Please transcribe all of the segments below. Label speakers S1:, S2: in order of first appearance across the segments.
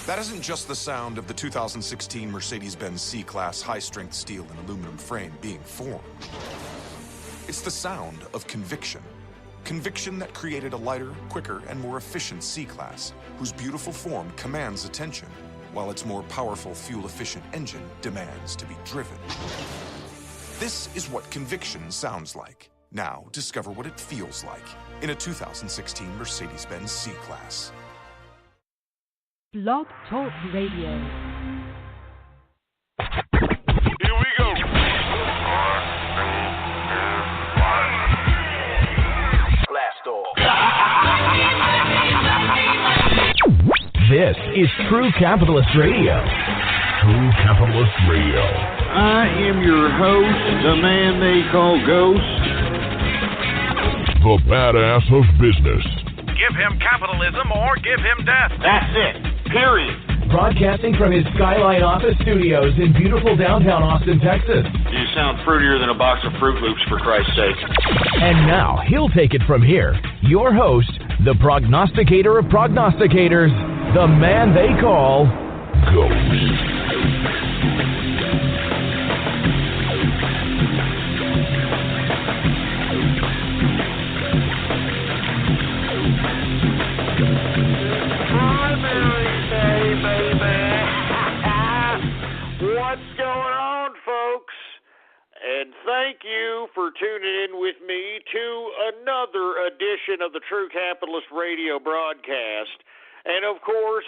S1: That isn't just the sound of the 2016 Mercedes-Benz C-Class high-strength steel and aluminum frame being formed. It's the sound of conviction. Conviction that created a lighter, quicker, and more efficient C-Class, whose beautiful form commands attention, while its more powerful, fuel-efficient engine demands to be driven. This is what conviction sounds like. Now, discover what it feels like in a 2016 Mercedes-Benz C-Class.
S2: Blog Talk Radio.
S3: Here we go. Blast off.
S4: This is True Capitalist Radio. True Capitalist Radio.
S5: I am your host, the man they call Ghost.
S4: The badass of business.
S3: Give him capitalism or give him death.
S5: That's it. Period.
S4: Broadcasting from his Skyline office studios in beautiful downtown Austin, Texas.
S5: You sound fruitier than a box of Fruit Loops, for Christ's sake.
S4: And now, he'll take it from here. Your host, the prognosticator of prognosticators, the man they call Ghost.
S5: What's going on, folks? And thank you for tuning in with me to another edition of the True Capitalist Radio broadcast. And, of course,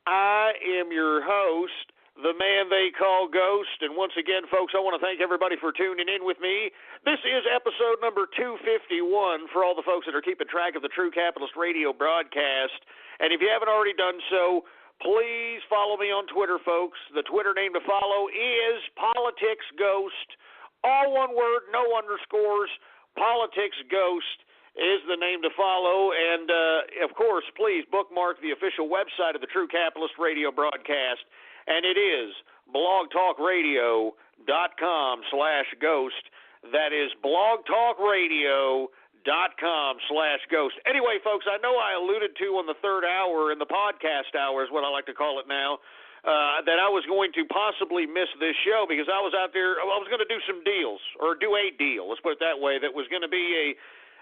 S5: I am your host, the man they call Ghost. And once again, folks, I want to thank everybody for tuning in with me. This is episode number 251 for all the folks that are keeping track of the True Capitalist Radio broadcast. And if you haven't already done so, please follow me on Twitter, folks. The Twitter name to follow is Politics Ghost. All one word, no underscores. Politics Ghost is the name to follow. And, of course, please bookmark the official website of the True Capitalist Radio broadcast. And it is blogtalkradio.com/ghost. That is blogtalkradio.com/ghost. Anyway, folks, I know I alluded to on the third hour, in the podcast hour is what I like to call it now, that I was going to possibly miss this show because I was out there, I was going to do some deals, or do a deal, let's put it that way, that was going to be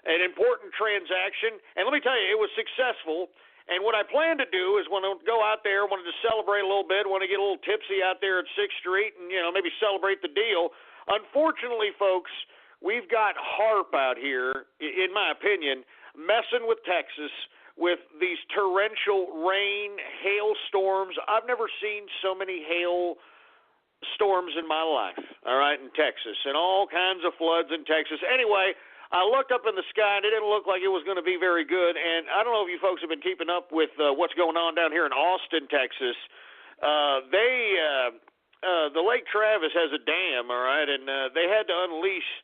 S5: an important transaction. And let me tell you, it was successful. And what I plan to do is when I go out there, I wanted to celebrate a little bit, want to get a little tipsy out there at 6th Street and, maybe celebrate the deal. Unfortunately, folks, we've got HAARP out here, in my opinion, messing with Texas with these torrential rain, hailstorms. I've never seen so many hail storms in my life, all right, in Texas, and all kinds of floods in Texas. Anyway, I looked up in the sky, and it didn't look like it was going to be very good, and I don't know if you folks have been keeping up with what's going on down here in Austin, Texas. The Lake Travis has a dam, all right, and they had to unleash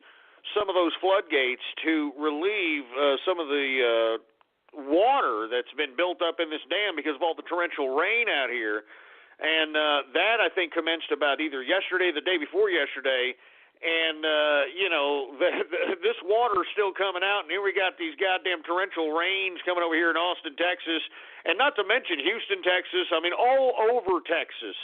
S5: some of those floodgates to relieve some of the water that's been built up in this dam because of all the torrential rain out here. And that, I think, commenced about either yesterday or the day before yesterday. And, this water's still coming out, and here we got these goddamn torrential rains coming over here in Austin, Texas, and not to mention Houston, Texas. I mean, all over Texas.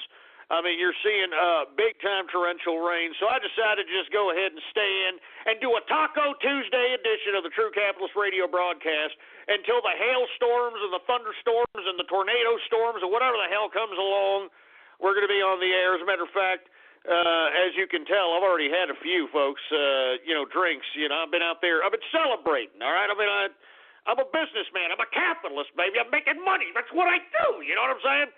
S5: I mean, you're seeing big-time torrential rain. So I decided to just go ahead and stay in and do a Taco Tuesday edition of the True Capitalist Radio broadcast until the hailstorms and the thunderstorms and the tornado storms or whatever the hell comes along. We're going to be on the air. As a matter of fact, as you can tell, I've already had a few, folks, drinks. I've been out there. I've been celebrating, all right? I mean, I'm a businessman. I'm a capitalist, baby. I'm making money. That's what I do. You know what I'm saying?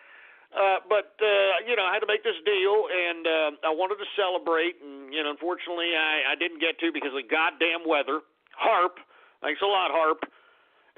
S5: But I had to make this deal, and I wanted to celebrate, and, unfortunately, I didn't get to because of the goddamn weather. HAARP. Thanks a lot, HAARP.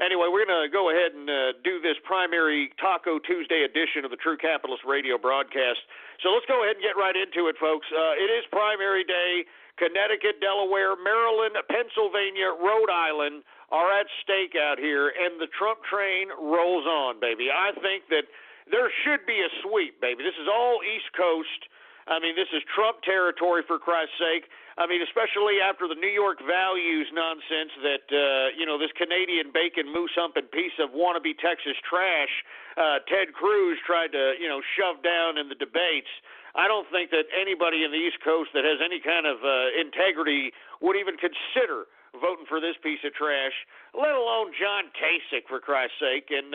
S5: Anyway, we're going to go ahead and do this primary Taco Tuesday edition of the True Capitalist Radio broadcast. So let's go ahead and get right into it, folks. It is primary day. Connecticut, Delaware, Maryland, Pennsylvania, Rhode Island are at stake out here, and the Trump train rolls on, baby. I think that there should be a sweep, baby. This is all East Coast. I mean, this is Trump territory, for Christ's sake. I mean, especially after the New York values nonsense that, this Canadian bacon moose humping piece of wannabe Texas trash, Ted Cruz tried to, shove down in the debates. I don't think that anybody in the East Coast that has any kind of integrity would even consider voting for this piece of trash, let alone John Kasich, for Christ's sake. And,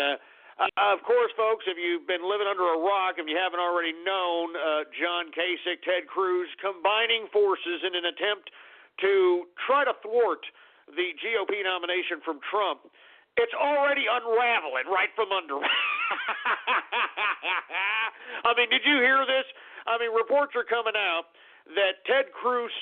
S5: of course, folks, if you've been living under a rock, if you haven't already known, John Kasich, Ted Cruz combining forces in an attempt to try to thwart the GOP nomination from Trump, it's already unraveling right from under. I mean, did you hear this? I mean, reports are coming out that Ted Cruz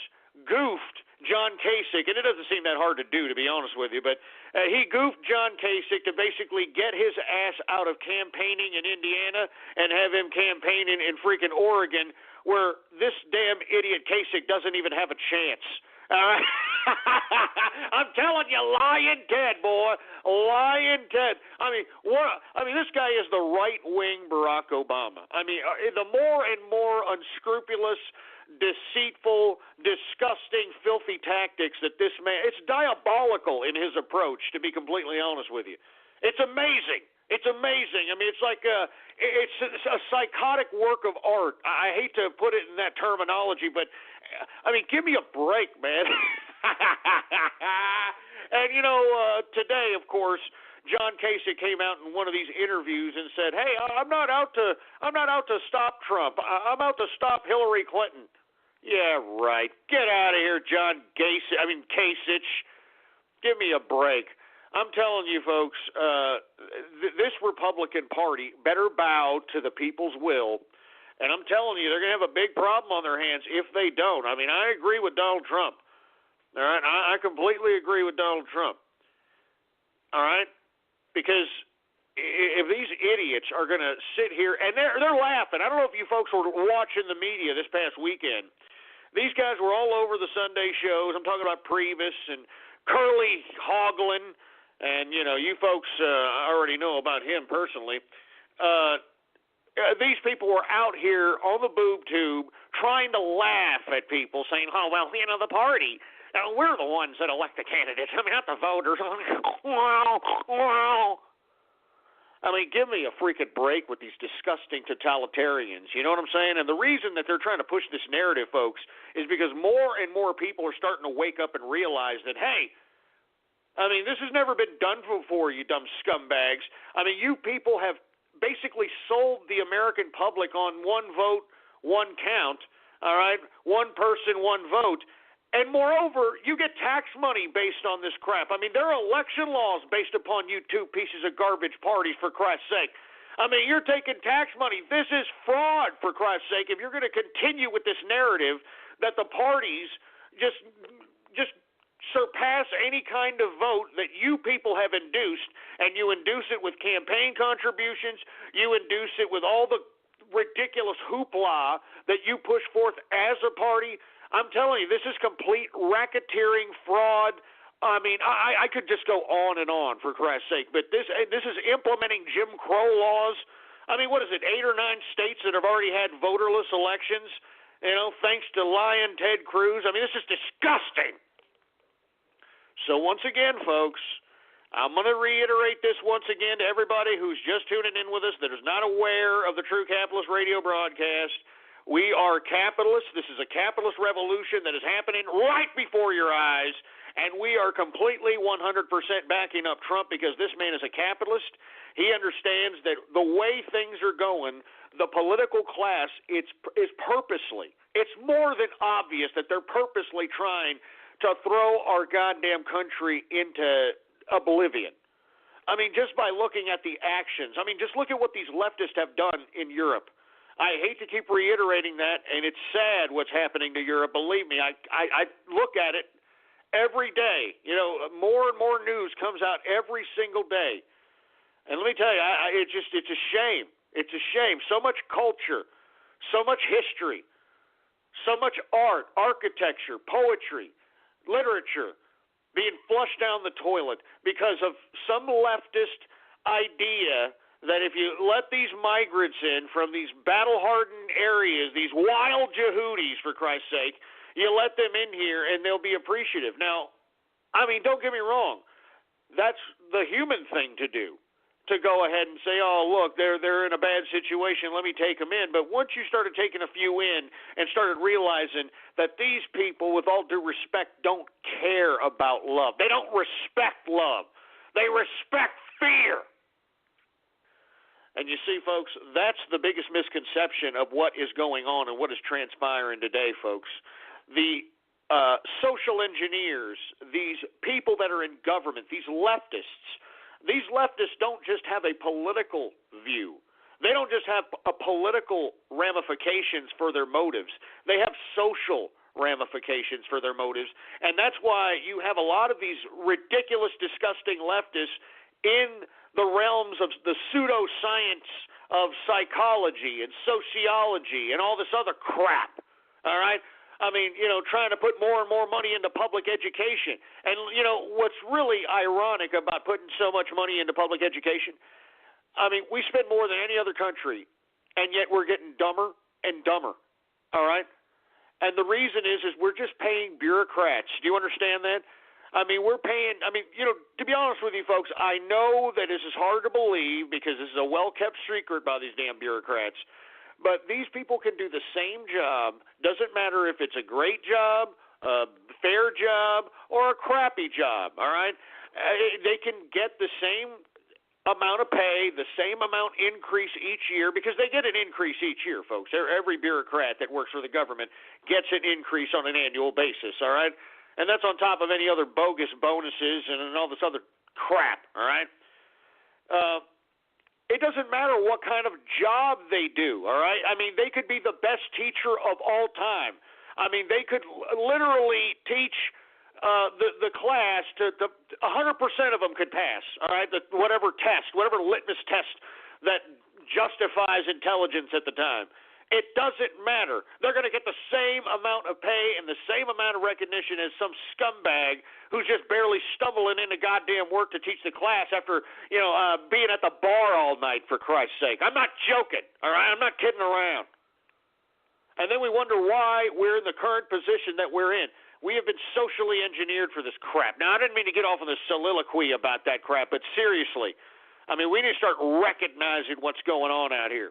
S5: goofed John Kasich, and it doesn't seem that hard to do, to be honest with you, but he goofed John Kasich to basically get his ass out of campaigning in Indiana and have him campaigning in freaking Oregon, where this damn idiot Kasich doesn't even have a chance. I'm telling you, lying Ted, boy, lying Ted. I mean, this guy is the right-wing Barack Obama. I mean, the more and more unscrupulous, deceitful, disgusting, filthy tactics that this man, it's diabolical in his approach, to be completely honest with you. It's amazing. It's amazing. I mean, it's like it's a psychotic work of art. I hate to put it in that terminology, but I mean, give me a break, man. And today, of course, John Kasich came out in one of these interviews and said, "Hey, I'm not out to stop Trump. I'm out to stop Hillary Clinton." Yeah, right. Get out of here, John Kasich. Give me a break. I'm telling you, folks, this Republican Party better bow to the people's will. And I'm telling you, they're going to have a big problem on their hands if they don't. I mean, I agree with Donald Trump. All right? I completely agree with Donald Trump. All right? Because if these idiots are going to sit here, and they're laughing. I don't know if you folks were watching the media this past weekend. These guys were all over the Sunday shows. I'm talking about Priebus and Curly Hoagland, and, you folks already know about him personally. These people were out here on the boob tube trying to laugh at people, saying, "Oh, well, the party, we're the ones that elect the candidates. I mean, not the voters." I mean, give me a freaking break with these disgusting totalitarians. You know what I'm saying? And the reason that they're trying to push this narrative, folks, is because more and more people are starting to wake up and realize that, hey, I mean, this has never been done before, you dumb scumbags. I mean, you people have basically sold the American public on one vote, one count, all right? One person, one vote. And moreover, you get tax money based on this crap. I mean, there are election laws based upon you two pieces of garbage parties, for Christ's sake. I mean, you're taking tax money. This is fraud, for Christ's sake. If you're going to continue with this narrative that the parties just surpass any kind of vote that you people have induced, and you induce it with campaign contributions, you induce it with all the ridiculous hoopla that you push forth as a party. I'm telling you, this is complete racketeering, fraud. I mean, I could just go on and on, for Christ's sake. But this is implementing Jim Crow laws. I mean, what is it, 8 or 9 states that have already had voterless elections, thanks to lying Ted Cruz? I mean, this is disgusting. So once again, folks, I'm going to reiterate this once again to everybody who's just tuning in with us that is not aware of the True Capitalist radio broadcast. We are capitalists. This is a capitalist revolution that is happening right before your eyes, and we are completely 100% backing up Trump because this man is a capitalist. He understands that the way things are going, the political class is purposely, it's more than obvious that they're purposely trying to throw our goddamn country into oblivion. I mean, just by looking at the actions. I mean, just look at what these leftists have done in Europe. I hate to keep reiterating that, and it's sad what's happening to Europe. Believe me, I look at it every day. More and more news comes out every single day. And let me tell you, it's a shame. It's a shame. So much culture, so much history, so much art, architecture, poetry, literature being flushed down the toilet because of some leftist idea that if you let these migrants in from these battle-hardened areas, these wild Yehudis, for Christ's sake, you let them in here and they'll be appreciative. Now, I mean, don't get me wrong. That's the human thing to do, to go ahead and say, oh, look, they're in a bad situation, let me take them in. But once you started taking a few in and started realizing that these people, with all due respect, don't care about love. They don't respect love. They respect fear. And you see, folks, that's the biggest misconception of what is going on and what is transpiring today, folks. The social engineers, these people that are in government, these leftists don't just have a political view. They don't just have a political ramifications for their motives. They have social ramifications for their motives. And that's why you have a lot of these ridiculous, disgusting leftists in the realms of the pseudoscience of psychology and sociology and all this other crap, all right? I mean, trying to put more and more money into public education. And, what's really ironic about putting so much money into public education, I mean, we spend more than any other country, and yet we're getting dumber and dumber, all right? And the reason is we're just paying bureaucrats. Do you understand that? I mean, we're paying, to be honest with you folks, I know that this is hard to believe because this is a well-kept secret by these damn bureaucrats, but these people can do the same job. Doesn't matter if it's a great job, a fair job, or a crappy job, all right? They can get the same amount of pay, the same amount increase each year, because they get an increase each year, folks. Every bureaucrat that works for the government gets an increase on an annual basis, all right? And that's on top of any other bogus bonuses and all this other crap, all right? It doesn't matter what kind of job they do, all right? I mean, they could be the best teacher of all time. I mean, they could literally teach the class to 100% of them could pass, all right? Whatever litmus test that justifies intelligence at the time. It doesn't matter. They're going to get the same amount of pay and the same amount of recognition as some scumbag who's just barely stumbling into goddamn work to teach the class after, being at the bar all night, for Christ's sake. I'm not joking, all right? I'm not kidding around. And then we wonder why we're in the current position that we're in. We have been socially engineered for this crap. Now, I didn't mean to get off on this soliloquy about that crap, but seriously, I mean, we need to start recognizing what's going on out here.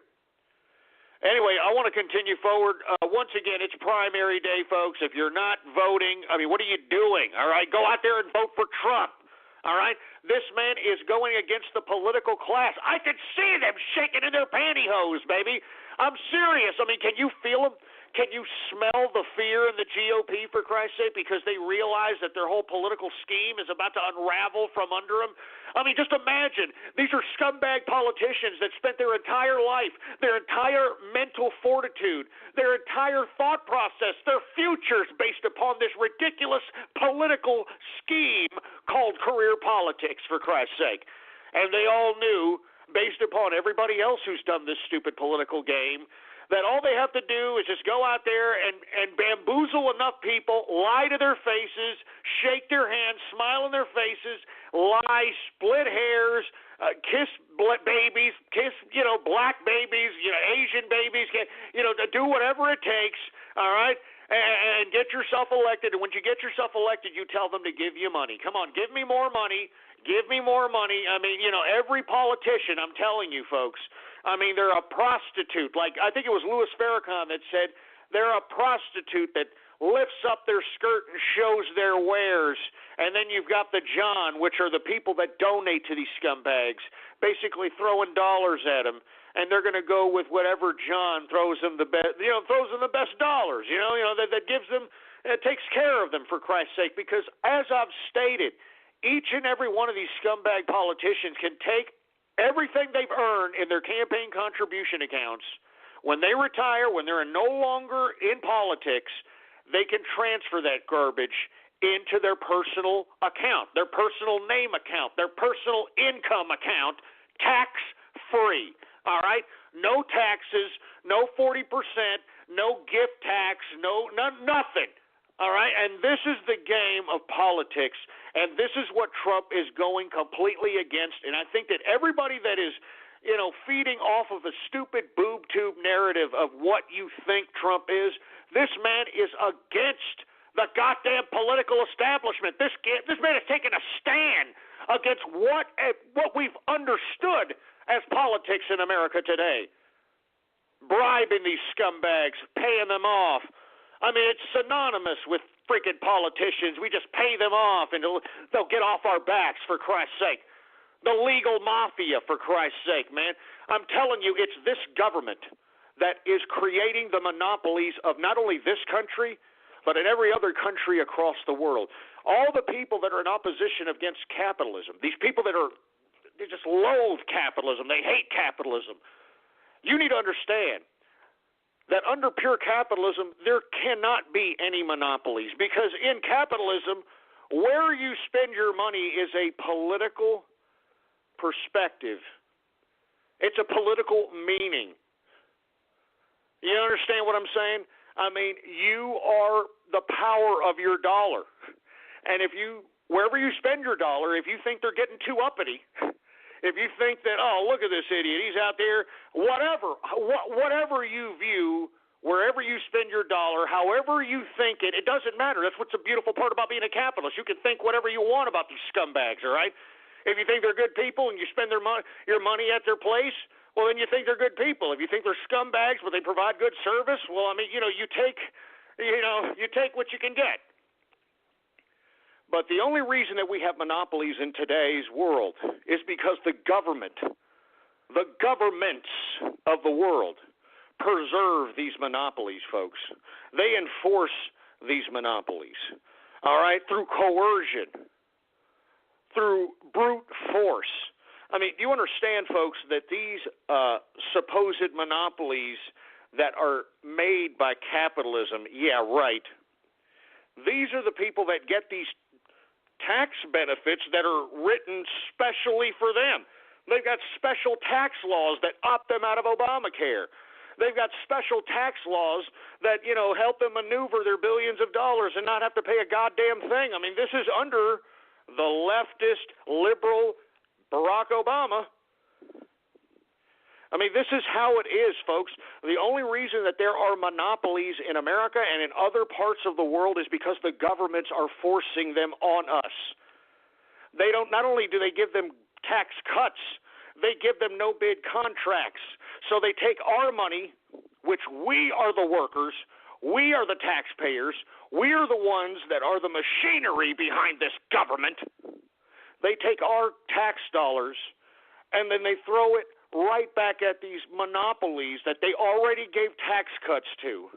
S5: Anyway, I want to continue forward. Once again, it's primary day, folks. If you're not voting, I mean, what are you doing? All right, go out there and vote for Trump. All right, this man is going against the political class. I can see them shaking in their pantyhose, baby. I'm serious. I mean, can you feel them? Can you smell the fear in the GOP, for Christ's sake, because they realize that their whole political scheme is about to unravel from under them? I mean, just imagine. These are scumbag politicians that spent their entire life, their entire mental fortitude, their entire thought process, their futures based upon this ridiculous political scheme called career politics, for Christ's sake. And they all knew, based upon everybody else who's done this stupid political game, that all they have to do is just go out there and bamboozle enough people, lie to their faces, shake their hands, smile in their faces, lie, split hairs, kiss babies, kiss, black babies, Asian babies, do whatever it takes, all right, and get yourself elected. And when you get yourself elected, you tell them to give you money. Come on, give me more money. Give me more money. I mean, every politician, I'm telling you, folks, I mean, they're a prostitute. Like, I think it was Louis Farrakhan that said they're a prostitute that lifts up their skirt and shows their wares. And then you've got the John, which are the people that donate to these scumbags, basically throwing dollars at them. And they're going to go with whatever John throws them the best, throws them the best dollars, that gives them, takes care of them, for Christ's sake. Because as I've stated, each and every one of these scumbag politicians can take everything they've earned in their campaign contribution accounts. When they retire, when they're no longer in politics, they can transfer that garbage into their personal account, their personal name account, their personal income account, tax-free. All right? No taxes, no 40%, no gift tax, nothing. All right, and this is the game of politics, and this is what Trump is going completely against. And I think that everybody that is feeding off of a stupid boob tube narrative of what you think Trump is. This man is against the goddamn political establishment. This man is taking a stand against what we've understood as politics in America today. Bribing these scumbags, paying them off. I mean, it's synonymous with freaking politicians. We just pay them off, and they'll get off our backs, for Christ's sake. The legal mafia, for Christ's sake, man. I'm telling you, it's this government that is creating the monopolies of not only this country, but in every other country across the world. All the people that are in opposition against capitalism, these people they just loathe capitalism, they hate capitalism. You need to understand that under pure capitalism, there cannot be any monopolies, because in capitalism, where you spend your money is a political perspective. It's a political meaning. You understand what I'm saying? I mean, you are the power of your dollar. And wherever you spend your dollar, if you think they're getting too uppity, if you think that, oh, look at this idiot, he's out there, whatever you view, wherever you spend your dollar, however you think it doesn't matter. That's what's the beautiful part about being a capitalist. You can think whatever you want about these scumbags, all right? If you think they're good people and you spend your money at their place, well, then you think they're good people. If you think they're scumbags but they provide good service, well, I mean, you take what you can get. But the only reason that we have monopolies in today's world is because the governments of the world preserve these monopolies, folks. They enforce these monopolies, all right, through coercion, through brute force. I mean, do you understand, folks, that these supposed monopolies that are made by capitalism, yeah, right, these are the people that get these tax benefits that are written specially for them. They've got special tax laws that opt them out of Obamacare. They've got special tax laws that, help them maneuver their billions of dollars and not have to pay a goddamn thing. I mean, this is under the leftist, liberal Barack Obama. I mean, this is how it is, folks. The only reason that there are monopolies in America and in other parts of the world is because the governments are forcing them on us. They don't. Not only do they give them tax cuts, they give them no-bid contracts. So they take our money, which we are the workers, we are the taxpayers, we are the ones that are the machinery behind this government. They take our tax dollars and then they throw it right back at these monopolies that they already gave tax cuts to.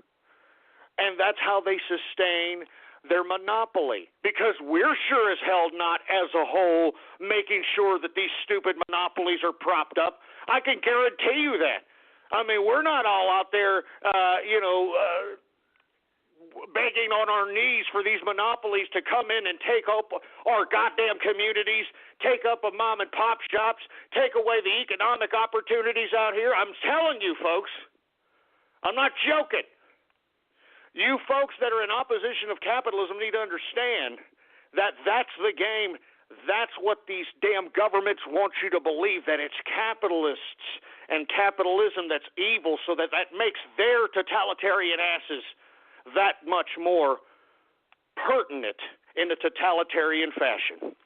S5: And that's how they sustain their monopoly, because we're sure as hell not, as a whole, making sure that these stupid monopolies are propped up. I can guarantee you that. I mean, we're not all out there, begging on our knees for these monopolies to come in and take up our goddamn communities, take up a mom and pop shops, take away the economic opportunities out here. I'm telling you, folks, I'm not joking. You folks that are in opposition of capitalism need to understand that that's the game. That's what these damn governments want you to believe, that it's capitalists and capitalism that's evil, so that makes their totalitarian asses that much more pertinent in a totalitarian fashion.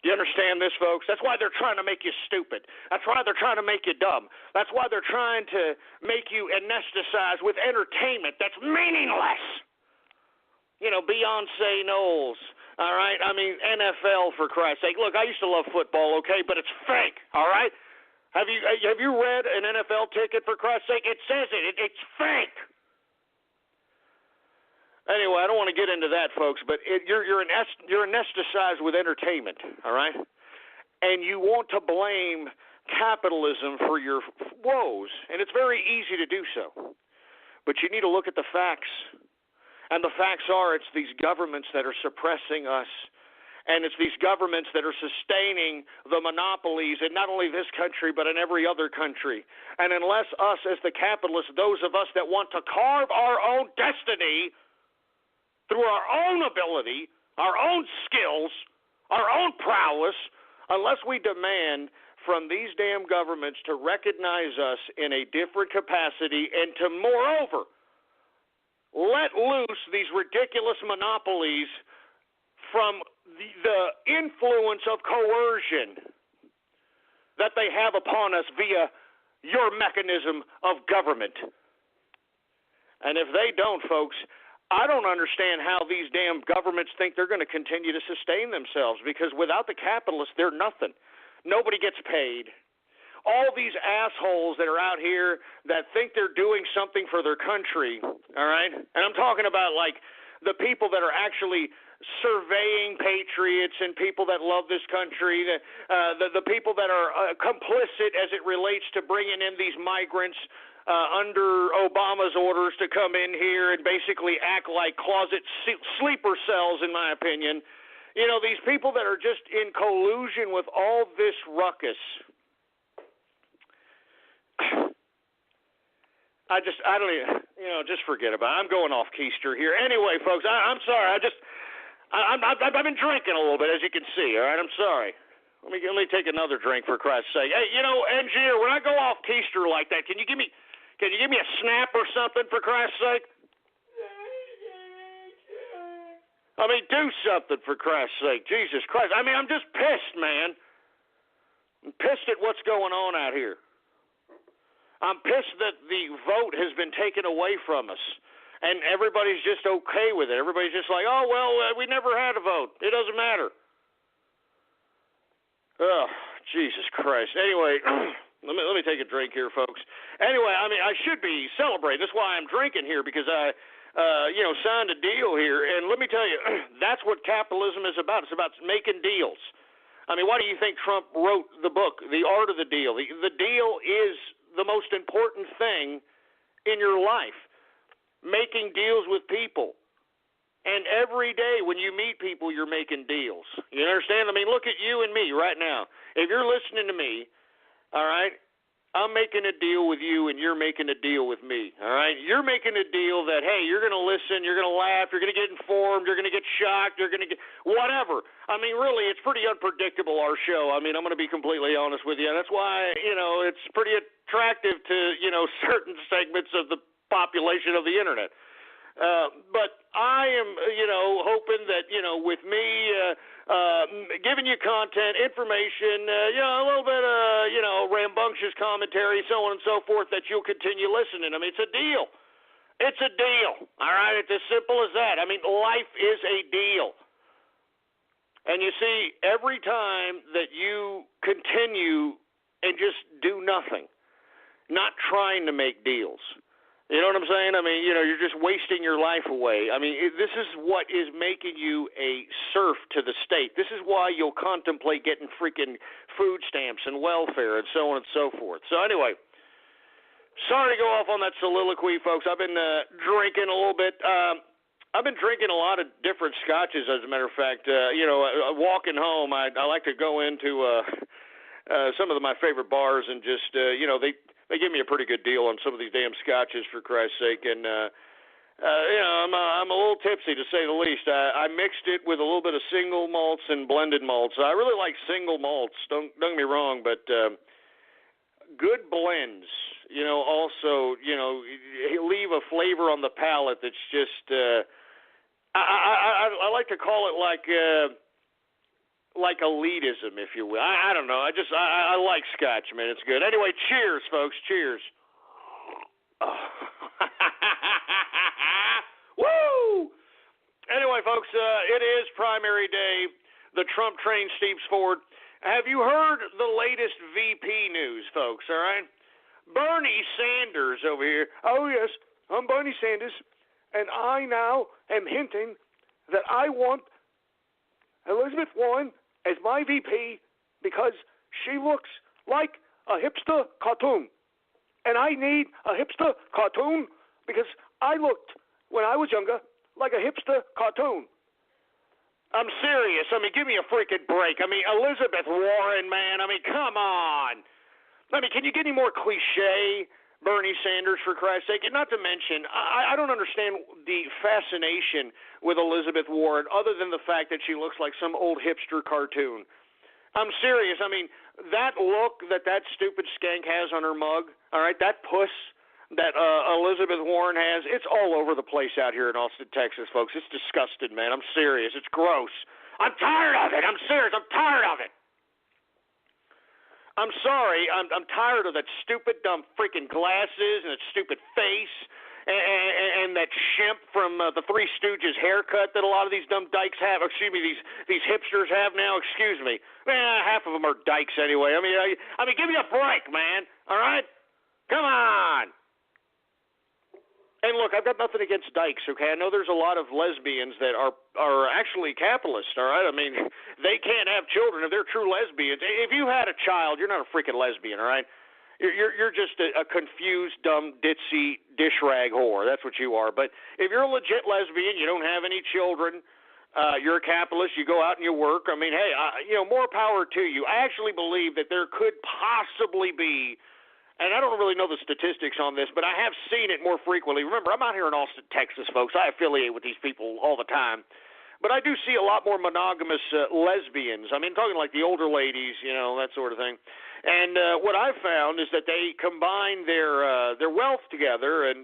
S5: Do you understand this, folks? That's why they're trying to make you stupid. That's why they're trying to make you dumb. That's why they're trying to make you anesthetize with entertainment that's meaningless. Beyonce Knowles, all right? I mean, NFL, for Christ's sake. Look, I used to love football, okay, but it's fake, all right? Have you read an NFL ticket, for Christ's sake? It says it. It's fake. Anyway, I don't want to get into that, folks, but you're anesthetized with entertainment, all right? And you want to blame capitalism for your woes, and it's very easy to do so. But you need to look at the facts, and the facts are it's these governments that are suppressing us, and it's these governments that are sustaining the monopolies in not only this country but in every other country. And unless us as the capitalists, those of us that want to carve our own destiny through our own ability, our own skills, our own prowess, unless we demand from these damn governments to recognize us in a different capacity and to, moreover, let loose these ridiculous monopolies from the influence of coercion that they have upon us via your mechanism of government. And if they don't, folks, I don't understand how these damn governments think they're going to continue to sustain themselves, because without the capitalists, they're nothing. Nobody gets paid. All these assholes that are out here that think they're doing something for their country, all right? And I'm talking about, like, the people that are actually surveying patriots and people that love this country, the people that are complicit as it relates to bringing in these migrants under Obama's orders to come in here and basically act like closet sleeper cells, in my opinion. You know, these people that are just in collusion with all this ruckus. I don't even, just forget about it. I'm going off keister here. Anyway, folks, I'm sorry. I've been drinking a little bit, as you can see, all right? I'm sorry. Let me take another drink, for Christ's sake. Hey, engineer, when I go off keister like that, can you give me a snap or something, for Christ's sake? I mean, do something, for Christ's sake. Jesus Christ. I mean, I'm just pissed, man. I'm pissed at what's going on out here. I'm pissed that the vote has been taken away from us, and everybody's just okay with it. Everybody's just like, oh, well, we never had a vote. It doesn't matter. Oh, Jesus Christ. Anyway, let me take a drink here, folks. Anyway, I mean, I should be celebrating. That's why I'm drinking here, because I signed a deal here. And let me tell you, that's what capitalism is about. It's about making deals. I mean, why do you think Trump wrote the book, The Art of the Deal? The deal is the most important thing in your life, making deals with people. And every day when you meet people, you're making deals. You understand? I mean, look at you and me right now. If you're listening to me, all right, I'm making a deal with you and you're making a deal with me, all right? You're making a deal that, hey, you're going to listen, you're going to laugh, you're going to get informed, you're going to get shocked, you're going to get whatever. I mean, really, it's pretty unpredictable, our show. I mean, I'm going to be completely honest with you. And that's why, it's pretty attractive to, certain segments of the population of the internet. But I am, hoping that, with me giving you content, information, a little bit of, rambunctious commentary, so on and so forth, that you'll continue listening. I mean, it's a deal. It's a deal. All right? It's as simple as that. I mean, life is a deal. And you see, every time that you continue and just do nothing, not trying to make deals, you know what I'm saying? I mean, you're just wasting your life away. I mean, this is what is making you a serf to the state. This is why you'll contemplate getting freaking food stamps and welfare and so on and so forth. So anyway, sorry to go off on that soliloquy, folks. I've been drinking a little bit. I've been drinking a lot of different scotches, as a matter of fact. Walking home, I like to go into some of my favorite bars and just, they give me a pretty good deal on some of these damn scotches, for Christ's sake, and I'm a little tipsy, to say the least. I mixed it with a little bit of single malts and blended malts. I really like single malts. Don't get me wrong, but good blends, also leave a flavor on the palate that's just I like to call it like elitism, if you will. I don't know. I like scotch, man. It's good. Anyway, cheers, folks. Cheers. Oh. Woo! Anyway, folks, it is primary day. The Trump train steeps forward. Have you heard the latest VP news, folks, all right? Bernie Sanders over here. Oh, yes, I'm Bernie Sanders, and I now am hinting that I want Elizabeth Warren as my VP because she looks like a hipster cartoon. And I need a hipster cartoon because I looked, when I was younger, like a hipster cartoon. I'm serious. I mean, give me a freaking break. I mean, Elizabeth Warren, man. I mean, come on. I mean, can you get any more cliche Bernie Sanders, for Christ's sake? And not to mention, I don't understand the fascination with Elizabeth Warren other than the fact that she looks like some old hipster cartoon. I'm serious. I mean, that look that stupid skank has on her mug, all right, that puss that Elizabeth Warren has, it's all over the place out here in Austin, Texas, folks. It's disgusting, man. I'm serious. It's gross. I'm tired of it. I'm serious. I'm tired of it. I'm sorry. I'm tired of that stupid, dumb freaking glasses and that stupid face and that shimp from the Three Stooges haircut that a lot of these dumb dykes have. Excuse me, these hipsters have now. Excuse me. Half of them are dykes anyway. I mean, give me a break, man. All right? Come on. And look, I've got nothing against dykes, okay? I know there's a lot of lesbians that are actually capitalists, all right? I mean, they can't have children if they're true lesbians. If you had a child, you're not a freaking lesbian, all right? You're just a confused, dumb, ditzy, dish rag whore. That's what you are. But if you're a legit lesbian, you don't have any children, you're a capitalist, you go out and you work, I mean, hey, more power to you. I actually believe that there could possibly be, and I don't really know the statistics on this, but I have seen it more frequently. Remember, I'm out here in Austin, Texas, folks. I affiliate with these people all the time. But I do see a lot more monogamous lesbians. I mean, talking like the older ladies, that sort of thing. And what I've found is that they combine their wealth together and,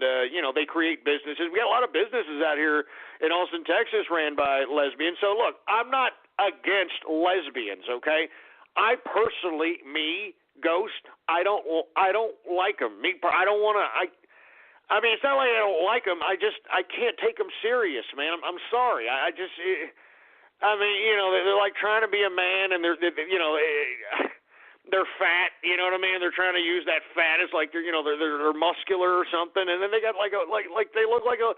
S5: they create businesses. We got a lot of businesses out here in Austin, Texas ran by lesbians. So, look, I'm not against lesbians, okay? I personally, Ghost, I don't like them. I don't want to. I mean, it's not like I don't like them. I can't take them serious, man. I'm sorry. I mean, they're like trying to be a man, and they're fat. You know what I mean? They're trying to use that fat as like they're muscular or something, and then they got like they look like a.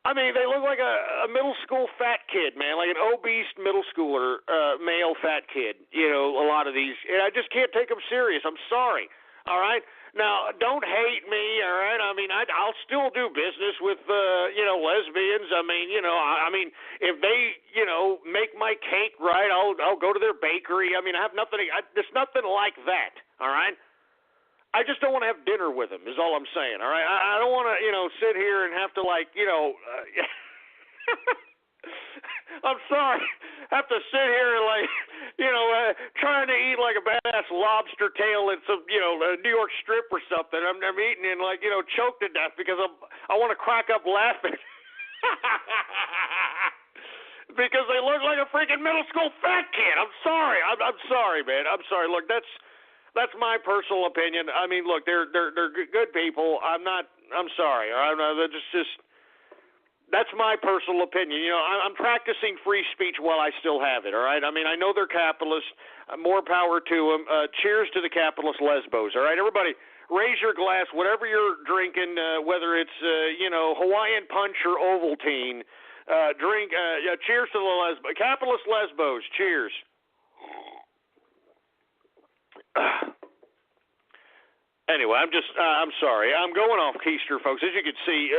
S5: I mean, they look like a middle school fat kid, man, like an obese middle schooler, male fat kid, a lot of these. And I just can't take them serious. I'm sorry, all right? Now, don't hate me, all right? I mean, I'll still do business with, lesbians. I mean, if they, make my cake right, I'll go to their bakery. I mean, I have nothing, there's nothing like that, all right? I just don't want to have dinner with him, is all I'm saying, all right? I don't want to, sit here and have to, I'm sorry, have to sit here and, trying to eat like a badass lobster tail and some, a New York strip or something. I'm eating and, choked to death because I want to crack up laughing. Because they look like a freaking middle school fat kid. I'm sorry. I'm sorry, man. I'm sorry. Look, that's my personal opinion. I mean, look, they're good people. I'm sorry. That's my personal opinion. I'm practicing free speech while I still have it, all right? I mean, I know they're capitalists. More power to them. Cheers to the capitalist lesbos, all right? Everybody, raise your glass, whatever you're drinking, whether it's, Hawaiian Punch or Ovaltine. Drink, cheers to the capitalist lesbos. Cheers. Anyway, I'm sorry. I'm going off keister, folks. As you can see,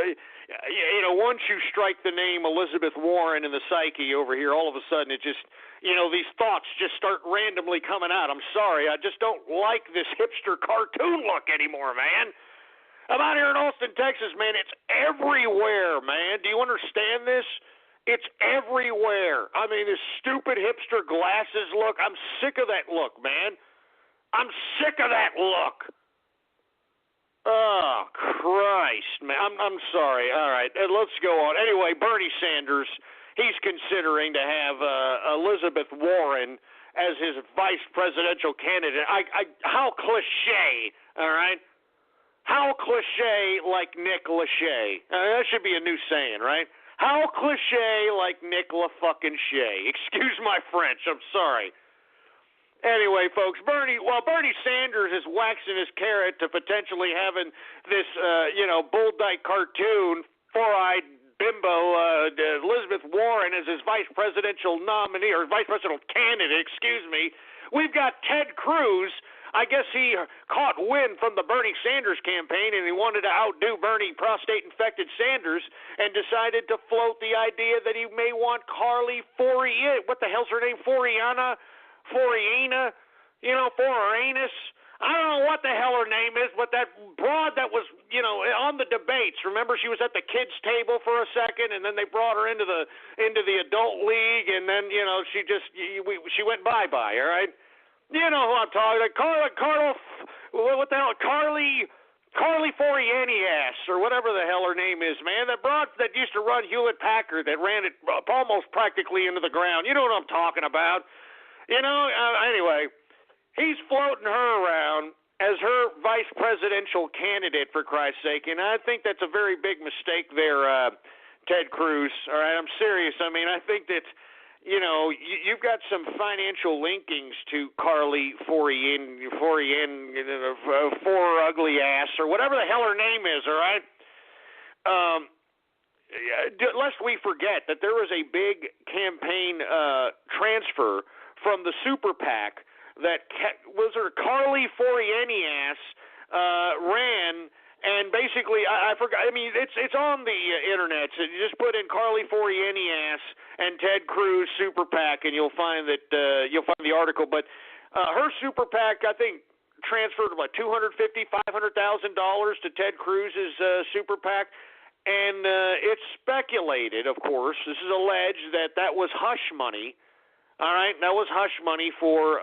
S5: once you strike the name Elizabeth Warren in the psyche over here, all of a sudden it just, these thoughts just start randomly coming out. I'm sorry. I just don't like this hipster cartoon look anymore, man. I'm out here in Austin, Texas, man. It's everywhere, man. Do you understand this? It's everywhere. I mean, this stupid hipster glasses look. I'm sick of that look, man. I'm sick of that look. Oh, Christ, man. I'm sorry. All right, let's go on. Anyway, Bernie Sanders, he's considering to have Elizabeth Warren as his vice presidential candidate. How cliche, all right? How cliche like Nick Lachey. That should be a new saying, right? How cliche like Nick LaFucking-Shay. Excuse my French. I'm sorry. Anyway, folks, Bernie Sanders is waxing his carrot to potentially having this, bull dyke cartoon, four-eyed bimbo, Elizabeth Warren as his vice presidential nominee, or vice presidential candidate, excuse me. We've got Ted Cruz. I guess he caught wind from the Bernie Sanders campaign, and he wanted to outdo Bernie prostate-infected Sanders, and decided to float the idea that he may want Carly Fourier. What the hell's her name? Foriana, Foreignus. I don't know what the hell her name is, but that broad that was, on the debates. Remember, she was at the kids' table for a second, and then they brought her into the adult league, and then, she went bye-bye, all right? You know who I'm talking about. What the hell? Carly Fiorina, or whatever the hell her name is, man. That used to run Hewlett-Packard, that ran it almost practically into the ground. You know what I'm talking about. Anyway, he's floating her around as her vice presidential candidate, for Christ's sake, and I think that's a very big mistake there, Ted Cruz. All right, I'm serious. I mean, I think that, you've got some financial linkings to Carly Fiorina, for ugly ass, or whatever the hell her name is, all right? Lest we forget that there was a big campaign transfer from the super PAC that Carly Fiorina ran, and basically I forgot. I mean, it's on the internet. So you just put in Carly Fiorina and Ted Cruz super PAC, and you'll find the article. But her super PAC, I think, transferred about $250,000-$500,000 to Ted Cruz's super PAC, and it's speculated, of course, this is alleged, that was hush money. All right, that was hush money for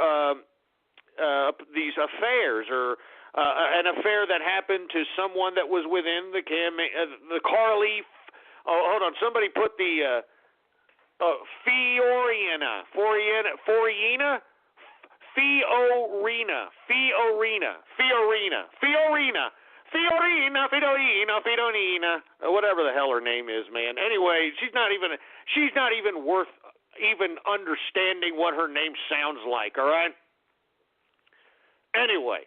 S5: these affairs, or an affair that happened to someone that was within the Carly. Hold on, somebody put the Fiorina, whatever the hell her name is, man. Anyway, she's not even worth even understanding what her name sounds like, all right? Anyway,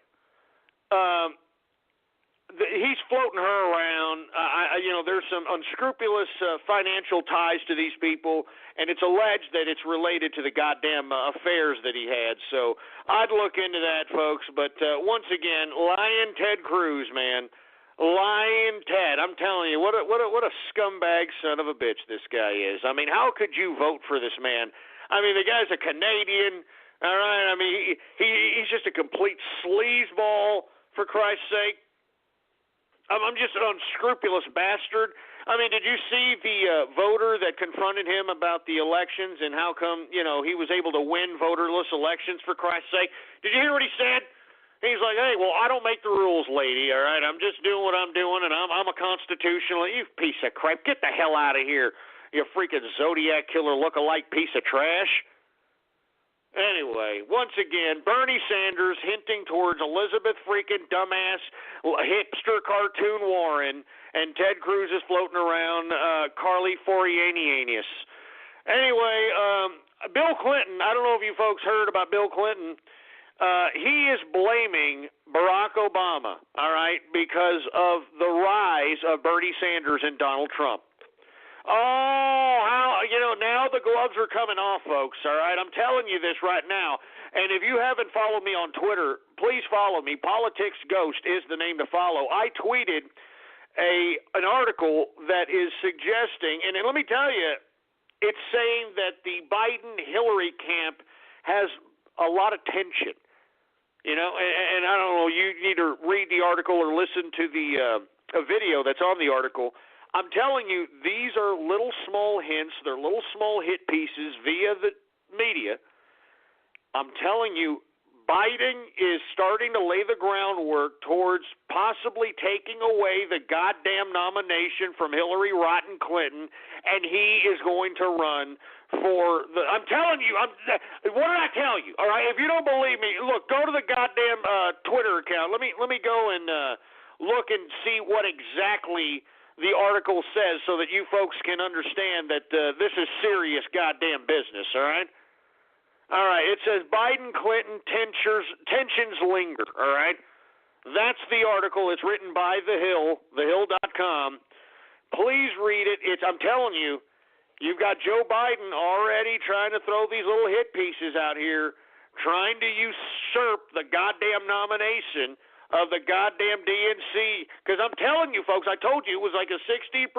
S5: he's floating her around. There's some unscrupulous financial ties to these people, and it's alleged that it's related to the goddamn affairs that he had. So I'd look into that, folks. But once again, lying Ted Cruz, man. Lying Ted, I'm telling you, what a scumbag son of a bitch this guy is. I mean, how could you vote for this man? I mean, the guy's a Canadian, all right? I mean, he's just a complete sleazeball, for Christ's sake. I'm just an unscrupulous bastard. I mean, did you see the voter that confronted him about the elections and how come, he was able to win voterless elections, for Christ's sake? Did you hear what he said? He's like, hey, well, I don't make the rules, lady, all right? I'm just doing what I'm doing, and I'm a constitutionalist. You piece of crap. Get the hell out of here, you freaking Zodiac killer look-alike piece of trash. Anyway, once again, Bernie Sanders hinting towards Elizabeth freaking dumbass hipster cartoon Warren, and Ted Cruz is floating around Carly Fiorina. Anyway, Bill Clinton, I don't know if you folks heard about Bill Clinton. He is blaming Barack Obama, all right, because of the rise of Bernie Sanders and Donald Trump. Oh, now the gloves are coming off, folks, all right? I'm telling you this right now. And if you haven't followed me on Twitter, please follow me. Politics Ghost is the name to follow. I tweeted an article that is suggesting, and let me tell you, it's saying that the Biden-Hillary camp has a lot of tension. And I don't know, you need to read the article or listen to the a video that's on the article. I'm telling you, these are little small hints. They're little small hit pieces via the media. I'm telling you, Biden is starting to lay the groundwork towards possibly taking away the goddamn nomination from Hillary Rotten Clinton, and he is going to run for the. I'm telling you, what did I tell you? All right, if you don't believe me, look, go to the goddamn Twitter account. Let me go and look and see what exactly the article says, so that you folks can understand that this is serious goddamn business. All right. All right, it says Biden-Clinton tensions linger, all right? That's the article. It's written by The Hill, thehill.com. Please read it. I'm telling you, you've got Joe Biden already trying to throw these little hit pieces out here, trying to usurp the goddamn nomination of the goddamn DNC. Because I'm telling you, folks, I told you it was like a 60%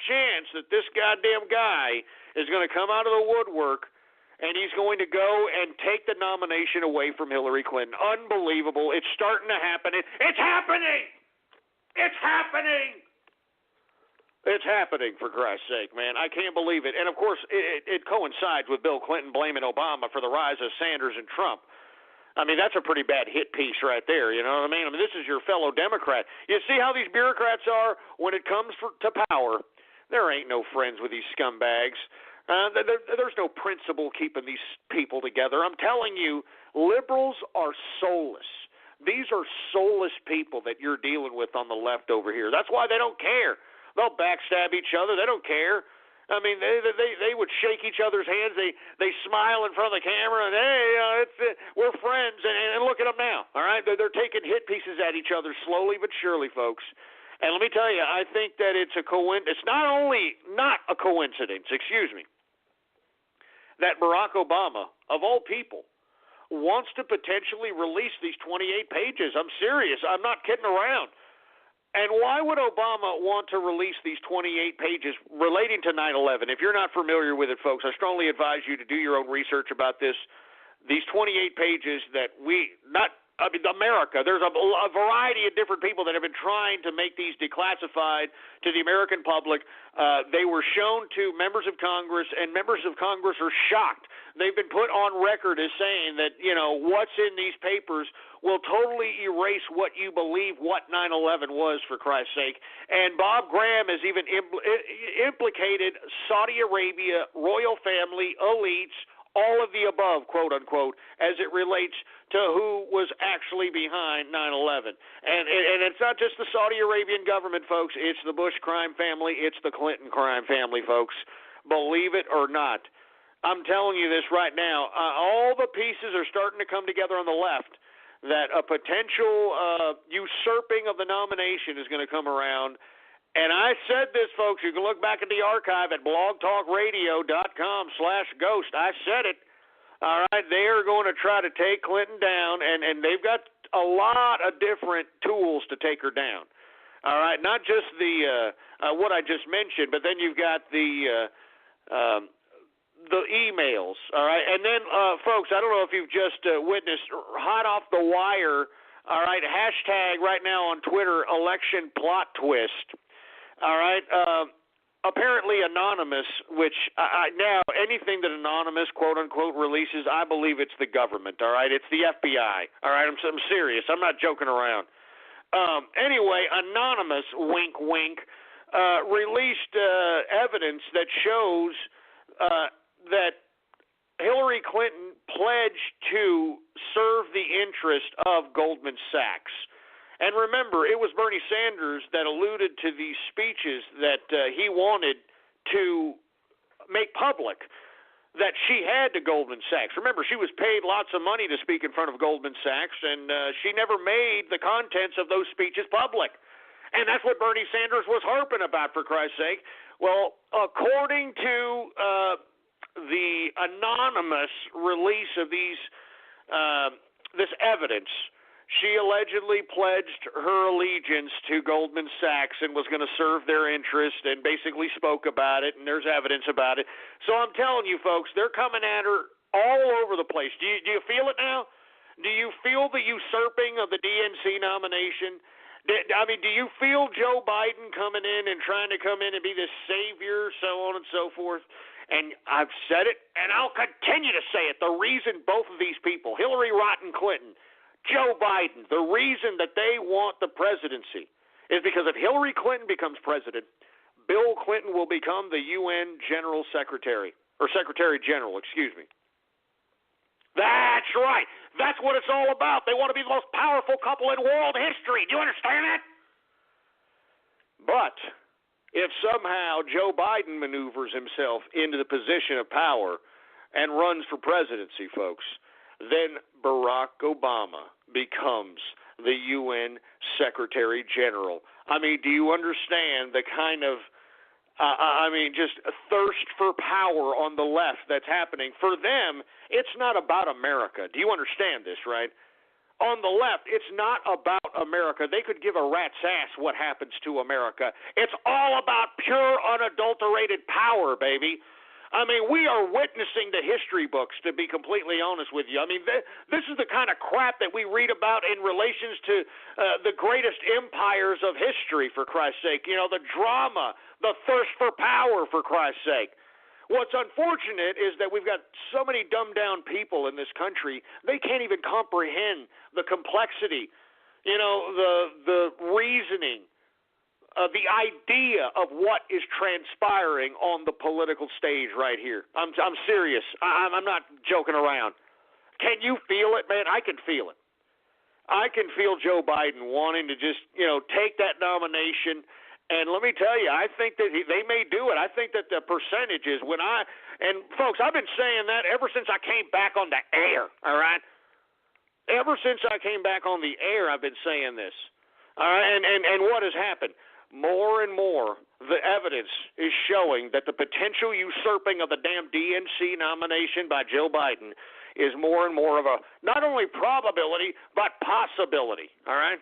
S5: chance that this goddamn guy is going to come out of the woodwork, and he's going to go and take the nomination away from Hillary Clinton. Unbelievable. It's starting to happen. It's happening! It's happening! It's happening, for Christ's sake, man. I can't believe it. And, of course, it coincides with Bill Clinton blaming Obama for the rise of Sanders and Trump. I mean, that's a pretty bad hit piece right there, you know what I mean? This is your fellow Democrat. You see how these bureaucrats are when it comes to power? There ain't no friends with these scumbags. There's no principle keeping these people together. I'm telling you, liberals are soulless. These are soulless people that you're dealing with on the left over here. That's why they don't care. They'll backstab each other. They don't care. I mean, they would shake each other's hands. They smile in front of the camera, and hey, we're friends. And look at them now. All right, they're taking hit pieces at each other slowly but surely, folks. And let me tell you, I think that it's not only not a coincidence, that Barack Obama, of all people, wants to potentially release these 28 pages. I'm serious. I'm not kidding around. And why would Obama want to release these 28 pages relating to 9/11? If you're not familiar with it, folks, I strongly advise you to do your own research about this. These 28 pages that America, there's a variety of different people that have been trying to make these declassified to the American public. They were shown to members of Congress, and members of Congress are shocked. They've been put on record as saying that, what's in these papers will totally erase what you believe what 9/11 was, for Christ's sake. And Bob Graham has even implicated Saudi Arabia, royal family, elites, all of the above, quote unquote, as it relates to who was actually behind 9/11. And it's not just the Saudi Arabian government, folks. It's the Bush crime family. It's the Clinton crime family, folks. Believe it or not. I'm telling you this right now. All the pieces are starting to come together on the left that a potential usurping of the nomination is going to come around. And I said this, folks. You can look back at the archive at blogtalkradio.com/ghost. I said it. All right, they are going to try to take Clinton down, and they've got a lot of different tools to take her down. All right, not just the what I just mentioned, but then you've got the emails. All right, and then folks, I don't know if you've just witnessed hot off the wire. All right, hashtag right now on Twitter, election plot twist. All right. Apparently anonymous, which now anything that anonymous, quote unquote, releases, I believe it's the government. All right, it's the FBI. All right, I'm serious. I'm not joking around. Anyway, anonymous, wink, wink, released evidence that shows that Hillary Clinton pledged to serve the interest of Goldman Sachs. And remember, it was Bernie Sanders that alluded to these speeches that he wanted to make public that she had to Goldman Sachs. Remember, she was paid lots of money to speak in front of Goldman Sachs, and she never made the contents of those speeches public. And that's what Bernie Sanders was harping about, for Christ's sake. Well, according to the anonymous release of this evidence, she allegedly pledged her allegiance to Goldman Sachs and was going to serve their interest and basically spoke about it, and there's evidence about it. So I'm telling you, folks, they're coming at her all over the place. Do you feel it now? Do you feel the usurping of the DNC nomination? Do you feel Joe Biden coming in and trying to come in and be this savior, so on and so forth? And I've said it, and I'll continue to say it. The reason both of these people, Hillary Rotten Clinton, Joe Biden, the reason that they want the presidency is because if Hillary Clinton becomes president, Bill Clinton will become the UN General Secretary, or Secretary General, excuse me. That's right. That's what it's all about. They want to be the most powerful couple in world history. Do you understand that? But if somehow Joe Biden maneuvers himself into the position of power and runs for presidency, folks, then Barack Obama becomes the UN Secretary General. I mean, do you understand the kind of, just a thirst for power on the left that's happening? For them, it's not about America. Do you understand this, right? On the left, it's not about America. They could give a rat's ass what happens to America. It's all about pure, unadulterated power, baby. I mean, we are witnessing the history books, to be completely honest with you. I mean, this is the kind of crap that we read about in relations to the greatest empires of history, for Christ's sake. You know, the drama, the thirst for power, for Christ's sake. What's unfortunate is that we've got so many dumbed-down people in this country, they can't even comprehend the complexity, the reasoning, the idea of what is transpiring on the political stage right here. I'm serious. I'm not joking around. Can you feel it, man? I can feel it. I can feel Joe Biden wanting to just, take that nomination. And let me tell you, I think that they may do it. I think that the percentages, and folks, I've been saying that ever since I came back on the air, all right? Ever since I came back on the air, I've been saying this, all right? And what has happened? More and more, the evidence is showing that the potential usurping of the damn DNC nomination by Joe Biden is more and more of a not only probability, but possibility, all right?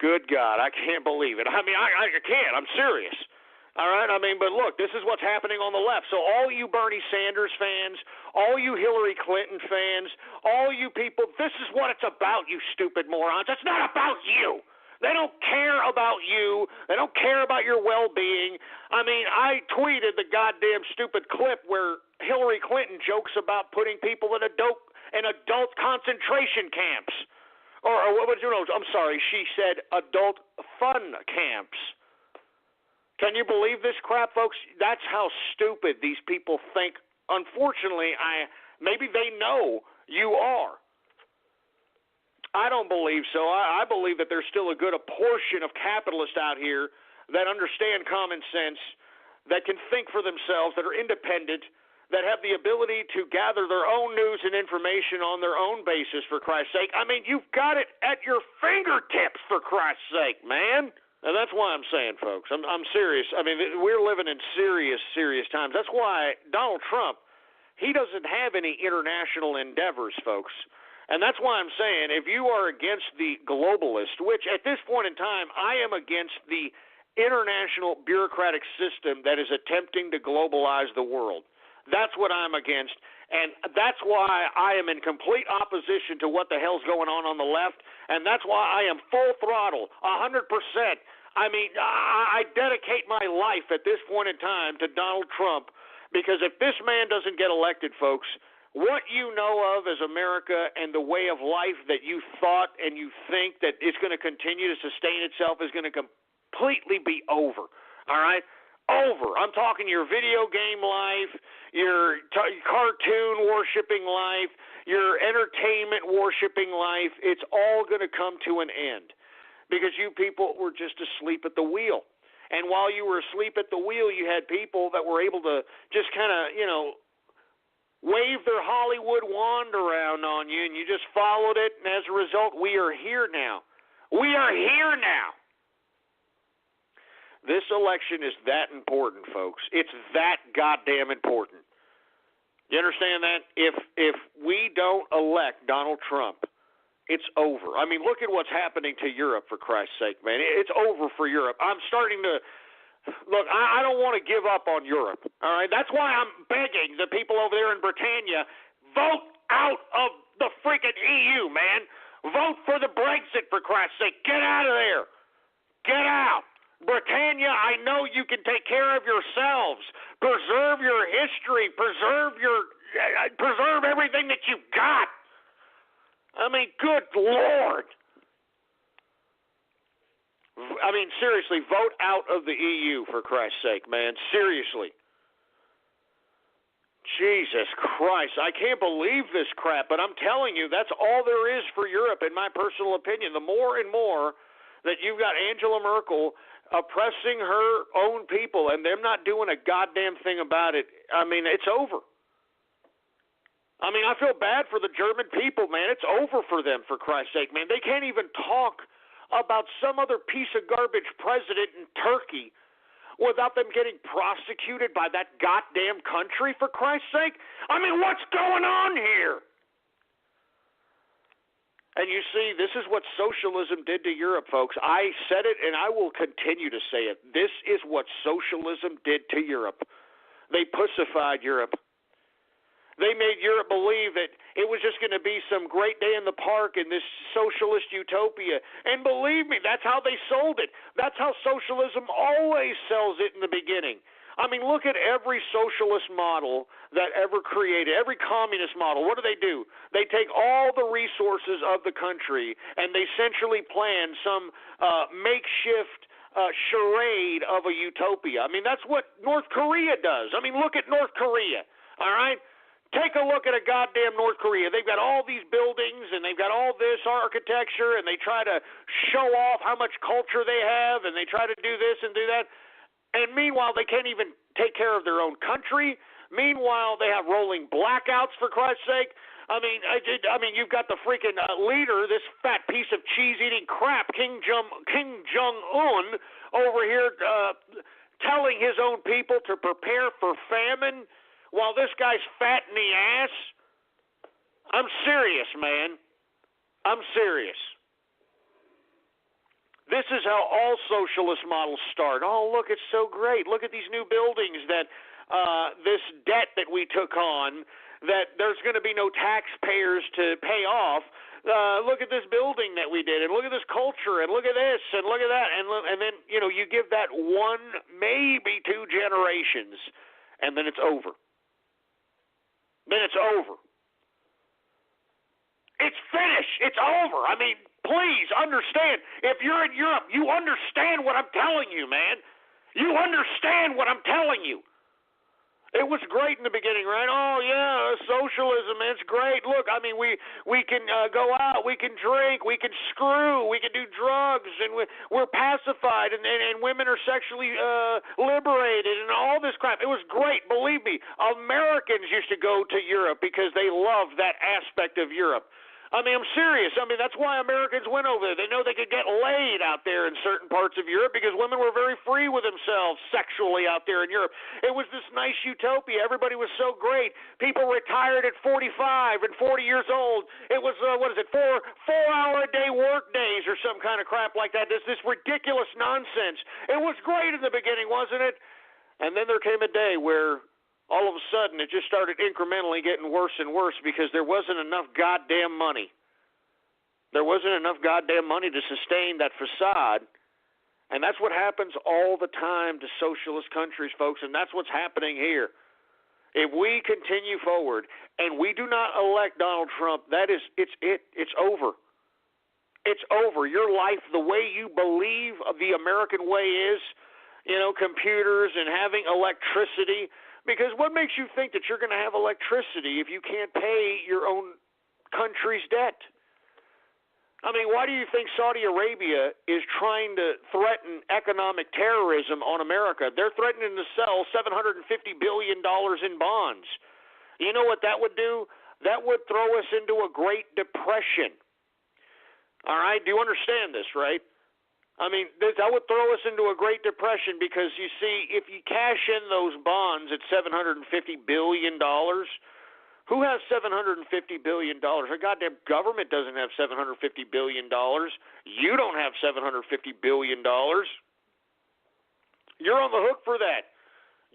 S5: Good God, I can't believe it. I mean, I can't. I'm serious. All right? I mean, but look, this is what's happening on the left. So all you Bernie Sanders fans, all you Hillary Clinton fans, all you people, this is what it's about, you stupid morons. It's not about you. They don't care about you. They don't care about your well-being. I mean, I tweeted the goddamn stupid clip where Hillary Clinton jokes about putting people in adult concentration camps. Or what was I'm sorry, she said adult fun camps. Can you believe this crap, folks? That's how stupid these people think. Unfortunately, maybe they know you are. I don't believe so. I believe that there's still a good portion of capitalists out here that understand common sense, that can think for themselves, that are independent, that have the ability to gather their own news and information on their own basis, for Christ's sake. I mean, you've got it at your fingertips, for Christ's sake, man. And that's why I'm saying, folks, I'm serious. I mean, we're living in serious, serious times. That's why Donald Trump, he doesn't have any international endeavors, folks. And that's why I'm saying, if you are against the globalist, which at this point in time, I am against the international bureaucratic system that is attempting to globalize the world. That's what I'm against, and that's why I am in complete opposition to what the hell's going on the left, and that's why I am full throttle, 100%. I mean, I dedicate my life at this point in time to Donald Trump, because if this man doesn't get elected, folks, what you know of as America and the way of life that you thought and you think that it's going to continue to sustain itself is going to completely be over, all right? Over. I'm talking your video game life, your cartoon worshiping life, your entertainment worshiping life. It's all going to come to an end because you people were just asleep at the wheel. And while you were asleep at the wheel, you had people that were able to just kind of, wave their Hollywood wand around on you, and you just followed it. And as a result, we are here now. We are here now. This election is that important, folks. It's that goddamn important. You understand that? If we don't elect Donald Trump, it's over. I mean, look at what's happening to Europe, for Christ's sake, man. It's over for Europe. I'm starting to look. I don't want to give up on Europe. All right, that's why I'm begging the people over there in Britannia, vote out of the freaking EU, man. Vote for the Brexit, for Christ's sake. Get out of there. Get out. Britannia, I know you can take care of yourselves. Preserve your history. Preserve everything that you've got. I mean, good Lord. I mean, seriously, vote out of the EU, for Christ's sake, man. Seriously. Jesus Christ. I can't believe this crap, but I'm telling you, that's all there is for Europe, in my personal opinion. The more and more that you've got Angela Merkel oppressing her own people, and them not doing a goddamn thing about it, I mean, it's over. I mean, I feel bad for the German people, man. It's over for them, for Christ's sake, man. They can't even talk about some other piece of garbage president in Turkey without them getting prosecuted by that goddamn country, for Christ's sake. I mean, what's going on here? And you see, this is what socialism did to Europe, folks. I said it, and I will continue to say it. This is what socialism did to Europe. They pussified Europe. They made Europe believe that it was just going to be some great day in the park in this socialist utopia. And believe me, that's how they sold it. That's how socialism always sells it in the beginning. I mean, look at every socialist model that ever created, every communist model. What do? They take all the resources of the country and they centrally plan some makeshift charade of a utopia. I mean, that's what North Korea does. I mean, look at North Korea, all right? Take a look at a goddamn North Korea. They've got all these buildings, and they've got all this architecture, and they try to show off how much culture they have, and they try to do this and do that. And meanwhile, they can't even take care of their own country. Meanwhile, they have rolling blackouts, for Christ's sake. I mean, you've got the freaking leader, this fat piece of cheese-eating crap, Kim Jong-un, over here telling his own people to prepare for famine, while this guy's fat in the ass. I'm serious, man. I'm serious. This is how all socialist models start. Oh, look, it's so great. Look at these new buildings that this debt that we took on, that there's going to be no taxpayers to pay off. Look at this building that we did, and look at this culture, and look at this, and look at that. And then, you give that one, maybe 2 generations, and then it's over. Then it's over. It's finished. It's over. I mean, please understand. If you're in Europe, you understand what I'm telling you, man. You understand what I'm telling you. It was great in the beginning, right? Oh, yeah, socialism, it's great. Look, I mean, we can go out, we can drink, we can screw, we can do drugs, and we're pacified, and women are sexually liberated, and all this crap. It was great, believe me. Americans used to go to Europe because they loved that aspect of Europe. I mean, I'm serious. I mean, that's why Americans went over there. They know they could get laid out there in certain parts of Europe because women were very free with themselves sexually out there in Europe. It was this nice utopia. Everybody was so great. People retired at 45 and 40 years old. It was, 4-hour-a-day work days or some kind of crap like that. This ridiculous nonsense. It was great in the beginning, wasn't it? And then there came a day where all of a sudden, it just started incrementally getting worse and worse because there wasn't enough goddamn money. There wasn't enough goddamn money to sustain that facade. And that's what happens all the time to socialist countries, folks, and that's what's happening here. If we continue forward and we do not elect Donald Trump, it's over. It's over. Your life, the way you believe the American way is, computers and having electricity. Because what makes you think that you're going to have electricity if you can't pay your own country's debt? I mean, why do you think Saudi Arabia is trying to threaten economic terrorism on America? They're threatening to sell $750 billion in bonds. You know what that would do? That would throw us into a Great Depression. All right? Do you understand this, right? I mean, that would throw us into a Great Depression because, you see, if you cash in those bonds at $750 billion, who has $750 billion? The goddamn government doesn't have $750 billion. You don't have $750 billion. You're on the hook for that.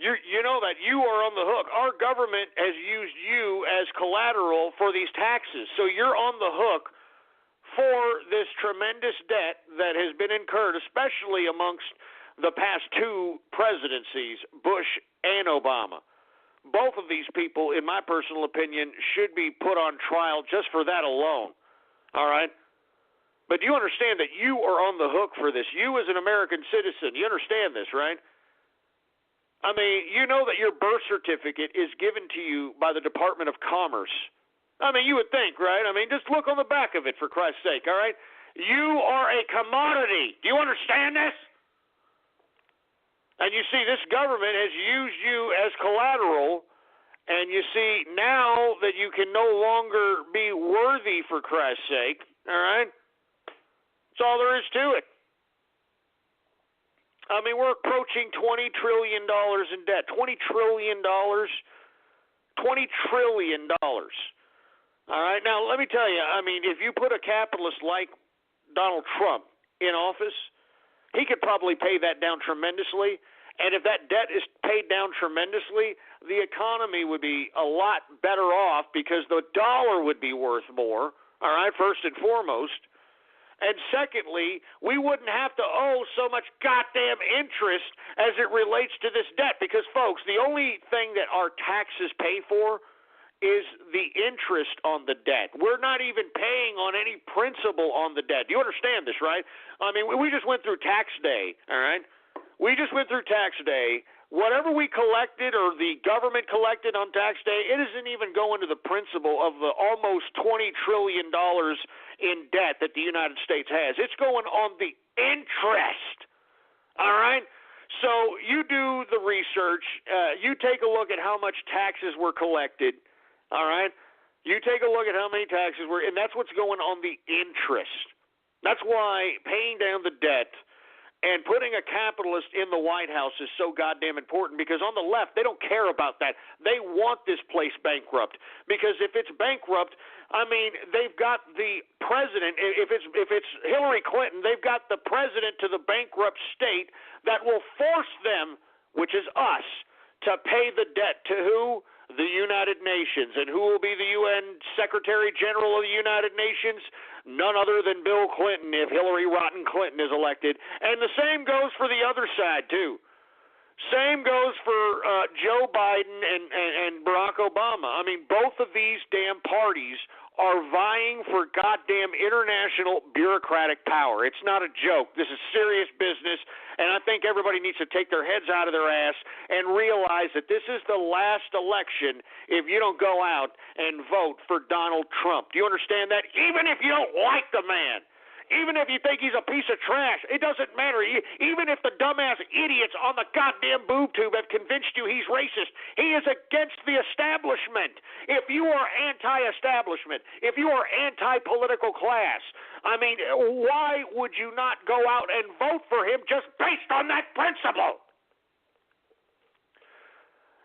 S5: You know that. You are on the hook. Our government has used you as collateral for these taxes, so you're on the hook for this tremendous debt that has been incurred, especially amongst the past 2 presidencies, Bush and Obama. Both of these people, in my personal opinion, should be put on trial just for that alone. All right? But you understand that you are on the hook for this. You as an American citizen, you understand this, right? I mean, you know that your birth certificate is given to you by the Department of Commerce. I mean, you would think, right? I mean, just look on the back of it, for Christ's sake, all right? You are a commodity. Do you understand this? And you see, this government has used you as collateral, and you see, now that you can no longer be worthy, for Christ's sake, all right? That's all there is to it. I mean, we're approaching $20 trillion in debt. $20 trillion. $20 trillion. All right, now let me tell you, I mean, if you put a capitalist like Donald Trump in office, he could probably pay that down tremendously. And if that debt is paid down tremendously, the economy would be a lot better off because the dollar would be worth more, all right, first and foremost. And secondly, we wouldn't have to owe so much goddamn interest as it relates to this debt. Because, folks, the only thing that our taxes pay for is the interest on the debt. We're not even paying on any principal on the debt. Do you understand this, right? I mean, we just went through tax day, all right? We just went through tax day. Whatever we collected or the government collected on tax day, it isn't even going to the principal of the almost $20 trillion in debt that the United States has. It's going on the interest, all right? So you do the research. You take a look at how much taxes were collected, all right? You take a look at how many taxes were, and that's what's going on the interest. That's why paying down the debt and putting a capitalist in the White House is so goddamn important, because on the left, they don't care about that. They want this place bankrupt, because if it's bankrupt, I mean, they've got the president. If it's Hillary Clinton, they've got the president to the bankrupt state that will force them, which is us, to pay the debt to who? The United Nations. And who will be the UN Secretary General of the United Nations? None other than Bill Clinton if Hillary Rotten Clinton is elected. And the same goes for the other side, too. Same goes for Joe Biden and Barack Obama. I mean, both of these damn parties are vying for goddamn international bureaucratic power. It's not a joke. This is serious business, and I think everybody needs to take their heads out of their ass and realize that this is the last election if you don't go out and vote for Donald Trump. Do you understand that? Even if you don't like the man, even if you think he's a piece of trash, it doesn't matter. Even if the dumbass idiots on the goddamn boob tube have convinced you he's racist, he is against the establishment. If you are anti-establishment, if you are anti-political class, I mean, why would you not go out and vote for him just based on that principle?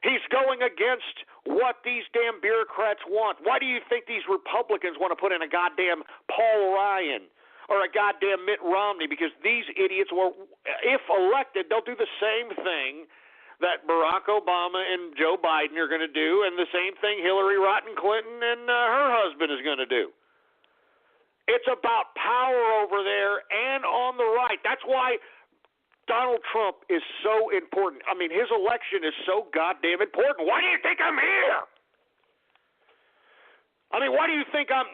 S5: He's going against what these damn bureaucrats want. Why do you think these Republicans want to put in a goddamn Paul Ryan or a goddamn Mitt Romney? Because these idiots will, if elected, they'll do the same thing that Barack Obama and Joe Biden are going to do, and the same thing Hillary Rotten Clinton and her husband is going to do. It's about power over there and on the right. That's why Donald Trump is so important. I mean, his election is so goddamn important. Why do you think I'm here? I mean, why do you think I'm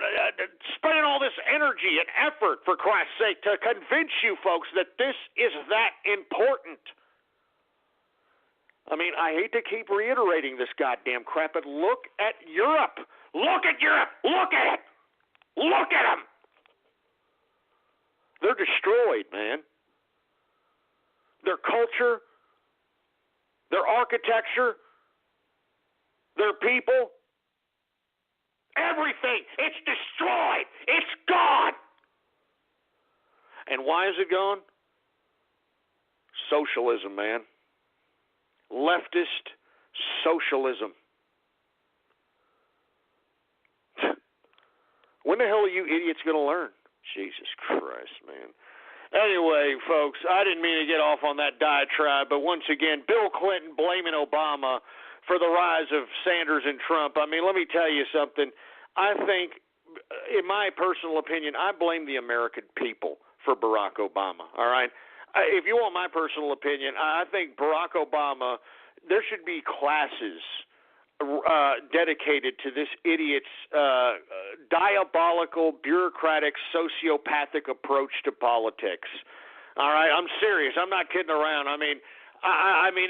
S5: spending all this energy and effort, for Christ's sake, to convince you folks that this is that important? I mean, I hate to keep reiterating this goddamn crap, but look at Europe. Look at Europe. Look at it. Look at them. They're destroyed, man. Their culture, their architecture, their people, everything. It's destroyed. It's gone. And why is it gone? Socialism, man. Leftist socialism. When the hell are you idiots going to learn? Jesus Christ, man. Anyway, folks, I didn't mean to get off on that diatribe, but once again, Bill Clinton blaming Obama for the rise of Sanders and Trump. I mean, let me tell you something. I think, in my personal opinion, I blame the American people for Barack Obama, all right? If you want my personal opinion, I think Barack Obama, there should be classes dedicated to this idiot's diabolical, bureaucratic, sociopathic approach to politics. All right, I'm serious. I'm not kidding around. I mean,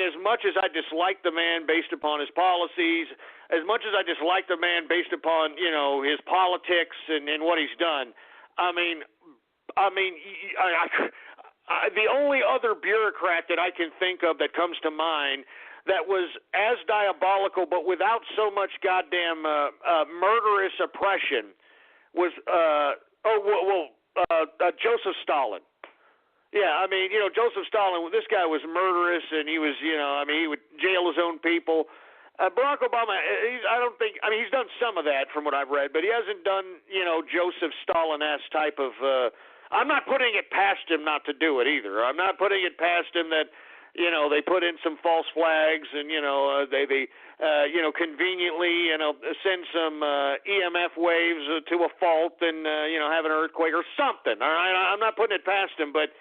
S5: as much as I dislike the man based upon his policies, as much as I dislike the man based upon, you know, his politics and what he's done, the only other bureaucrat that I can think of that comes to mind that was as diabolical but without so much goddamn murderous oppression was Joseph Stalin. Yeah, I mean, you know, Joseph Stalin, this guy was murderous, and he was, you know, I mean, he would jail his own people. Barack Obama, he's done some of that from what I've read, but he hasn't done, you know, Joseph Stalin-esque type of, I'm not putting it past him not to do it either. I'm not putting it past him that they put in some false flags, and they conveniently send some EMF waves to a fault, and have an earthquake or something. All right, I'm not putting it past him, but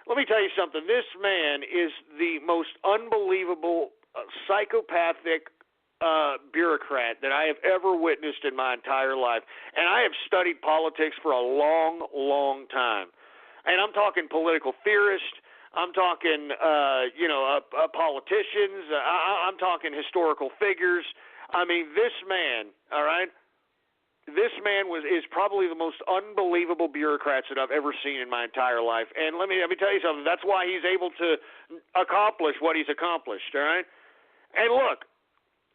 S5: let me tell you something. This man is the most unbelievable psychopathic bureaucrat that I have ever witnessed in my entire life, and I have studied politics for a long, long time. And I'm talking political theorist. I'm talking, politicians. I'm talking historical figures. I mean, this man, all right, this man is probably the most unbelievable bureaucrat that I've ever seen in my entire life. And let me tell you something. That's why he's able to accomplish what he's accomplished, all right? And look,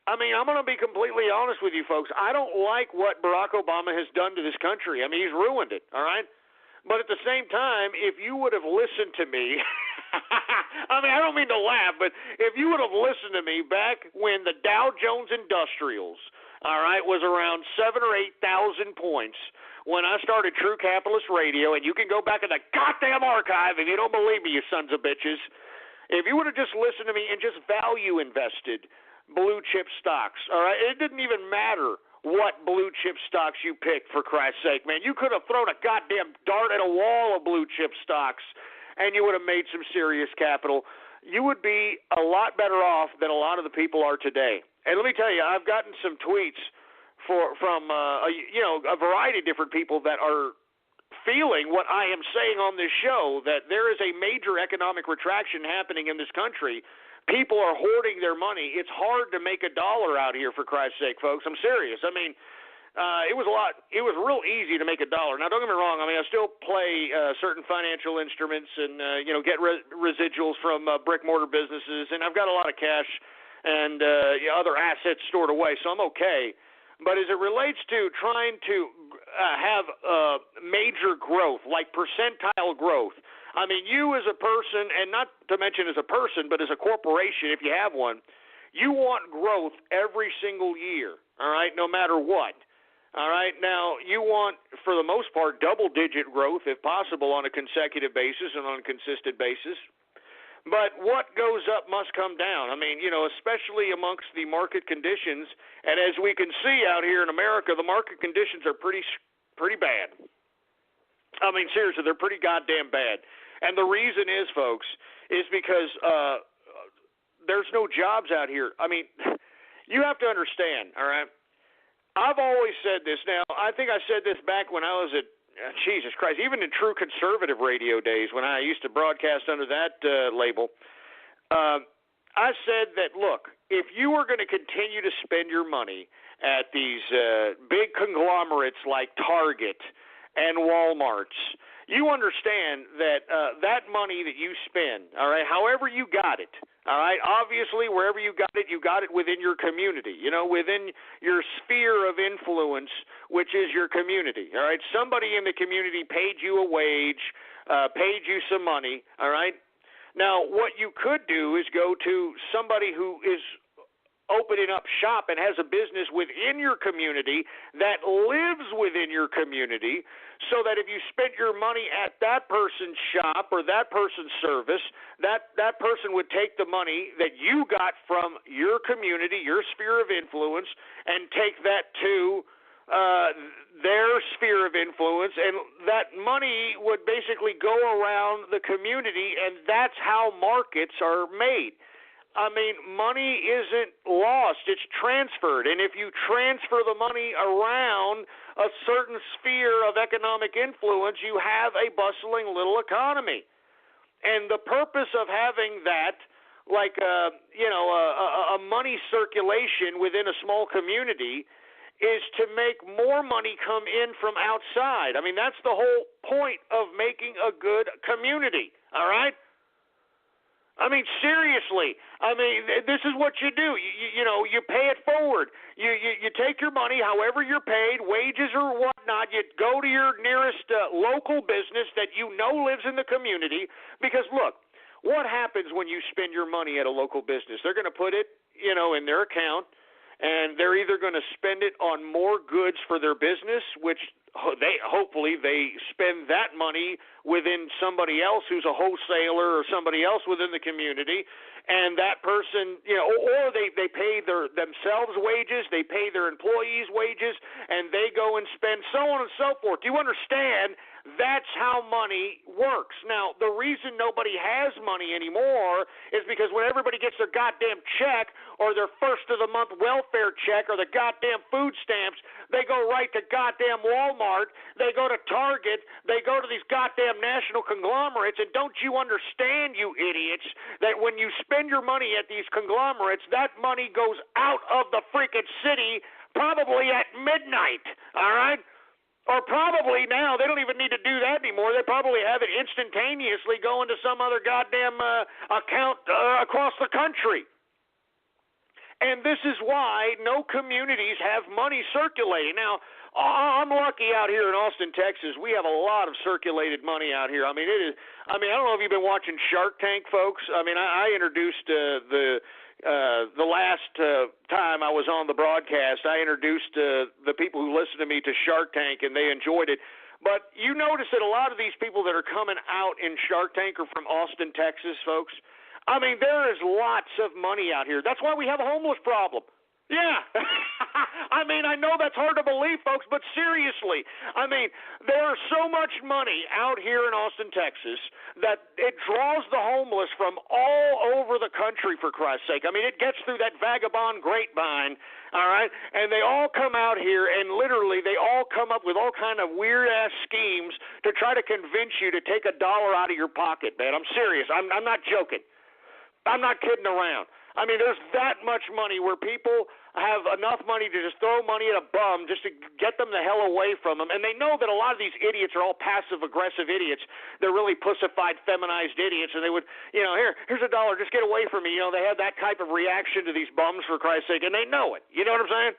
S5: I mean, I'm going to be completely honest with you folks. I don't like what Barack Obama has done to this country. I mean, he's ruined it, all right? But at the same time, if you would have listened to me, I mean, I don't mean to laugh, but if you would have listened to me back when the Dow Jones Industrials, all right, was around 7,000 or 8,000 points when I started True Capitalist Radio, and you can go back in the goddamn archive if you don't believe me, you sons of bitches. If you would have just listened to me and just value invested blue chip stocks, all right, it didn't even matter what blue chip stocks you picked, for Christ's sake, man. You could have thrown a goddamn dart at a wall of blue chip stocks, and you would have made some serious capital. You would be a lot better off than a lot of the people are today. And let me tell you, I've gotten some tweets from a variety of different people that are feeling what I am saying on this show, that there is a major economic retraction happening in this country. People are hoarding their money. It's hard to make $1 out here, for Christ's sake, folks. I'm serious. I mean, it was real easy to make $1. Now, don't get me wrong. I mean, I still play certain financial instruments and, get residuals from brick-mortar businesses, and I've got a lot of cash and other assets stored away, so I'm okay. But as it relates to trying to have major growth, like percentile growth, I mean, you as a person, and not to mention as a person, but as a corporation, if you have one, you want growth every single year, all right, no matter what. All right, now you want, for the most part, double-digit growth, if possible, on a consecutive basis and on a consistent basis. But what goes up must come down. I mean, especially amongst the market conditions, and as we can see out here in America, the market conditions are pretty bad. I mean, seriously, they're pretty goddamn bad. And the reason is, folks, is because there's no jobs out here. I mean, you have to understand, all right? I've always said this. Now, I think I said this back when I was at, Jesus Christ, even in true conservative radio days when I used to broadcast under that label. I said that, look, if you are going to continue to spend your money at these big conglomerates like Target and Walmart's, you understand that that money that you spend, all right, however you got it, all right, obviously wherever you got it within your community, within your sphere of influence, which is your community, all right. Somebody in the community paid you a wage, paid you some money, all right. Now, what you could do is go to somebody who is opening up shop and has a business within your community that lives within your community, so that if you spent your money at that person's shop or that person's service, that person would take the money that you got from your community, your sphere of influence, and take that to their sphere of influence, and that money would basically go around the community, and that's how markets are made. I mean, money isn't lost, it's transferred. And if you transfer the money around a certain sphere of economic influence, you have a bustling little economy. And the purpose of having that, like a money circulation within a small community, is to make more money come in from outside. I mean, that's the whole point of making a good community, all right? I mean, seriously. I mean, this is what you do. You pay it forward. You take your money, however you're paid, wages or whatnot. You go to your nearest local business that you know lives in the community. Because look, what happens when you spend your money at a local business? They're going to put it, in their account, and they're either going to spend it on more goods for their business, which hopefully they spend that money within somebody else who's a wholesaler or somebody else within the community, and that person, or they pay themselves wages, they pay their employees wages, and they go and spend so on and so forth. Do you understand? That's how money works. Now, the reason nobody has money anymore is because when everybody gets their goddamn check or their first-of-the-month welfare check or the goddamn food stamps, they go right to goddamn Walmart, they go to Target, they go to these goddamn national conglomerates, and don't you understand, you idiots, that when you spend your money at these conglomerates, that money goes out of the freaking city probably at midnight, all right? Or probably now, they don't even need to do that anymore. They probably have it instantaneously go into some other goddamn account across the country. And this is why no communities have money circulating. Now, I'm lucky out here in Austin, Texas. We have a lot of circulated money out here. I mean, I don't know if you've been watching Shark Tank, folks. I mean, I introduced the last time I was on the broadcast, I introduced the people who listen to me to Shark Tank, and they enjoyed it. But you notice that a lot of these people that are coming out in Shark Tank are from Austin, Texas, folks. I mean, there is lots of money out here. That's why we have a homeless problem. Yeah. I mean, I know that's hard to believe, folks, but seriously, I mean, there's so much money out here in Austin, Texas, that it draws the homeless from all over the country, for Christ's sake. I mean, it gets through that vagabond grapevine, all right, and they all come out here, and literally they all come up with all kind of weird-ass schemes to try to convince you to take $1 out of your pocket, man. I'm serious. I'm not joking. I'm not kidding around. I mean, there's that much money where people have enough money to just throw money at a bum just to get them the hell away from them. And they know that a lot of these idiots are all passive-aggressive idiots. They're really pussified, feminized idiots. And they would, here's $1, just get away from me. They have that type of reaction to these bums, for Christ's sake, and they know it. You know what I'm saying?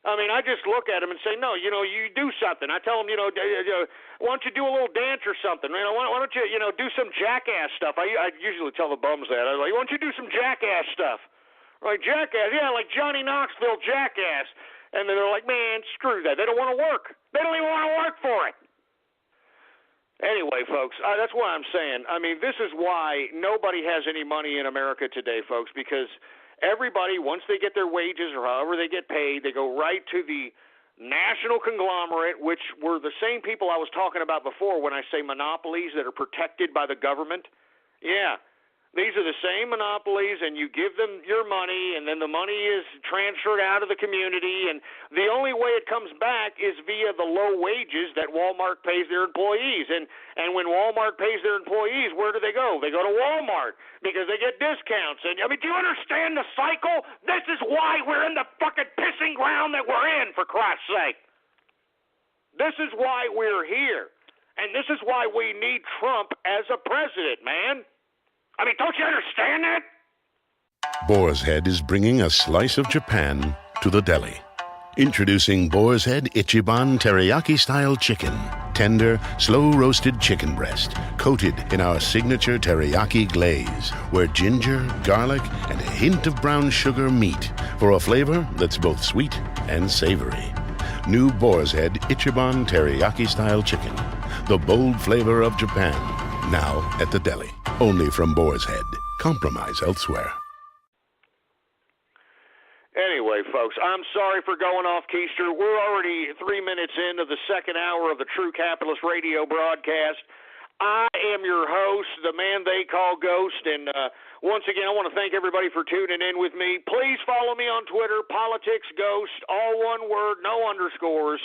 S5: I mean, I just look at them and say, no, you do something. I tell them, why don't you do a little dance or something? Why don't you, do some jackass stuff? I usually tell the bums that. I'm like, why don't you do some jackass stuff? Like, jackass, yeah, like Johnny Knoxville jackass. And then they're like, man, screw that. They don't want to work. They don't even want to work for it. Anyway, folks, that's what I'm saying. I mean, this is why nobody has any money in America today, folks, because everybody, once they get their wages or however they get paid, they go right to the national conglomerate, which were the same people I was talking about before when I say monopolies that are protected by the government. Yeah, these are the same monopolies, and you give them your money, and then the money is transferred out of the community, and the only way it comes back is via the low wages that Walmart pays their employees. And when Walmart pays their employees, where do they go? They go to Walmart because they get discounts. And I mean, do you understand the cycle? This is why we're in the fucking pissing ground that we're in, for Christ's sake. This is why we're here. And this is why we need Trump as a president, man. I mean, don't you understand that?
S2: Boar's Head is bringing a slice of Japan to the deli. Introducing Boar's Head Ichiban Teriyaki-style chicken. Tender, slow-roasted chicken breast, coated in our signature teriyaki glaze, where ginger, garlic, and a hint of brown sugar meet for a flavor that's both sweet and savory. New Boar's Head Ichiban Teriyaki-style chicken. The bold flavor of Japan. Now at the deli. Only from Boar's Head. Compromise elsewhere.
S5: Anyway, folks, I'm sorry for going off Keister. We're already 3 minutes into the second hour of the True Capitalist Radio broadcast. I am your host, the man they call Ghost, and once again, I want to thank everybody for tuning in with me. Please follow me on Twitter, Politics Ghost, all one word, no underscores,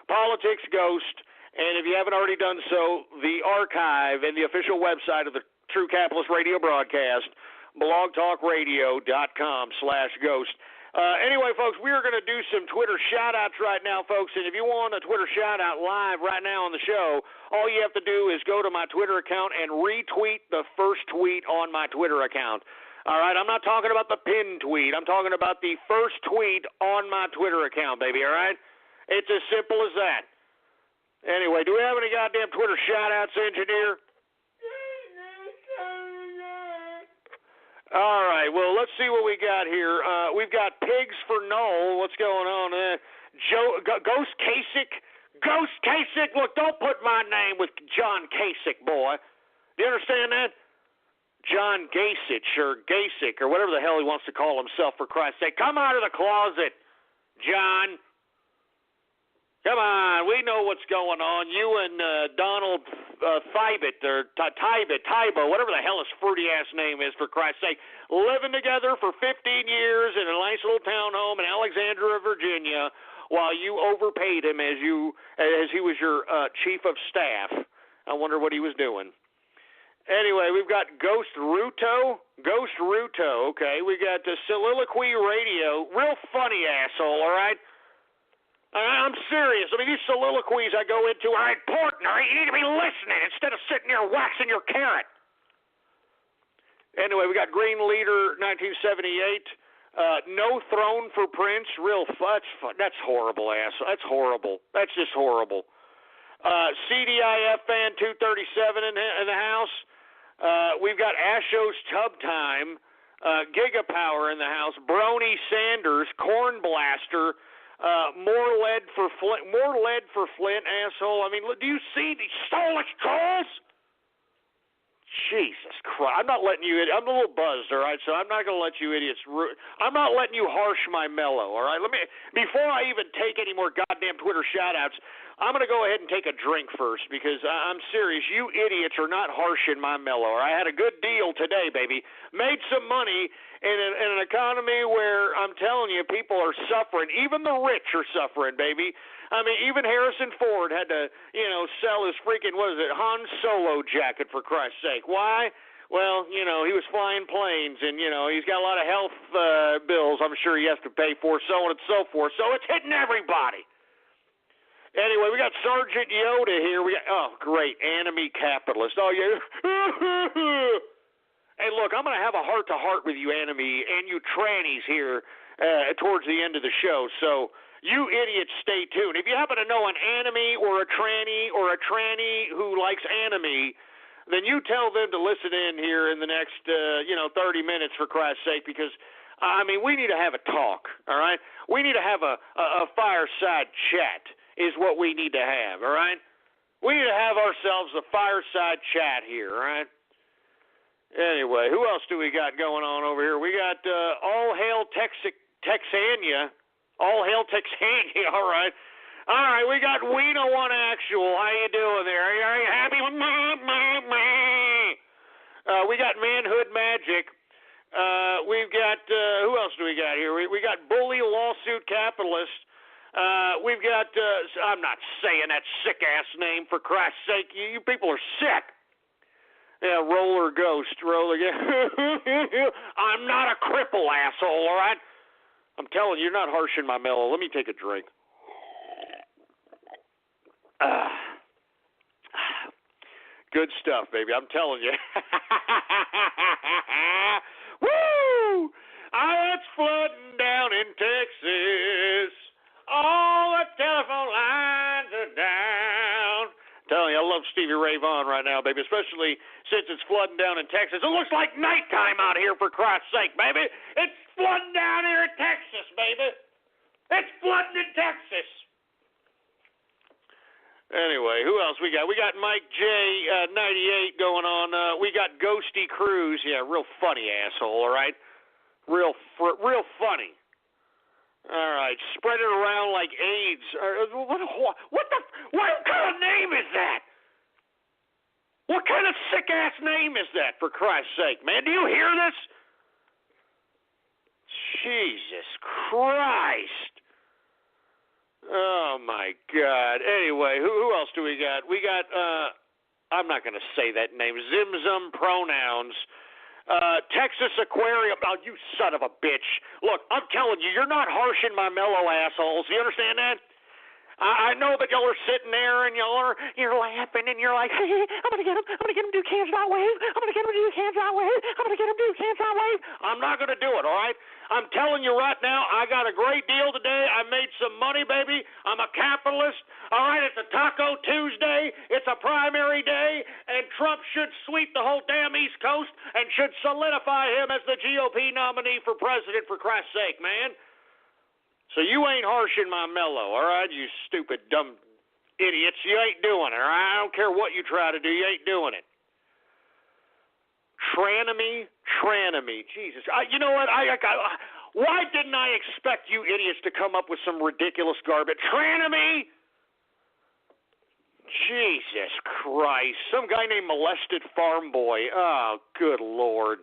S5: Politics Ghost. And if you haven't already done so, the archive and the official website of the True Capitalist Radio broadcast, blogtalkradio.com/ghost. Anyway, folks, we are going to do some Twitter shout-outs right now, folks. And if you want a Twitter shout-out live right now on the show, all you have to do is go to my Twitter account and retweet the first tweet on my Twitter account. All right, I'm not talking about the pinned tweet. I'm talking about the first tweet on my Twitter account, baby, all right? It's as simple as that. Anyway, do we have any goddamn Twitter shout-outs, engineer? All right, well, let's see what we got here. We've got Pigs for Noel. What's going on? Ghost Kasich Ghost Kasich. Look, don't put my name with John Kasich, boy. Do you understand that? John Gasich or Gasick or whatever the hell he wants to call himself, for Christ's sake. Come out of the closet, John. Come on, we know what's going on. You and Donald Thibet or Tybo, whatever the hell his fruity-ass name is, for Christ's sake, living together for 15 years in a nice little townhome in Alexandria, Virginia, while you overpaid him as he was your chief of staff. I wonder what he was doing. Anyway, we've got Ghost Ruto, okay. We got the Soliloquy Radio, real funny asshole, all right? I'm serious. I mean, these soliloquies I go into are important, all right? You need to be listening instead of sitting there waxing your carrot. Anyway, we got Green Leader 1978, No Throne for Prince, that's horrible, asshole. That's horrible. That's just horrible. CDIFN 237 in the house. We've got Asho's Tub Time, Gigapower in the house, Brony Sanders, Corn Blaster, more lead for Flint, asshole. I mean, do you see these Stolix trolls? Jesus Christ. I'm not letting you, I'm a little buzzed, all right, so I'm not going to let you idiots, I'm not letting you harsh my mellow, all right? Before I even take any more goddamn Twitter shout-outs, I'm going to go ahead and take a drink first, because I'm serious. You idiots are not harshing my mellow. I had a good deal today, baby. Made some money in an economy where I'm telling you, people are suffering. Even the rich are suffering, baby. I mean, even Harrison Ford had to, sell his freaking, Han Solo jacket, for Christ's sake. Why? Well, he was flying planes, and, he's got a lot of health bills I'm sure he has to pay for, so on and so forth. So it's hitting everybody. Anyway, we got Sergeant Yoda here. Great, enemy capitalist. Oh, yeah. Hey, look, I'm going to have a heart-to-heart with you enemy and you trannies here towards the end of the show, so you idiots stay tuned. If you happen to know an enemy or a tranny who likes anime, then you tell them to listen in here in the next, 30 minutes, for Christ's sake, because, we need to have a talk, all right? We need to have a fireside chat. Is what we need to have, all right? We need to have ourselves a fireside chat here, all right? Anyway, who else do we got going on over here? We got All Hail Texania. All Hail Texania, all right. All right, we got Wiener One Actual. How you doing there? Are you happy? We got Manhood Magic. We've got, who else do we got here? We got Bully Lawsuit Capitalist. We've got, I'm not saying that sick-ass name, for Christ's sake. You people are sick. Yeah, Roller Ghost. I'm not a cripple, asshole, all right? I'm telling you, you're not harshing my mellow. Let me take a drink. Good stuff, baby. I'm telling you. Woo! It's flooding down in Texas. All the telephone lines are down. I'm telling you, I love Stevie Ray Vaughan right now, baby, especially since it's flooding down in Texas. It looks like nighttime out here, for Christ's sake, baby. It's flooding down here in Texas, baby. It's flooding in Texas. Anyway, who else we got? We got Mike J, 98 going on. We got Ghosty Cruz. Yeah, real funny asshole, all right? Real funny. All right, spread it around like AIDS. What kind of name is that? What kind of sick-ass name is that, for Christ's sake, man? Do you hear this? Jesus Christ. Oh, my God. Anyway, who else do we got? We got, I'm not going to say that name, Zimzum Pronouns. Texas Aquarium. Oh, you son of a bitch. Look, I'm telling you, you're not harshing my mellow assholes. You understand that? I know that y'all are sitting there and you're laughing and you're like, hey, I'm going to get him. I'm going to get him to do Cans.wave. I'm going to get him to do Cans.wave. I'm going to get him to do Cans.wave. I'm not going to do it, all right? I'm telling you right now, I got a great deal today. I made some money, baby. I'm a capitalist. All right, it's a Taco Tuesday. It's a primary day, and Trump should sweep the whole damn East Coast and should solidify him as the GOP nominee for president, for Christ's sake, man. So you ain't harshing my mellow, all right, you stupid, dumb idiots. You ain't doing it, all right? I don't care what you try to do. You ain't doing it. Tranemy. Jesus. You know what? Why didn't I expect you idiots to come up with some ridiculous garbage? Tranemy. Jesus Christ. Some guy named Molested Farm Boy. Oh, good Lord.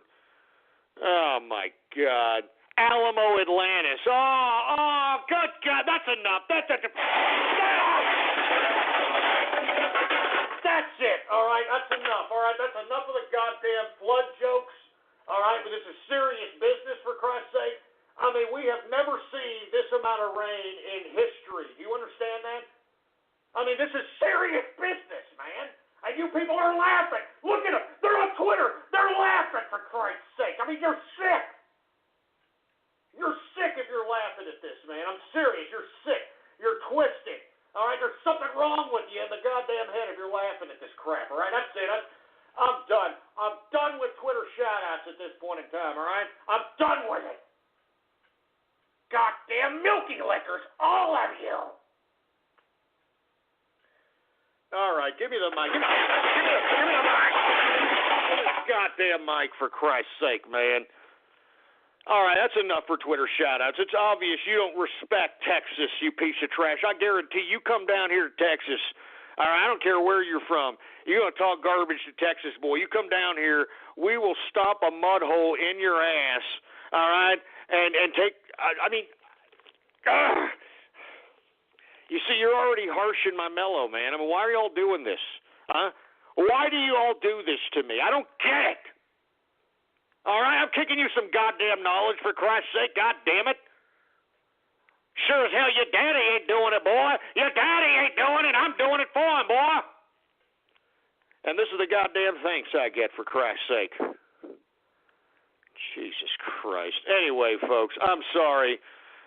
S5: Oh, my God. Alamo Atlantis. Oh, good God. That's enough. That's it. All right, that's enough. All right, that's enough of the goddamn flood jokes. All right, but this is serious business, for Christ's sake. I mean, we have never seen this amount of rain in history. Do you understand that? I mean, this is serious business, man. And you people are laughing. Look at them. They're on Twitter. They're laughing, for Christ's sake. I mean, you're sick. You're sick if you're laughing at this, man. I'm serious. You're sick. You're twisted. All right, there's something wrong with you in the goddamn head if you're laughing at this crap. All right, that's it. I'm done. I'm done with Twitter shout-outs at this point in time, all right? I'm done with it. Goddamn milky lickers, all of you. All right, give me the mic. Give me the mic. Give me the goddamn mic, for Christ's sake, man. All right, that's enough for Twitter shout-outs. It's obvious you don't respect Texas, you piece of trash. I guarantee you come down here to Texas. All right, I don't care where you're from. You're going to talk garbage to Texas, boy. You come down here, we will stop a mud hole in your ass, all right, and take, You see, you're already harshing my mellow, man. I mean, why are you all doing this? Huh? Why do you all do this to me? I don't get it. All right, I'm kicking you some goddamn knowledge, for Christ's sake. God damn it. Sure as hell your daddy ain't doing it, boy. Your daddy ain't doing it. I'm doing it for him, boy. And this is the goddamn thanks I get, for Christ's sake. Jesus Christ. Anyway, folks, I'm sorry.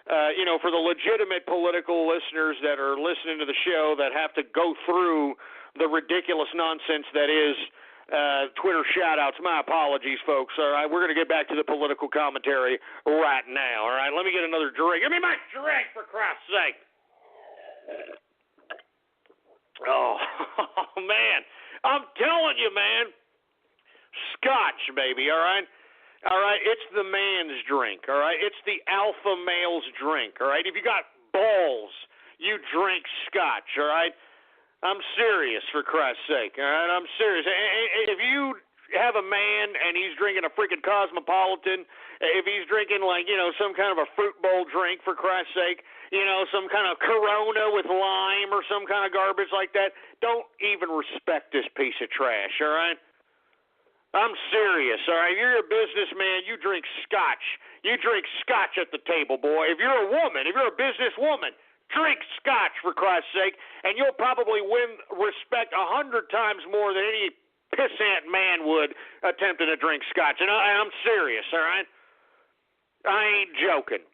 S5: For the legitimate political listeners that are listening to the show that have to go through the ridiculous nonsense that is Twitter shout-outs, my apologies, folks. All right, we're going to get back to the political commentary right now. All right, let me get another drink. Give me my drink, for Christ's sake. Oh, man. I'm telling you, man. Scotch, baby, all right? All right, it's the man's drink, all right? It's the alpha male's drink, all right? If you got balls, you drink Scotch, all right? I'm serious, for Christ's sake, all right? I'm serious. If you have a man and he's drinking a freaking Cosmopolitan, if he's drinking, some kind of a fruit bowl drink, for Christ's sake, some kind of Corona with lime or some kind of garbage like that, don't even respect this piece of trash, all right? I'm serious, all right? If you're a businessman, you drink Scotch. You drink Scotch at the table, boy. If you're a woman, if you're a businesswoman, drink Scotch, for Christ's sake, and you'll probably win respect 100 times more than any pissant man would attempting to drink Scotch. And I'm serious, all right? I ain't joking.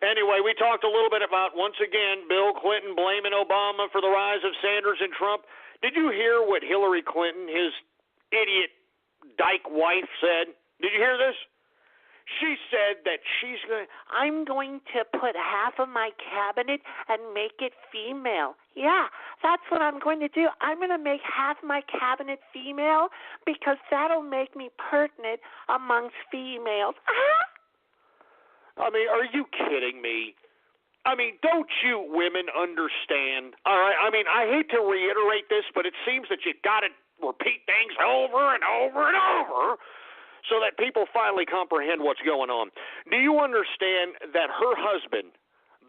S5: Anyway, we talked a little bit about, once again, Bill Clinton blaming Obama for the rise of Sanders and Trump. Did you hear what Hillary Clinton, his idiot dyke wife, said? Did you hear this? She said that I'm going to put half of my cabinet and make it female. Yeah, that's what I'm going to do. I'm going to make half my cabinet female because that'll make me pertinent amongst females. I mean, are you kidding me? I mean, don't you women understand? All right, I mean, I hate to reiterate this, but it seems that you got to repeat things over and over and over so that people finally comprehend what's going on. Do you understand that her husband,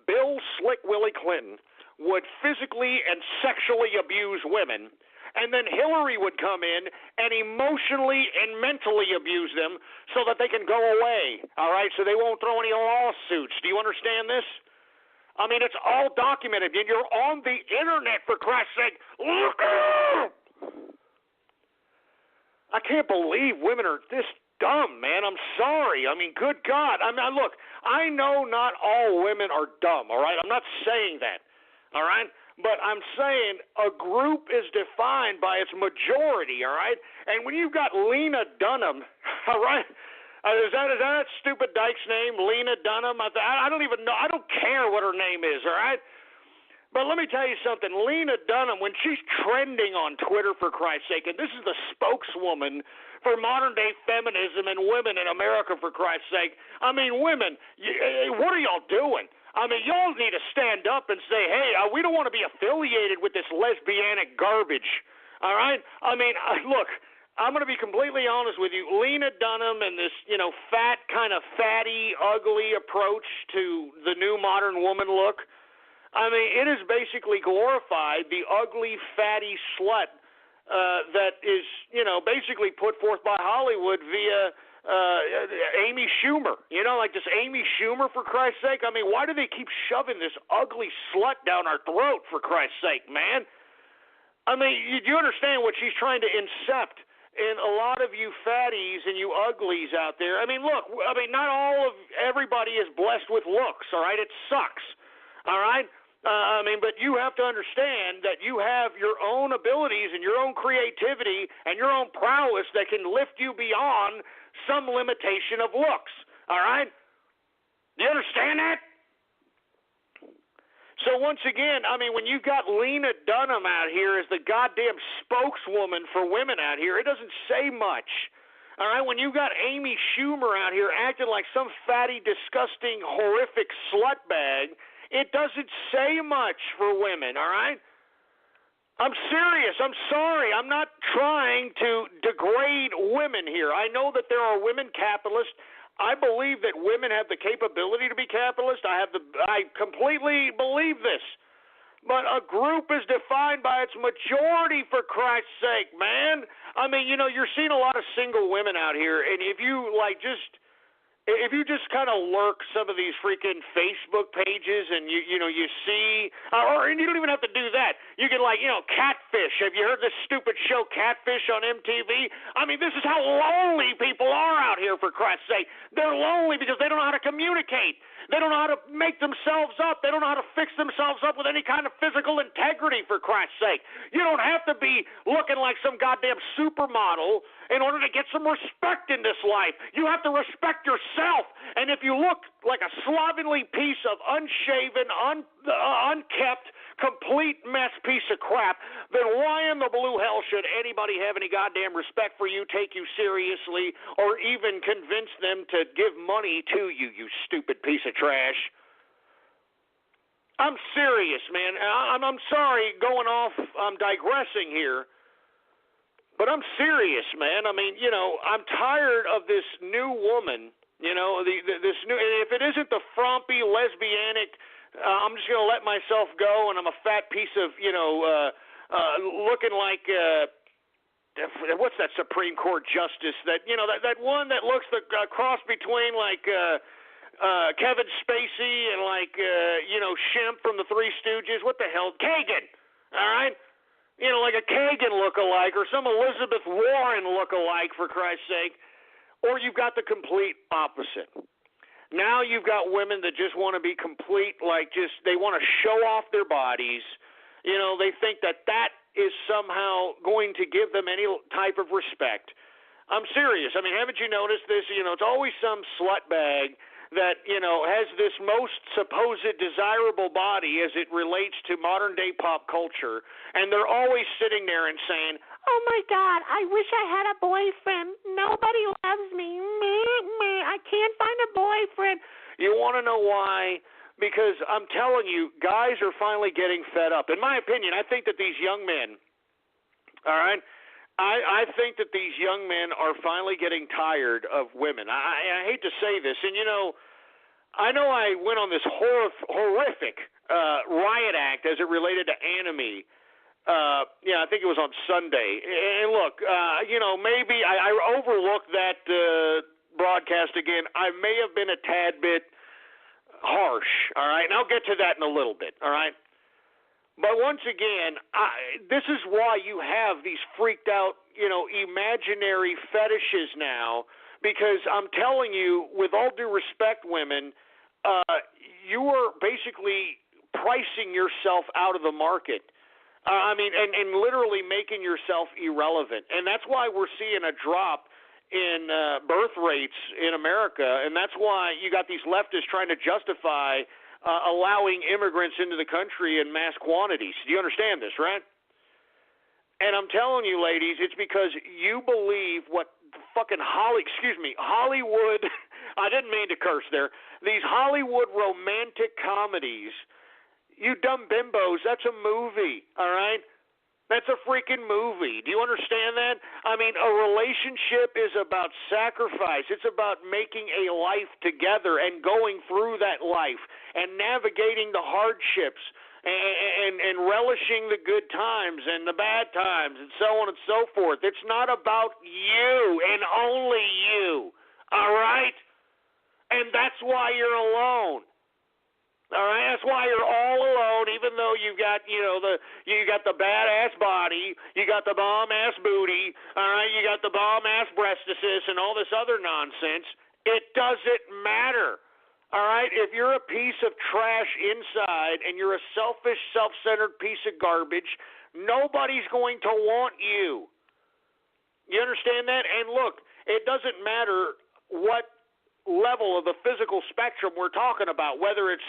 S5: Bill Slick Willie Clinton, would physically and sexually abuse women, and then Hillary would come in and emotionally and mentally abuse them so that they can go away, all right, so they won't throw any lawsuits. Do you understand this? I mean, it's all documented, and you're on the internet, for Christ's sake. Look out! I can't believe women are this dumb, man. I'm sorry. I mean, good God. I mean, look, I know not all women are dumb, all right? I'm not saying that, all right? But I'm saying a group is defined by its majority, all right? And when you've got Lena Dunham, all right, is that stupid dyke's name, Lena Dunham? I don't even know. I don't care what her name is, all right? But let me tell you something. Lena Dunham, when she's trending on Twitter, for Christ's sake, and this is the spokeswoman for modern-day feminism and women in America, for Christ's sake. I mean, women, what are y'all doing? I mean, y'all need to stand up and say, hey, we don't want to be affiliated with this lesbianic garbage, all right? I mean, look, I'm going to be completely honest with you. Lena Dunham and this, fat, kind of fatty, ugly approach to the new modern woman look, I mean, it is basically glorified the ugly, fatty slut that is, basically put forth by Hollywood via Amy Schumer. Like this Amy Schumer, for Christ's sake. I mean, why do they keep shoving this ugly slut down our throat, for Christ's sake, man? I mean, you understand what she's trying to incept in a lot of you fatties and you uglies out there. I mean, look, not everybody is blessed with looks, all right? It sucks, all right? But you have to understand that you have your own abilities and your own creativity and your own prowess that can lift you beyond some limitation of looks, all right? Do you understand that? So once again, when you've got Lena Dunham out here as the goddamn spokeswoman for women out here, it doesn't say much. All right, when you've got Amy Schumer out here acting like some fatty, disgusting, horrific slut bag, it doesn't say much for women, all right? I'm serious. I'm sorry. I'm not trying to degrade women here. I know that there are women capitalists. I believe that women have the capability to be capitalist. I completely believe this. But a group is defined by its majority, for Christ's sake, man. You're seeing a lot of single women out here, and if you just kind of lurk some of these freaking Facebook pages and you see, and you don't even have to do that. You can Catfish. Have you heard this stupid show Catfish on MTV? This is how lonely people are out here, for Christ's sake. They're lonely because they don't know how to communicate. They don't know how to make themselves up. They don't know how to fix themselves up with any kind of physical integrity, for Christ's sake. You don't have to be looking like some goddamn supermodel in order to get some respect in this life. You have to respect yourself. And if you look like a slovenly piece of unshaven, unkept, complete mess piece of crap, then why in the blue hell should anybody have any goddamn respect for you, take you seriously, or even convince them to give money to you, you stupid piece of trash? I'm serious, man. I'm sorry going off, I'm digressing here, but I'm serious, man. I'm tired of this new woman, this new, and if it isn't the frumpy, lesbianic, I'm just going to let myself go, and I'm a fat piece of, looking like, what's that Supreme Court justice? That one that looks the cross between Kevin Spacey and Shemp from the Three Stooges. What the hell? Kagan, all right? Like a Kagan look-alike or some Elizabeth Warren look-alike, for Christ's sake. Or you've got the complete opposite. Now you've got women that just want to be complete, they want to show off their bodies. They think that is somehow going to give them any type of respect. I'm serious. Haven't you noticed this? It's always some slut bag that, has this most supposed desirable body as it relates to modern-day pop culture, and they're always sitting there and saying, oh, my God, I wish I had a boyfriend. Nobody loves me. I can't find a boyfriend. You want to know why? Because I'm telling you, guys are finally getting fed up. In my opinion, I think that these young men, all right, I think that these young men are finally getting tired of women. I hate to say this, and I know I went on this horrific riot act as it related to Anime. I think it was on Sunday. And look, maybe I overlooked that broadcast again. I may have been a tad bit harsh, all right? And I'll get to that in a little bit, all right? But once again, this is why you have these freaked out, imaginary fetishes now, because I'm telling you, with all due respect, women, you are basically pricing yourself out of the market. And literally making yourself irrelevant. And that's why we're seeing a drop in birth rates in America, and that's why you got these leftists trying to justify allowing immigrants into the country in mass quantities. Do you understand this, right? And I'm telling you, ladies, it's because you believe what fucking Hollywood, I didn't mean to curse there, these Hollywood romantic comedies, you dumb bimbos, that's a movie, all right? That's a freaking movie. Do you understand that? I mean, a relationship is about sacrifice. It's about making a life together and going through that life and navigating the hardships and relishing the good times and the bad times and so on and so forth. It's not about you and only you, all right? And that's why you're alone. All right, that's why you're all alone, even though you've got, you got the badass body, you got the bomb-ass booty, all right, you got the bomb-ass breastises and all this other nonsense. It doesn't matter. All right, if you're a piece of trash inside and you're a selfish, self-centered piece of garbage, nobody's going to want you. You understand that? And look, it doesn't matter what level of the physical spectrum we're talking about, whether it's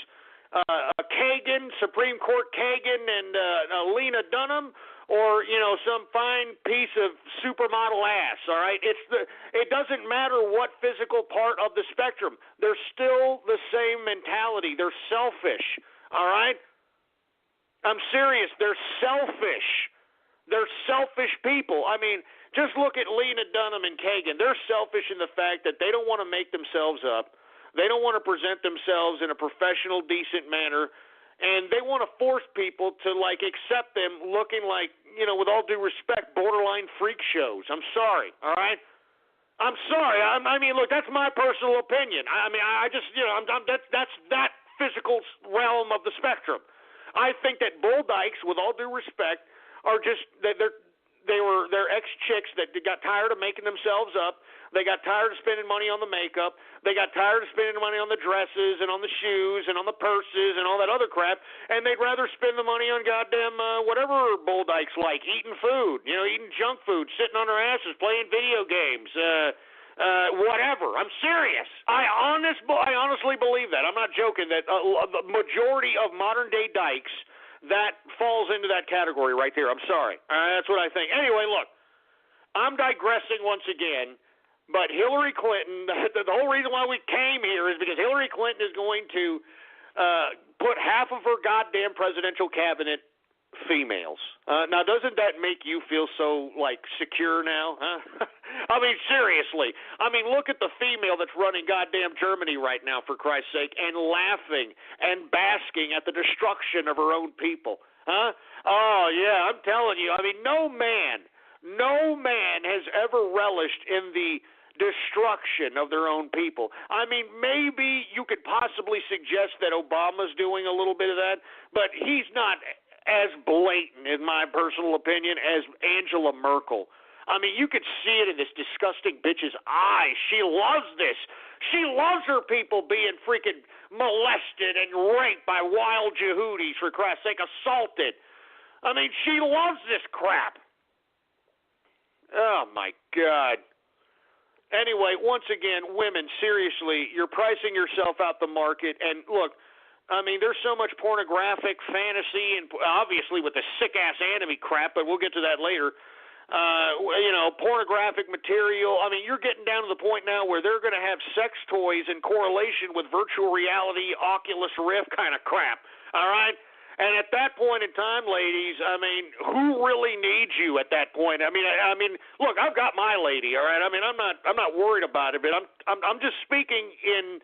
S5: Kagan, Supreme Court Kagan, and Lena Dunham, or some fine piece of supermodel ass. All right, it doesn't matter what physical part of the spectrum. They're still the same mentality. They're selfish. All right, I'm serious. They're selfish. They're selfish people. I mean, just look at Lena Dunham and Kagan. They're selfish in the fact that they don't want to make themselves up. They don't want to present themselves in a professional, decent manner, and they want to force people to, accept them looking like, with all due respect, borderline freak shows. I'm sorry, all right? I'm sorry. I mean, look, that's my personal opinion. I mean, I just, that's that physical realm of the spectrum. I think that bull dykes, with all due respect, are just, they're ex-chicks that got tired of making themselves up. They got tired of spending money on the makeup. They got tired of spending money on the dresses and on the shoes and on the purses and all that other crap, and they'd rather spend the money on goddamn whatever bull dykes like, eating food, eating junk food, sitting on their asses, playing video games, whatever. I'm serious. I honestly believe that. I'm not joking that the majority of modern-day dykes, that falls into that category right there. I'm sorry. That's what I think. Anyway, look, I'm digressing once again. But Hillary Clinton, the whole reason why we came here is because Hillary Clinton is going to put half of her goddamn presidential cabinet females. Now, doesn't that make you feel so, secure now? Huh? I mean, seriously. I mean, look at the female that's running goddamn Germany right now, for Christ's sake, and laughing and basking at the destruction of her own people. Huh? Oh, yeah, I'm telling you. I mean, no man has ever relished in the destruction of their own people. I mean, maybe you could possibly suggest that Obama's doing a little bit of that, but he's not as blatant, in my personal opinion, as Angela Merkel. I mean, you could see it in this disgusting bitch's eyes. She loves this. She loves her people being freaking molested and raped by wild Yehudis, for Christ's sake, assaulted. I mean, she loves this crap. Oh, my God. Anyway, once again, women, seriously, you're pricing yourself out the market. And look, I mean, there's so much pornographic fantasy, and obviously with the sick-ass anime crap, but we'll get to that later. Pornographic material. I mean, you're getting down to the point now where they're going to have sex toys in correlation with virtual reality, Oculus Rift kind of crap. All right? And at that point in time, ladies, I mean, who really needs you at that point? I mean, look, I've got my lady, all right. I mean, I'm not worried about it, but I'm just speaking in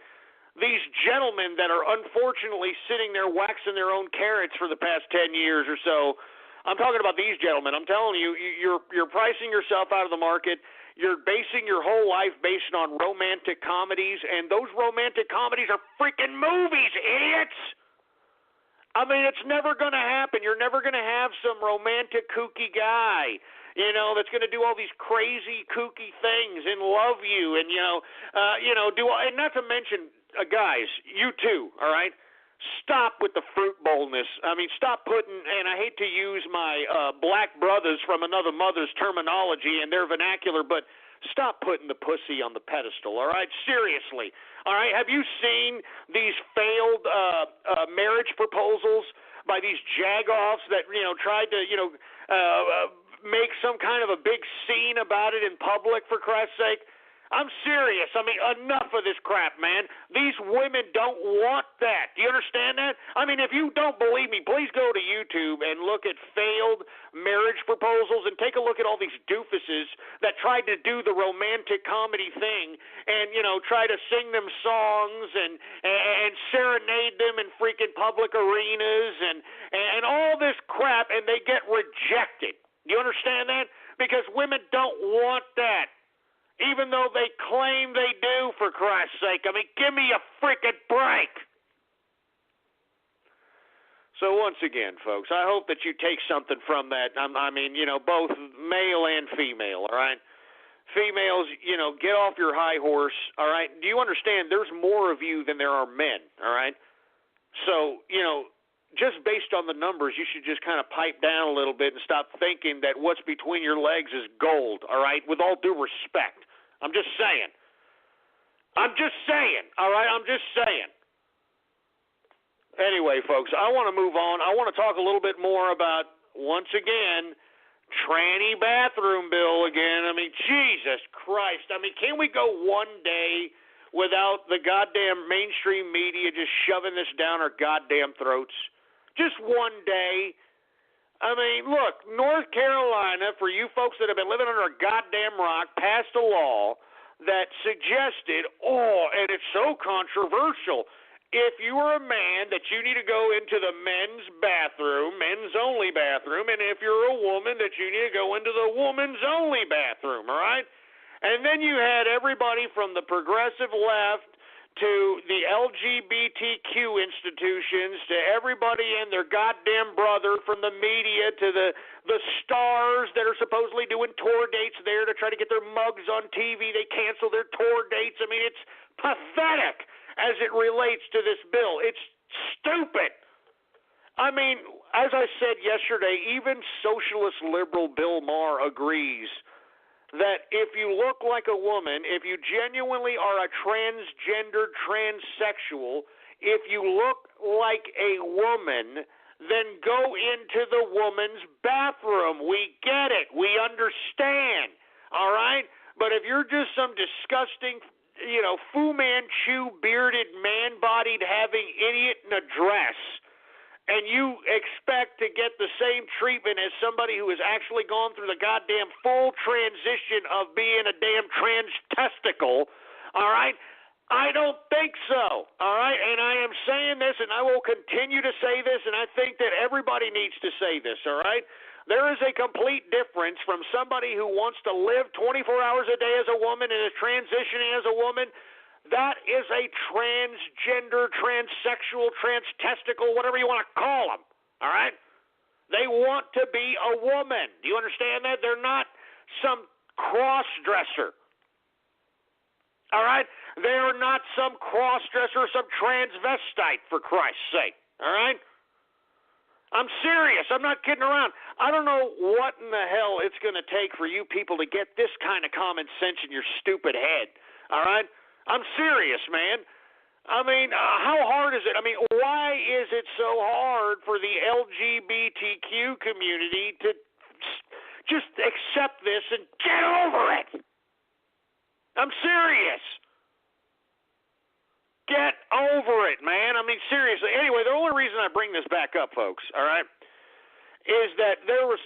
S5: these gentlemen that are unfortunately sitting there waxing their own carrots for the past 10 years or so. I'm talking about these gentlemen. I'm telling you, you're pricing yourself out of the market. You're basing your whole life based on romantic comedies, and those romantic comedies are freaking movies, idiots. I mean, it's never going to happen. You're never going to have some romantic, kooky guy, that's going to do all these crazy, kooky things and love you and, and not to mention, guys, you too, all right? Stop with the fruit boldness. I mean, stop putting, and I hate to use my black brothers from another mother's terminology and their vernacular, but Stop putting the pussy on the pedestal, all right? Seriously. All right, have you seen these failed marriage proposals by these jagoffs that, tried to, make some kind of a big scene about it in public, for Christ's sake? I'm serious. I mean, enough of this crap, man. These women don't want that. Do you understand that? I mean, if you don't believe me, please go to YouTube and look at failed marriage proposals and take a look at all these doofuses that tried to do the romantic comedy thing and, try to sing them songs and serenade them in freaking public arenas and all this crap, and they get rejected. Do you understand that? Because women don't want that. Even though they claim they do, for Christ's sake. I mean, give me a freaking break. So once again, folks, I hope that you take something from that. I mean, both male and female, all right? Females, get off your high horse, all right? Do you understand there's more of you than there are men, all right? So, just based on the numbers, you should just kind of pipe down a little bit and stop thinking that what's between your legs is gold, all right? With all due respect. I'm just saying, all right? I'm just saying. Anyway, folks, I want to move on. I want to talk a little bit more about, once again, tranny bathroom bill again. I mean, Jesus Christ. I mean, can we go one day without the goddamn mainstream media just shoving this down our goddamn throats? Just one day. I mean, look, North Carolina, for you folks that have been living under a goddamn rock, passed a law that suggested, and it's so controversial, if you are a man, that you need to go into the men's bathroom, men's only bathroom, and if you're a woman, that you need to go into the woman's only bathroom, all right? And then you had everybody from the progressive left to the LGBTQ institutions, to everybody and their goddamn brother, from the media to the stars that are supposedly doing tour dates there to try to get their mugs on TV. They cancel their tour dates. I mean, it's pathetic as it relates to this bill. It's stupid. I mean, as I said yesterday, even socialist liberal Bill Maher agrees that if you look like a woman, if you genuinely are a transgender, transsexual, if you look like a woman, then go into the woman's bathroom. We get it. We understand. All right? But if you're just some disgusting, Fu Manchu, bearded, man-bodied, having idiot in a dress, and you expect to get the same treatment as somebody who has actually gone through the goddamn full transition of being a damn trans testicle, all right? I don't think so, all right? And I am saying this, and I will continue to say this, and I think that everybody needs to say this, all right? There is a complete difference from somebody who wants to live 24 hours a day as a woman and is transitioning as a woman. That is a transgender, transsexual, transtesticle, whatever you want to call them, all right? They want to be a woman. Do you understand that? They're not some cross-dresser, all right? They are not some cross-dresser, some transvestite, for Christ's sake, all right? I'm serious. I'm not kidding around. I don't know what in the hell it's going to take for you people to get this kind of common sense in your stupid head, all right? I'm serious, man. I mean, how hard is it? I mean, why is it so hard for the LGBTQ community to just accept this and get over it? I'm serious. Get over it, man. I mean, seriously. Anyway, the only reason I bring this back up, folks, all right, is that there was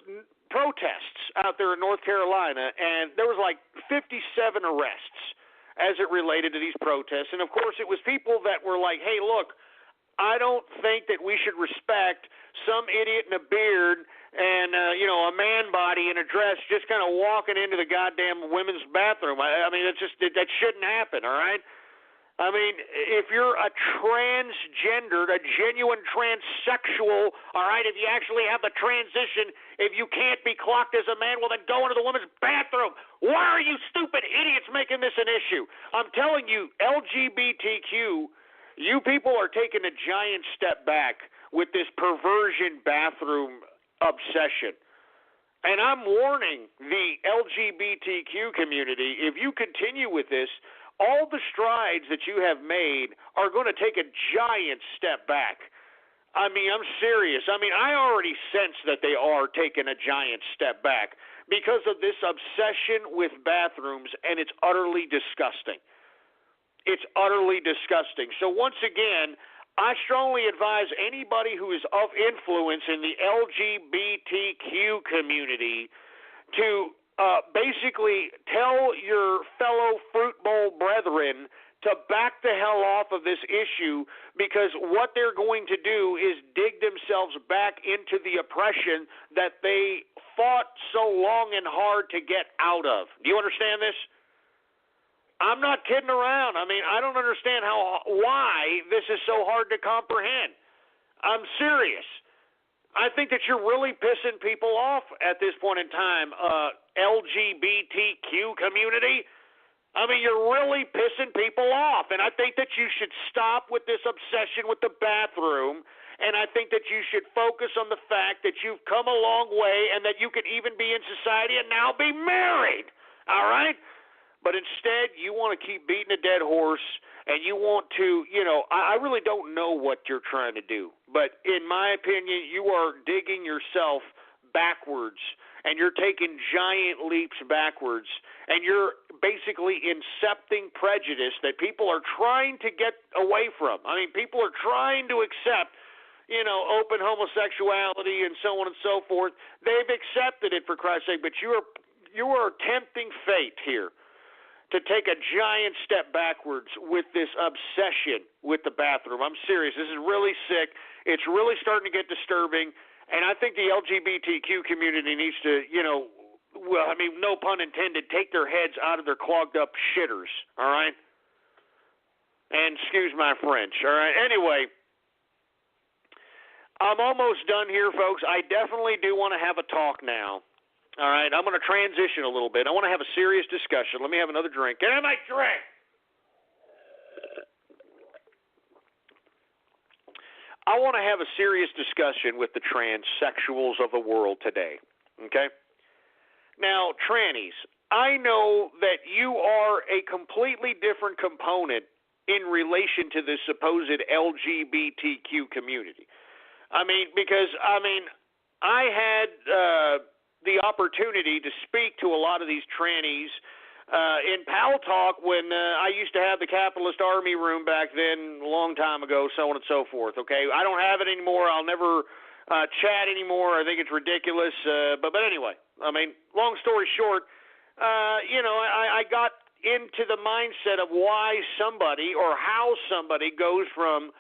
S5: protests out there in North Carolina, and there was like 57 arrests as it related to these protests. And, of course, it was people that were like, hey, look, I don't think that we should respect some idiot in a beard and, a man body in a dress just kind of walking into the goddamn women's bathroom. I mean, that shouldn't happen, all right? I mean, if you're a transgendered, a genuine transsexual, all right, if you actually have the transition, if you can't be clocked as a man, well, then go into the women's bathroom. Why are you stupid idiots making this an issue? I'm telling you, LGBTQ, you people are taking a giant step back with this perversion bathroom obsession. And I'm warning the LGBTQ community, if you continue with this, all the strides that you have made are going to take a giant step back. I mean, I'm serious. I mean, I already sense that they are taking a giant step back because of this obsession with bathrooms, and it's utterly disgusting. It's utterly disgusting. So once again, I strongly advise anybody who is of influence in the LGBTQ community to basically tell your fellow fruit bowl brethren to back the hell off of this issue, because what they're going to do is dig themselves back into the oppression that they fought so long and hard to get out of. Do you understand this? I'm not kidding around. I mean, I don't understand why this is so hard to comprehend. I'm serious. I think that you're really pissing people off at this point in time, LGBTQ community. I mean, you're really pissing people off, and I think that you should stop with this obsession with the bathroom, and I think that you should focus on the fact that you've come a long way and that you could even be in society and now be married, all right? But instead, you want to keep beating a dead horse, and you want to, I really don't know what you're trying to do. But in my opinion, you are digging yourself backwards, and you're taking giant leaps backwards, and you're basically incepting prejudice that people are trying to get away from. I mean, people are trying to accept, open homosexuality and so on and so forth. They've accepted it, for Christ's sake, but you are tempting fate here to take a giant step backwards with this obsession with the bathroom. I'm serious. This is really sick. It's really starting to get disturbing, and I think the LGBTQ community needs to, no pun intended, take their heads out of their clogged up shitters, all right? And excuse my French, all right? Anyway, I'm almost done here, folks. I definitely do want to have a talk now. All right, I'm going to transition a little bit. I want to have a serious discussion. Let me have another drink. Get in my drink. I want to have a serious discussion with the transsexuals of the world today, okay? Now, trannies, I know that you are a completely different component in relation to the supposed LGBTQ community. I had the opportunity to speak to a lot of these trannies in Pal Talk when I used to have the Capitalist Army room back then, a long time ago, so on and so forth, okay? I don't have it anymore. I'll never chat anymore. I think it's ridiculous. But anyway, long story short, I got into the mindset of why somebody or how somebody goes from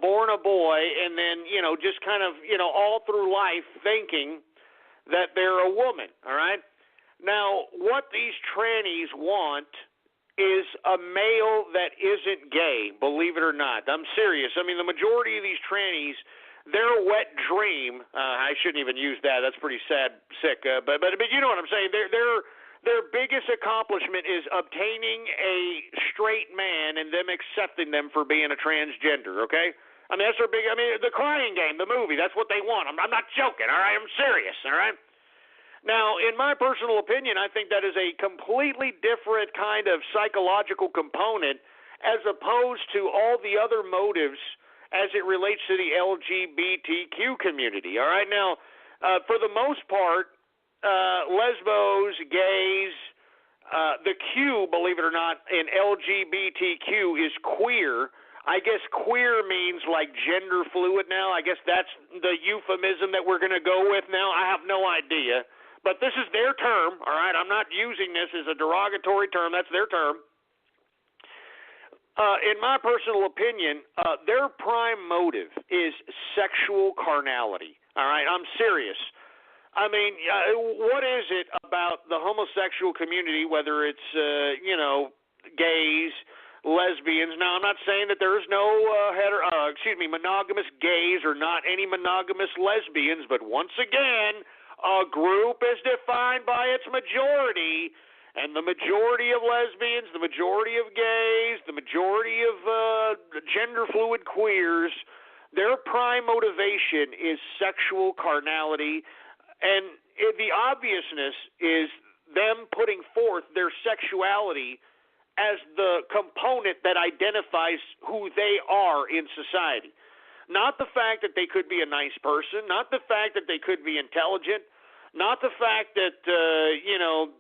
S5: born a boy and then, just kind of, all through life thinking that they're a woman, all right? Now, what these trannies want is a male that isn't gay, believe it or not. I'm serious. The majority of these trannies, their wet dream, I shouldn't even use that. That's pretty sad, sick. But you know what I'm saying. Their biggest accomplishment is obtaining a straight man and them accepting them for being a transgender, okay? That's their big, the Crying Game, the movie, that's what they want. I'm not joking, all right? I'm serious, all right? Now, in my personal opinion, I think that is a completely different kind of psychological component as opposed to all the other motives as it relates to the LGBTQ community, all right? Now, for the most part, lesbos, gays, the Q, believe it or not, in LGBTQ is queer. I guess queer means like gender fluid now. I guess that's the euphemism that we're going to go with now. I have no idea. But this is their term, all right? I'm not using this as a derogatory term. That's their term. In my personal opinion, their prime motive is sexual carnality, all right? I'm serious. What is it about the homosexual community, whether it's, gays, lesbians? Now, I'm not saying that there is no monogamous gays or not any monogamous lesbians, but once again, a group is defined by its majority, and the majority of lesbians, the majority of gays, the majority of gender fluid queers, their prime motivation is sexual carnality. And the obviousness is them putting forth their sexuality as the component that identifies who they are in society. Not the fact that they could be a nice person, not the fact that they could be intelligent, not the fact that,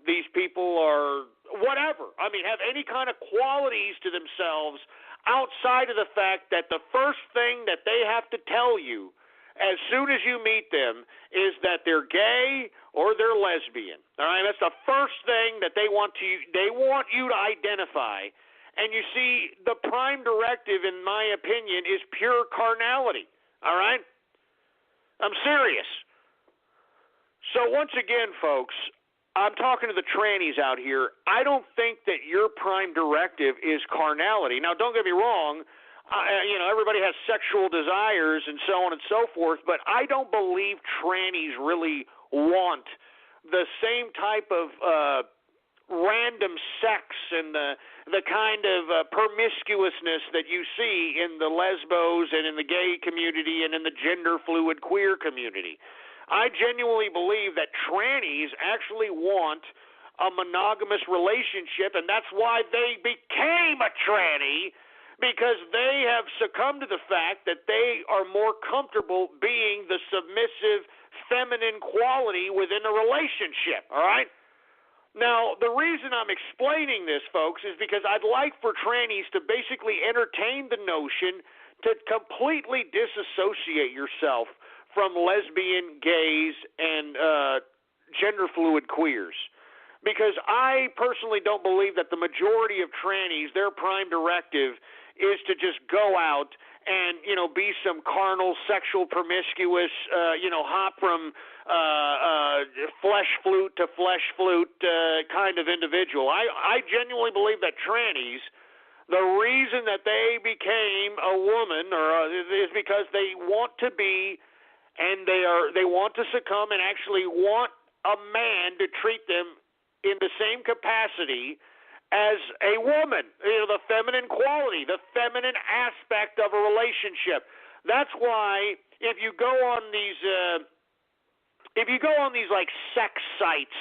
S5: these people are whatever. I mean, have any kind of qualities to themselves outside of the fact that the first thing that they have to tell you as soon as you meet them is that they're gay or they're lesbian. All right, that's the first thing that they want you to identify. And you see, the prime directive, in my opinion, is pure carnality. All right? I'm serious. So once again, folks, I'm talking to the trannies out here. I don't think that your prime directive is carnality. Now, don't get me wrong. Everybody has sexual desires and so on and so forth, but I don't believe trannies really want the same type of random sex and the kind of promiscuousness that you see in the lesbos and in the gay community and in the gender fluid queer community. I genuinely believe that trannies actually want a monogamous relationship, and that's why they became a tranny, because they have succumbed to the fact that they are more comfortable being the submissive feminine quality within a relationship, all right? Now, the reason I'm explaining this, folks, is because I'd like for trannies to basically entertain the notion to completely disassociate yourself from lesbian, gays, and gender-fluid queers. Because I personally don't believe that the majority of trannies, their prime directive is to just go out and, be some carnal, sexual, promiscuous, hop from flesh flute to flesh flute kind of individual. I genuinely believe that trannies, the reason that they became a woman is because they want to be, and they want to succumb and actually want a man to treat them in the same capacity as a woman, the feminine quality, the feminine aspect of a relationship. That's why if you go on these like sex sites,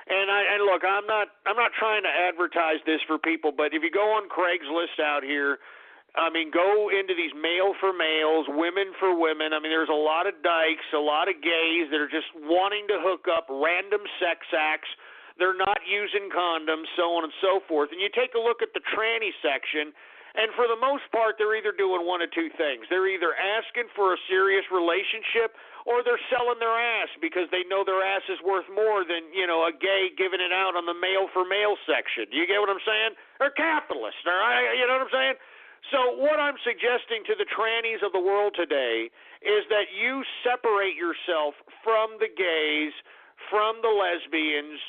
S5: and look, I'm not trying to advertise this for people, but if you go on Craigslist out here, I mean, go into these male for males, women for women. I mean, there's a lot of dykes, a lot of gays that are just wanting to hook up, random sex acts. They're not using condoms, so on and so forth. And you take a look at the tranny section, and for the most part, they're either doing one of two things. They're either asking for a serious relationship, or they're selling their ass because they know their ass is worth more than, a gay giving it out on the male for male section. You get what I'm saying? They're capitalists, all right? You know what I'm saying? So what I'm suggesting to the trannies of the world today is that you separate yourself from the gays, from the lesbians,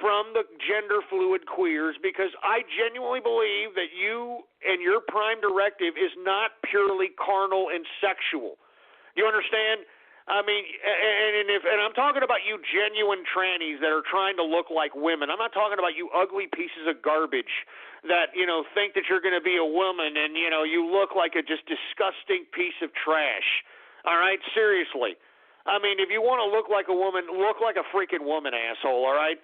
S5: from the gender-fluid queers, because I genuinely believe that you and your prime directive is not purely carnal and sexual. You understand? I mean, and I'm talking about you genuine trannies that are trying to look like women. I'm not talking about you ugly pieces of garbage that, think that you're going to be a woman and, you look like a just disgusting piece of trash. All right? Seriously. I mean, if you want to look like a woman, look like a freaking woman, asshole, all right?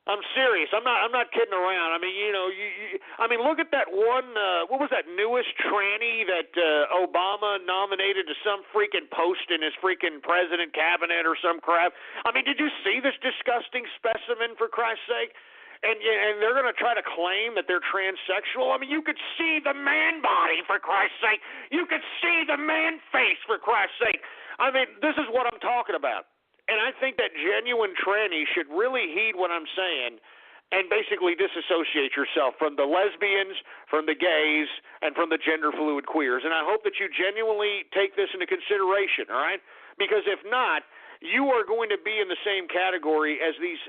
S5: I'm serious. I'm not kidding around. I mean, look at that one. What was that newest tranny that Obama nominated to some freaking post in his freaking president cabinet or some crap? I mean, did you see this disgusting specimen, for Christ's sake? And they're going to try to claim that they're transsexual. I mean, you could see the man body, for Christ's sake. You could see the man face, for Christ's sake. I mean, this is what I'm talking about. And I think that genuine trannies should really heed what I'm saying and basically disassociate yourself from the lesbians, from the gays, and from the gender-fluid queers. And I hope that you genuinely take this into consideration, all right? Because if not, you are going to be in the same category as these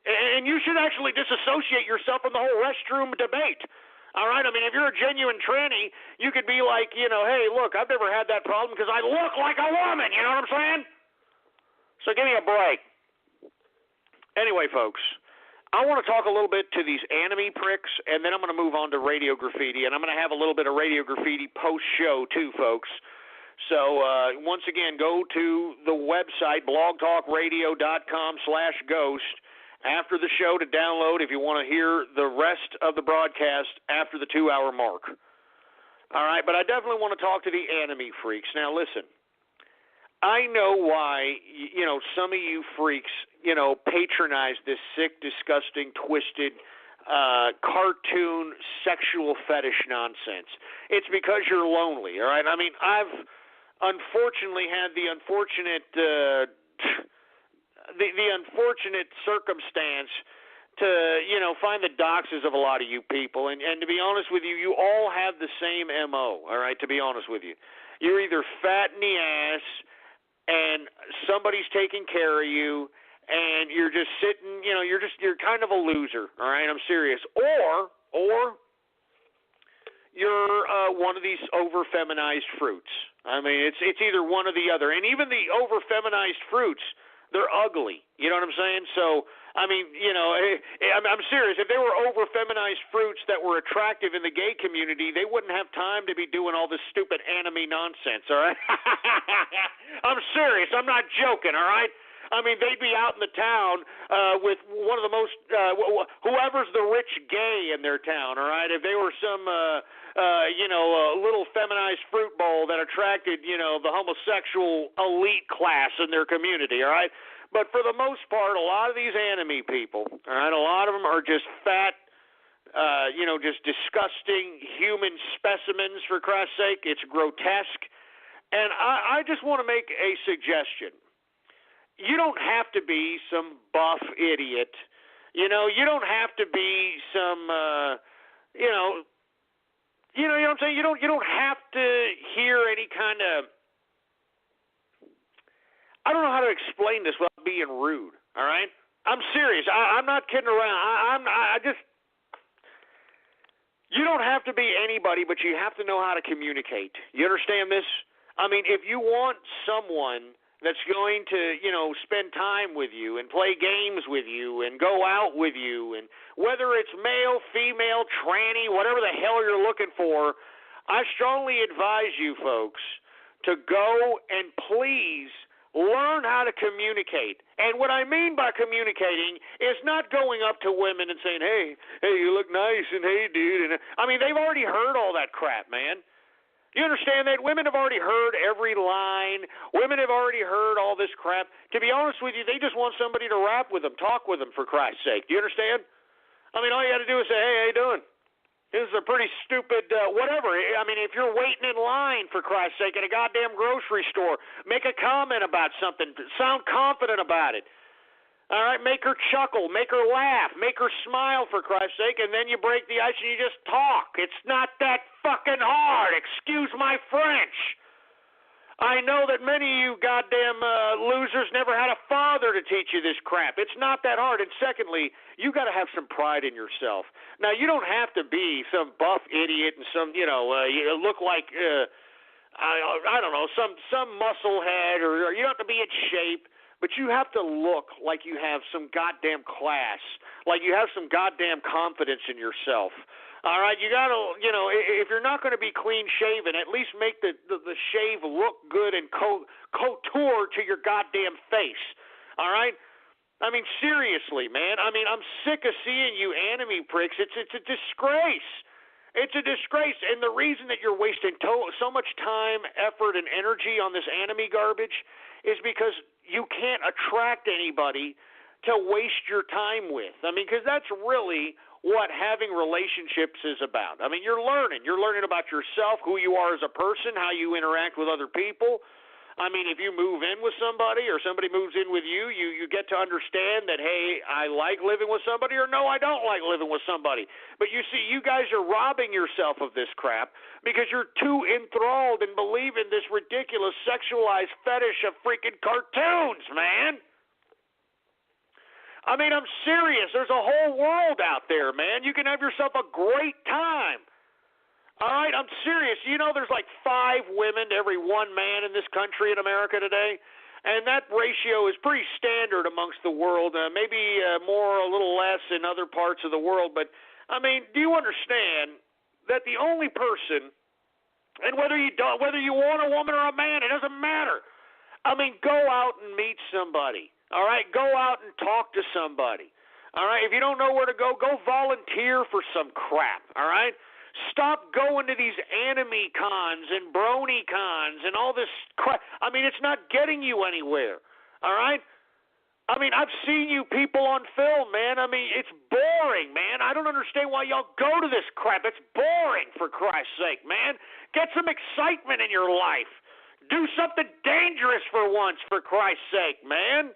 S5: and you should actually disassociate yourself from the whole restroom debate. All right? I mean, if you're a genuine tranny, you could be like, hey, look, I've never had that problem because I look like a woman. You know what I'm saying? So give me a break. Anyway, folks, I want to talk a little bit to these anime pricks, and then I'm going to move on to radio graffiti, and I'm going to have a little bit of radio graffiti post-show too, folks. So once again, go to the website, blogtalkradio.com/ghost, after the show to download if you want to hear the rest of the broadcast after the 2-hour mark. All right, but I definitely want to talk to the enemy freaks. Now, listen, I know why, some of you freaks, patronize this sick, disgusting, twisted, cartoon sexual fetish nonsense. It's because you're lonely, all right? I mean, I've unfortunately had the unfortunate unfortunate circumstance to, find the doxes of a lot of you people. And to be honest with you, you all have the same MO, all right, to be honest with you. You're either fat in the ass and somebody's taking care of you, and you're just sitting, you're kind of a loser, all right? I'm serious. Or you're one of these over-feminized fruits. I mean, it's either one or the other. And even the over-feminized fruits, they're ugly. You know what I'm saying? So, I mean, I'm serious. If they were over-feminized fruits that were attractive in the gay community, they wouldn't have time to be doing all this stupid anime nonsense, all right? I'm serious. I'm not joking, all right? I mean, they'd be out in the town with one of the most, whoever's the rich gay in their town, all right? If they were some, little feminized fruit bowl that attracted, the homosexual elite class in their community, all right? But for the most part, a lot of these anime people, all right, a lot of them are just fat, just disgusting human specimens, for Christ's sake. It's grotesque. And I just want to make a suggestion. You don't have to be some buff idiot. You don't have to be some, you know what I'm saying? You don't have to hear any kind of, I don't know how to explain this without being rude, all right? I'm serious. I'm not kidding around. You don't have to be anybody, but you have to know how to communicate. You understand this? I mean, if you want someone that's going to, spend time with you and play games with you and go out with you, and whether it's male, female, tranny, whatever the hell you're looking for, I strongly advise you folks to go and please learn how to communicate. And what I mean by communicating is not going up to women and saying, hey, you look nice, and hey, dude. And I mean, they've already heard all that crap, man. You understand that? Women have already heard every line. Women have already heard all this crap. To be honest with you, they just want somebody to rap with them, talk with them, for Christ's sake. Do you understand? I mean, all you got to do is say, hey, how you doing? This is a pretty stupid whatever. I mean, if you're waiting in line, for Christ's sake, at a goddamn grocery store, make a comment about something. Sound confident about it. All right, make her chuckle, make her laugh, make her smile, for Christ's sake, and then you break the ice and you just talk. It's not that fucking hard. Excuse my French. I know that many of you goddamn losers never had a father to teach you this crap. It's not that hard. And secondly, you got to have some pride in yourself. Now, you don't have to be some buff idiot and some, you look like, I don't know, some muscle head, or you don't have to be in shape. But you have to look like you have some goddamn class, like you have some goddamn confidence in yourself. All right, you got to, if you're not going to be clean shaven, at least make the shave look good and couture to your goddamn face. All right? I mean, seriously, man. I mean, I'm sick of seeing you anime pricks. It's a disgrace. It's a disgrace. And the reason that you're wasting so much time, effort, and energy on this anime garbage is because you can't attract anybody to waste your time with. I mean, because that's really what having relationships is about. I mean, you're learning about yourself, who you are as a person, how you interact with other people. I mean, if you move in with somebody or somebody moves in with you, you get to understand that, hey, I like living with somebody, or no, I don't like living with somebody. But you see, you guys are robbing yourself of this crap because you're too enthralled and believe in this ridiculous sexualized fetish of freaking cartoons, man. I mean, I'm serious. There's a whole world out there, man. You can have yourself a great time. All right, I'm serious. There's like 5 women to every 1 man in this country in America today, and that ratio is pretty standard amongst the world, maybe more, a little less in other parts of the world. But, I mean, do you understand that the only person And whether you want a woman or a man, it doesn't matter. I mean, go out and meet somebody. All right, go out and talk to somebody. All right, if you don't know where to go volunteer for some crap. All right, stop going to these anime cons and brony cons and all this crap. I mean, it's not getting you anywhere. All right. I mean, I've seen you people on film, man. I mean, it's boring, man. I don't understand why y'all go to this crap. It's boring, for Christ's sake, man. Get some excitement in your life. Do something dangerous for once, for Christ's sake, man.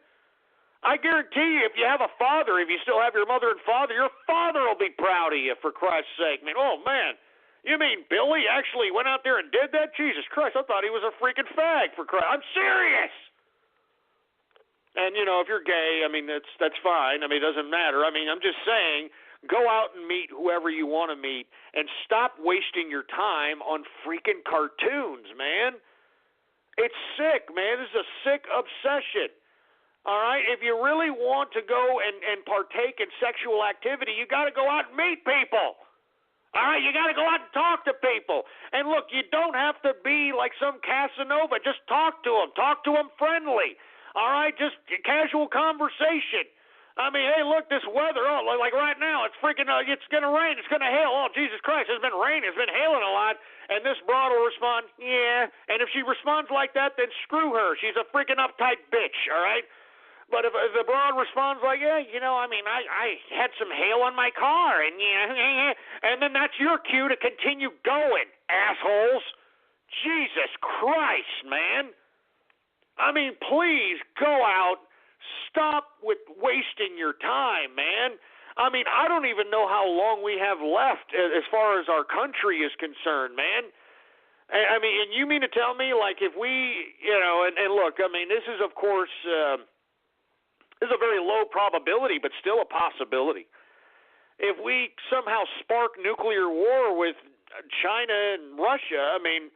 S5: I guarantee you, if you have a father, if you still have your mother and father, your father will be proud of you, for Christ's sake, man. Oh, man. You mean Billy actually went out there and did that? Jesus Christ, I thought he was a freaking fag, for Christ. I'm serious. And, you know, if you're gay, I mean, that's fine. I mean, it doesn't matter. I mean, I'm just saying, go out and meet whoever you want to meet and stop wasting your time on freaking cartoons, man. It's sick, man. This is a sick obsession. All right? If you really want to go and partake in sexual activity, you got to go out and meet people. All right? You got to go out and talk to people. And, look, you don't have to be like some Casanova. Just talk to them. Talk to them friendly. All right, just casual conversation. I mean, hey, look, this weather, like right now, it's freaking, it's going to rain, it's going to hail. Oh, Jesus Christ, it's been raining, it's been hailing a lot. And this broad will respond, yeah. And if she responds like that, then screw her. She's a freaking uptight bitch, all right? But if the broad responds like, yeah, you know, I mean, I had some hail on my car, and yeah, and then that's your cue to continue going, assholes. Jesus Christ, man. I mean, please go out. Stop with wasting your time, man. I mean, I don't even know how long we have left as far as our country is concerned, man. I mean, and you mean to tell me, like, if we, you know, and look, I mean, this is, of course, this is a very low probability, but still a possibility. If we somehow spark nuclear war with China and Russia, I mean,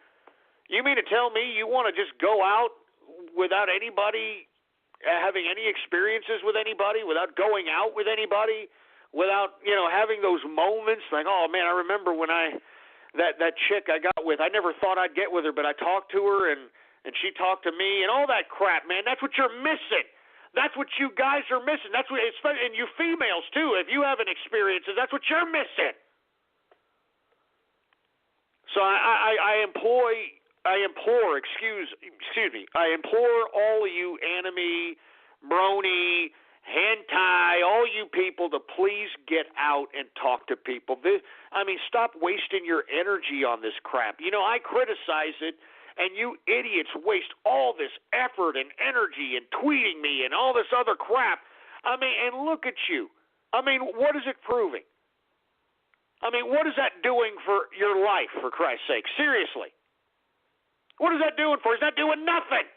S5: you mean to tell me you want to just go out without anybody having any experiences with anybody, without going out with anybody, without, you know, having those moments like, oh, man, I remember when that chick I got with, I never thought I'd get with her, but I talked to her and she talked to me and all that crap, man. That's what you're missing. That's what you guys are missing. That's what, and you females, too, if you haven't experienced it, that's what you're missing. So I implore all of you anime, brony, hentai, all you people to please get out and talk to people. Stop wasting your energy on this crap. You know, I criticize it, and you idiots waste all this effort and energy and tweeting me and all this other crap. I mean, and look at you. I mean, what is it proving? I mean, what is that doing for your life, for Christ's sake? Seriously. What is that doing for? It's not doing nothing.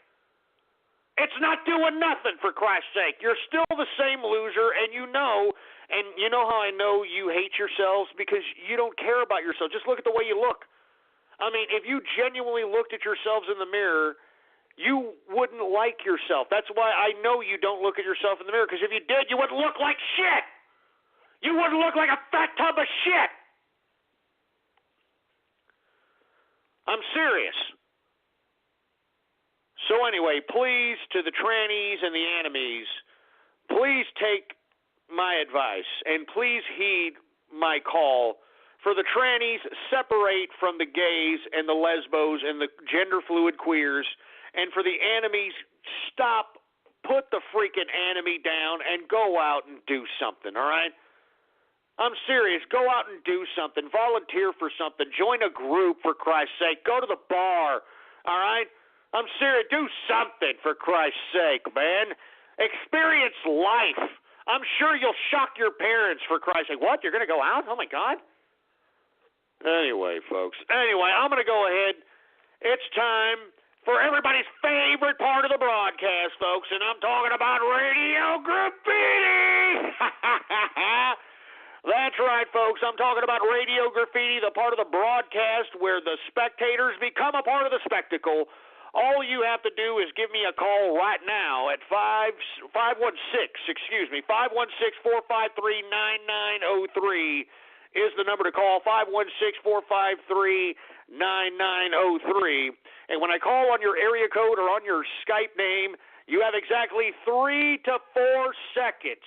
S5: It's not doing nothing, for Christ's sake. You're still the same loser, and you know how I know you hate yourselves? Because you don't care about yourself. Just look at the way you look. I mean, if you genuinely looked at yourselves in the mirror, you wouldn't like yourself. That's why I know you don't look at yourself in the mirror, because if you did, you wouldn't look like shit. You wouldn't look like a fat tub of shit. I'm serious. So anyway, please, to the trannies and the animes, please take my advice and please heed my call. For the trannies, separate from the gays and the lesbos and the gender fluid queers. And for the animes, stop, put the freaking anime down and go out and do something, all right? I'm serious. Go out and do something. Volunteer for something. Join a group, for Christ's sake. Go to the bar, all right? I'm serious. Do something, for Christ's sake, man. Experience life. I'm sure you'll shock your parents, for Christ's sake. What? You're going to go out? Oh, my God. Anyway, folks. Anyway, I'm going to go ahead. It's time for everybody's favorite part of the broadcast, folks, and I'm talking about Radio Graffiti. That's right, folks. I'm talking about Radio Graffiti, the part of the broadcast where the spectators become a part of the spectacle. All you have to do is give me a call right now at 516-453-9903. is the number to call, 516-453-9903. And when I call on your area code or on your Skype name, you have exactly 3 to 4 seconds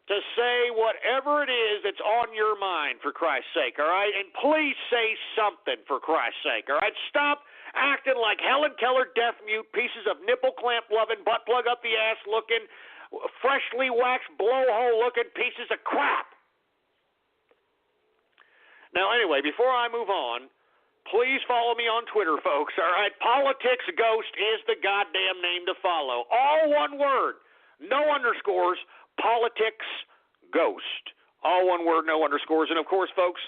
S5: to say whatever it is that's on your mind, for Christ's sake, all right? And please say something, for Christ's sake, all right? Stop acting like Helen Keller deaf mute pieces of nipple clamp loving, butt plug up the ass looking, freshly waxed blowhole looking pieces of crap. Now, anyway, before I move on, please follow me on Twitter, folks, all right? Politics Ghost is the goddamn name to follow. All one word, no underscores, Politics Ghost. All one word, no underscores. And, of course, folks,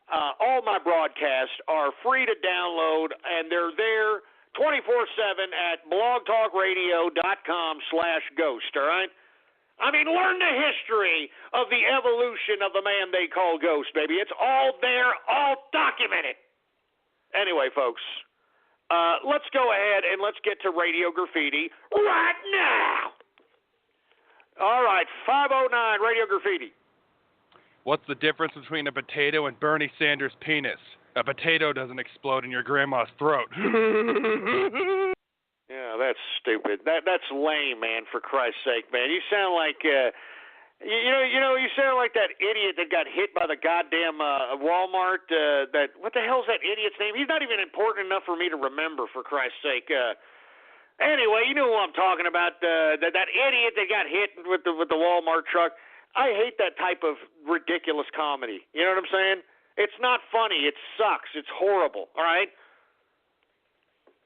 S5: all my broadcasts are free to download, and they're there 24/7 at blogtalkradio.com/ghost, all right? I mean, learn the history of the evolution of the man they call Ghost, baby. It's all there, all documented. Anyway, folks, let's go ahead and let's get to Radio Graffiti right now. All right, 509 Radio Graffiti.
S6: What's the difference between a potato and Bernie Sanders' penis? A potato doesn't explode in your grandma's throat.
S5: Yeah, that's stupid. That's lame, man, for Christ's sake, man. You sound like you sound like that idiot that got hit by the goddamn Walmart. What the hell's that idiot's name? He's not even important enough for me to remember, for Christ's sake. Anyway, you know who I'm talking about. That idiot that got hit with the Walmart truck. I hate that type of ridiculous comedy. You know what I'm saying? It's not funny. It sucks. It's horrible. All right?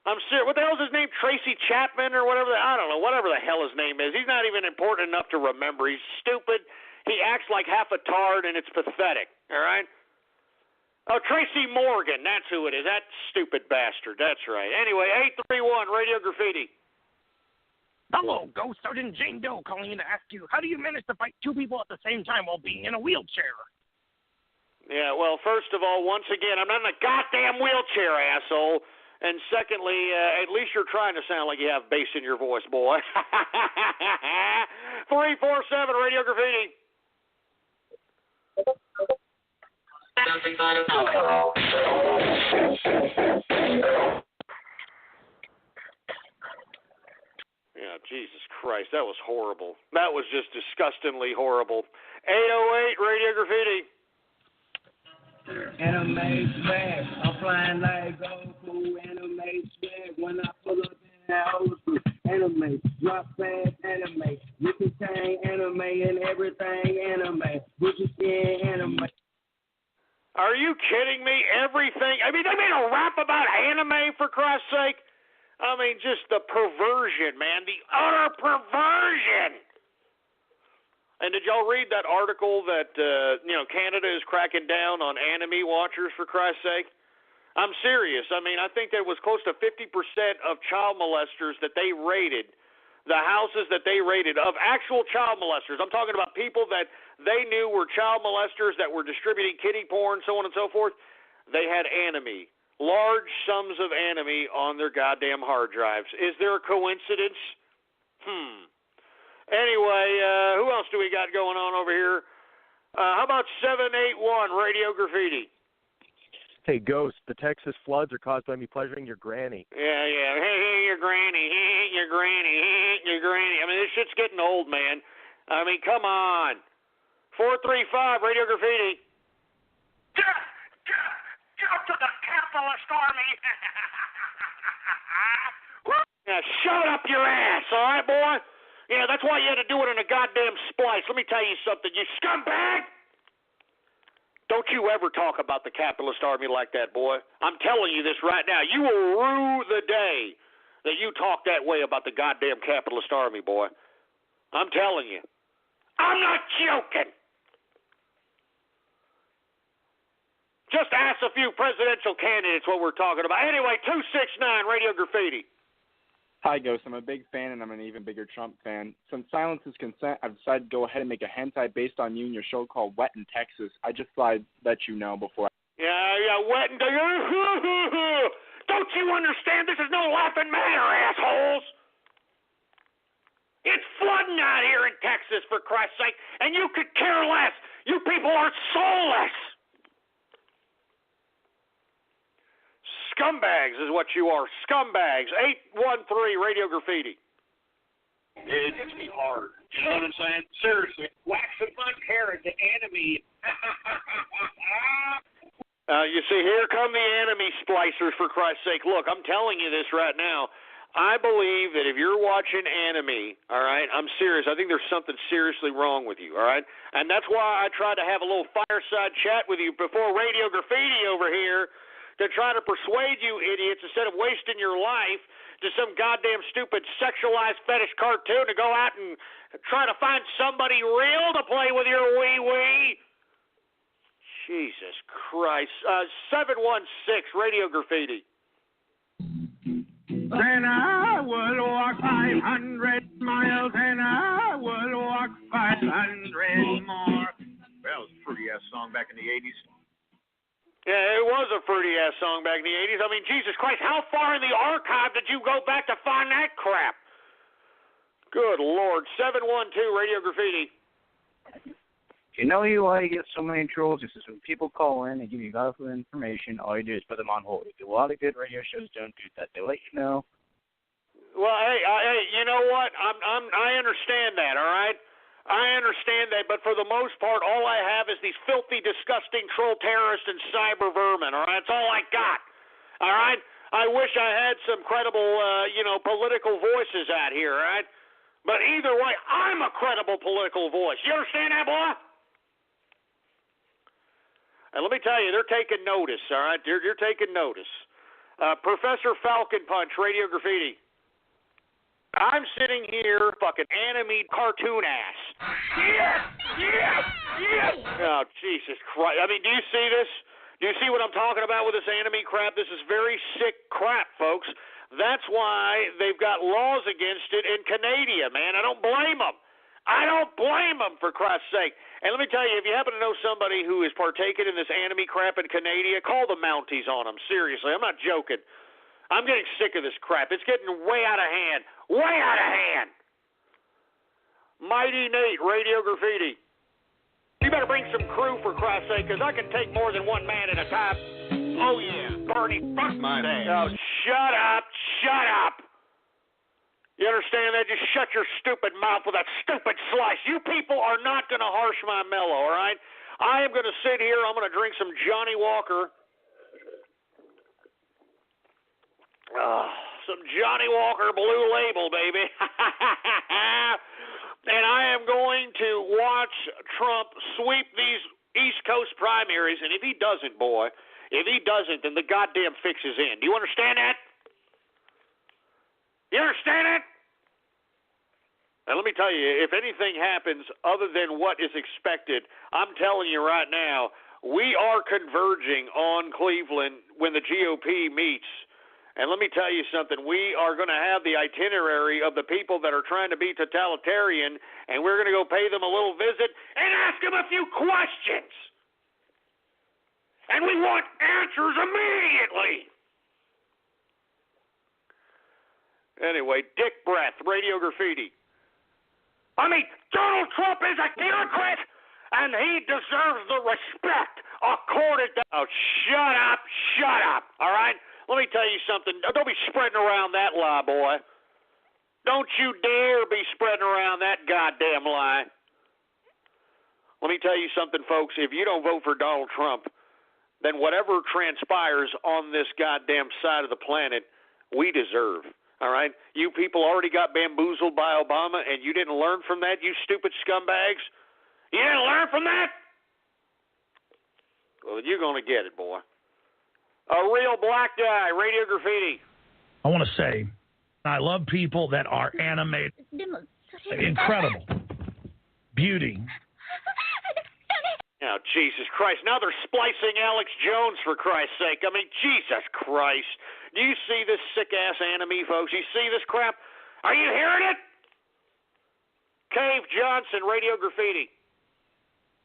S5: I'm serious. What the hell's his name? Tracy Chapman or whatever? I don't know. Whatever the hell his name is. He's not even important enough to remember. He's stupid. He acts like half a tard, and it's pathetic. All right? Oh, Tracy Morgan. That's who it is. That stupid bastard. That's right. Anyway, 831 Radio Graffiti.
S7: Hello, Ghost Sergeant Jane Doe calling in to ask you, how do you manage to fight 2 people at the same time while being in a wheelchair?
S5: Yeah, well, first of all, once again, I'm not in a goddamn wheelchair, asshole. And secondly, at least you're trying to sound like you have bass in your voice, boy. 347 Radio Graffiti. Yeah, Jesus Christ, that was horrible. That was just disgustingly horrible. 808 Radio Graffiti.
S8: Anime swag, I'm flying like Goku. Anime swag, when I pull up in that old school. Anime, drop fast anime. You can change anime and everything anime. What you see anime?
S5: Are you kidding me? Everything. I mean, they made a rap about anime, for Christ's sake. I mean, just the perversion, man. The utter perversion. And did y'all read that article that, Canada is cracking down on anime watchers, for Christ's sake? I'm serious. I mean, I think there was close to 50% of child molesters that they raided, the houses that they raided, of actual child molesters. I'm talking about people that they knew were child molesters that were distributing kiddie porn, so on and so forth. They had anime, large sums of anime on their goddamn hard drives. Is there a coincidence? Anyway, who else do we got going on over here? How about 781 Radio Graffiti?
S9: Hey, Ghost, the Texas floods are caused by me pleasuring your granny.
S5: Yeah. Hey, your granny. Your granny. Your granny. I mean, this shit's getting old, man. I mean, come on. 435 Radio Graffiti.
S7: Get up to the capitalist army.
S5: Yeah, shove it up your ass, all right, boy? Yeah, that's why you had to do it in a goddamn splice. Let me tell you something, you scumbag! Don't you ever talk about the capitalist army like that, boy. I'm telling you this right now. You will rue the day that you talk that way about the goddamn capitalist army, boy. I'm telling you. I'm not joking. Just ask a few presidential candidates what we're talking about. Anyway, 269 Radio Graffiti.
S10: Hi, Ghost. I'm a big fan, and I'm an even bigger Trump fan. Since silence is consent, I've decided to go ahead and make a hentai based on you and your show called Wet in Texas. I just thought I'd let you know before.
S5: Yeah, Wet in Texas. Don't you understand? This is no laughing matter, assholes. It's flooding out here in Texas, for Christ's sake, and you could care less. You people are soulless. Scumbags is what you are. Scumbags. 813 Radio Graffiti.
S11: It hits me hard. You know what I'm saying? Seriously. Wax and fun carrot, the enemy.
S5: You see, here come the enemy splicers, for Christ's sake. Look, I'm telling you this right now. I believe that if you're watching anime, all right, I'm serious. I think there's something seriously wrong with you, all right? And that's why I tried to have a little fireside chat with you before Radio Graffiti over here to try to persuade you idiots, instead of wasting your life to some goddamn stupid sexualized fetish cartoon, to go out and try to find somebody real to play with your wee-wee. Jesus Christ. 716 Radio Graffiti.
S12: Then I would walk 500 miles, and I would walk 500 more.
S13: That was a fruity-ass song back in the 80s.
S5: Yeah, it was a fruity-ass song back in the 80s. I mean, Jesus Christ, how far in the archive did you go back to find that crap? Good Lord. 712 Radio Graffiti.
S14: You know why you get so many trolls? This is when people call in and give you valuable information. All you do is put them on hold. A lot of good radio shows don't do that. They let you know.
S5: Well, hey, you know what? I understand that. All right, I understand that. But for the most part, all I have is these filthy, disgusting troll terrorists and cyber vermin. All right, that's all I got. All right. I wish I had some credible, political voices out here. All right. But either way, I'm a credible political voice. You understand that, boy? And let me tell you, they're taking notice, all right? You're taking notice. Professor Falcon Punch, Radio Graffiti. I'm sitting here, fucking anime cartoon ass. Yes! Yes! Yes! Oh, Jesus Christ. I mean, do you see this? Do you see what I'm talking about with this anime crap? This is very sick crap, folks. That's why they've got laws against it in Canada, man. I don't blame them. I don't blame them, for Christ's sake. And let me tell you, if you happen to know somebody who is partaking in this anime crap in Canada, call the Mounties on them. Seriously, I'm not joking. I'm getting sick of this crap. It's getting way out of hand. Way out of hand. Mighty Nate, Radio Graffiti. You better bring some crew, for Christ's sake, because I can take more than one man at a time. Oh, yeah. Bernie, fuck my name. Oh, shut up. Shut up. You understand that? Just shut your stupid mouth with that stupid slice. You people are not going to harsh my mellow, all right? I am going to sit here. I'm going to drink some Johnny Walker. Some Johnny Walker Blue Label, baby. And I am going to watch Trump sweep these East Coast primaries. And if he doesn't, boy, then the goddamn fix is in. Do you understand that? You understand it? And let me tell you, if anything happens other than what is expected, I'm telling you right now, we are converging on Cleveland when the GOP meets. And let me tell you something, we are going to have the itinerary of the people that are trying to be totalitarian, and we're going to go pay them a little visit and ask them a few questions. And we want answers immediately. Anyway, Dick Breath, Radio Graffiti. I mean, Donald Trump is a Democrat, and he deserves the respect accorded to... Oh, shut up, all right? Let me tell you something. Don't be spreading around that lie, boy. Don't you dare be spreading around that goddamn lie. Let me tell you something, folks. If you don't vote for Donald Trump, then whatever transpires on this goddamn side of the planet, we deserve. All right? You people already got bamboozled by Obama, and you didn't learn from that, you stupid scumbags? You didn't learn from that? Well, you're going to get it, boy. A real black guy, Radio Graffiti.
S15: I want to say, I love people that are animated. Incredible. Beauty.
S5: Oh, Jesus Christ. Now they're splicing Alex Jones, for Christ's sake. I mean, Jesus Christ. Do you see this sick-ass anime, folks? You see this crap? Are you hearing it? Cave Johnson, Radio Graffiti.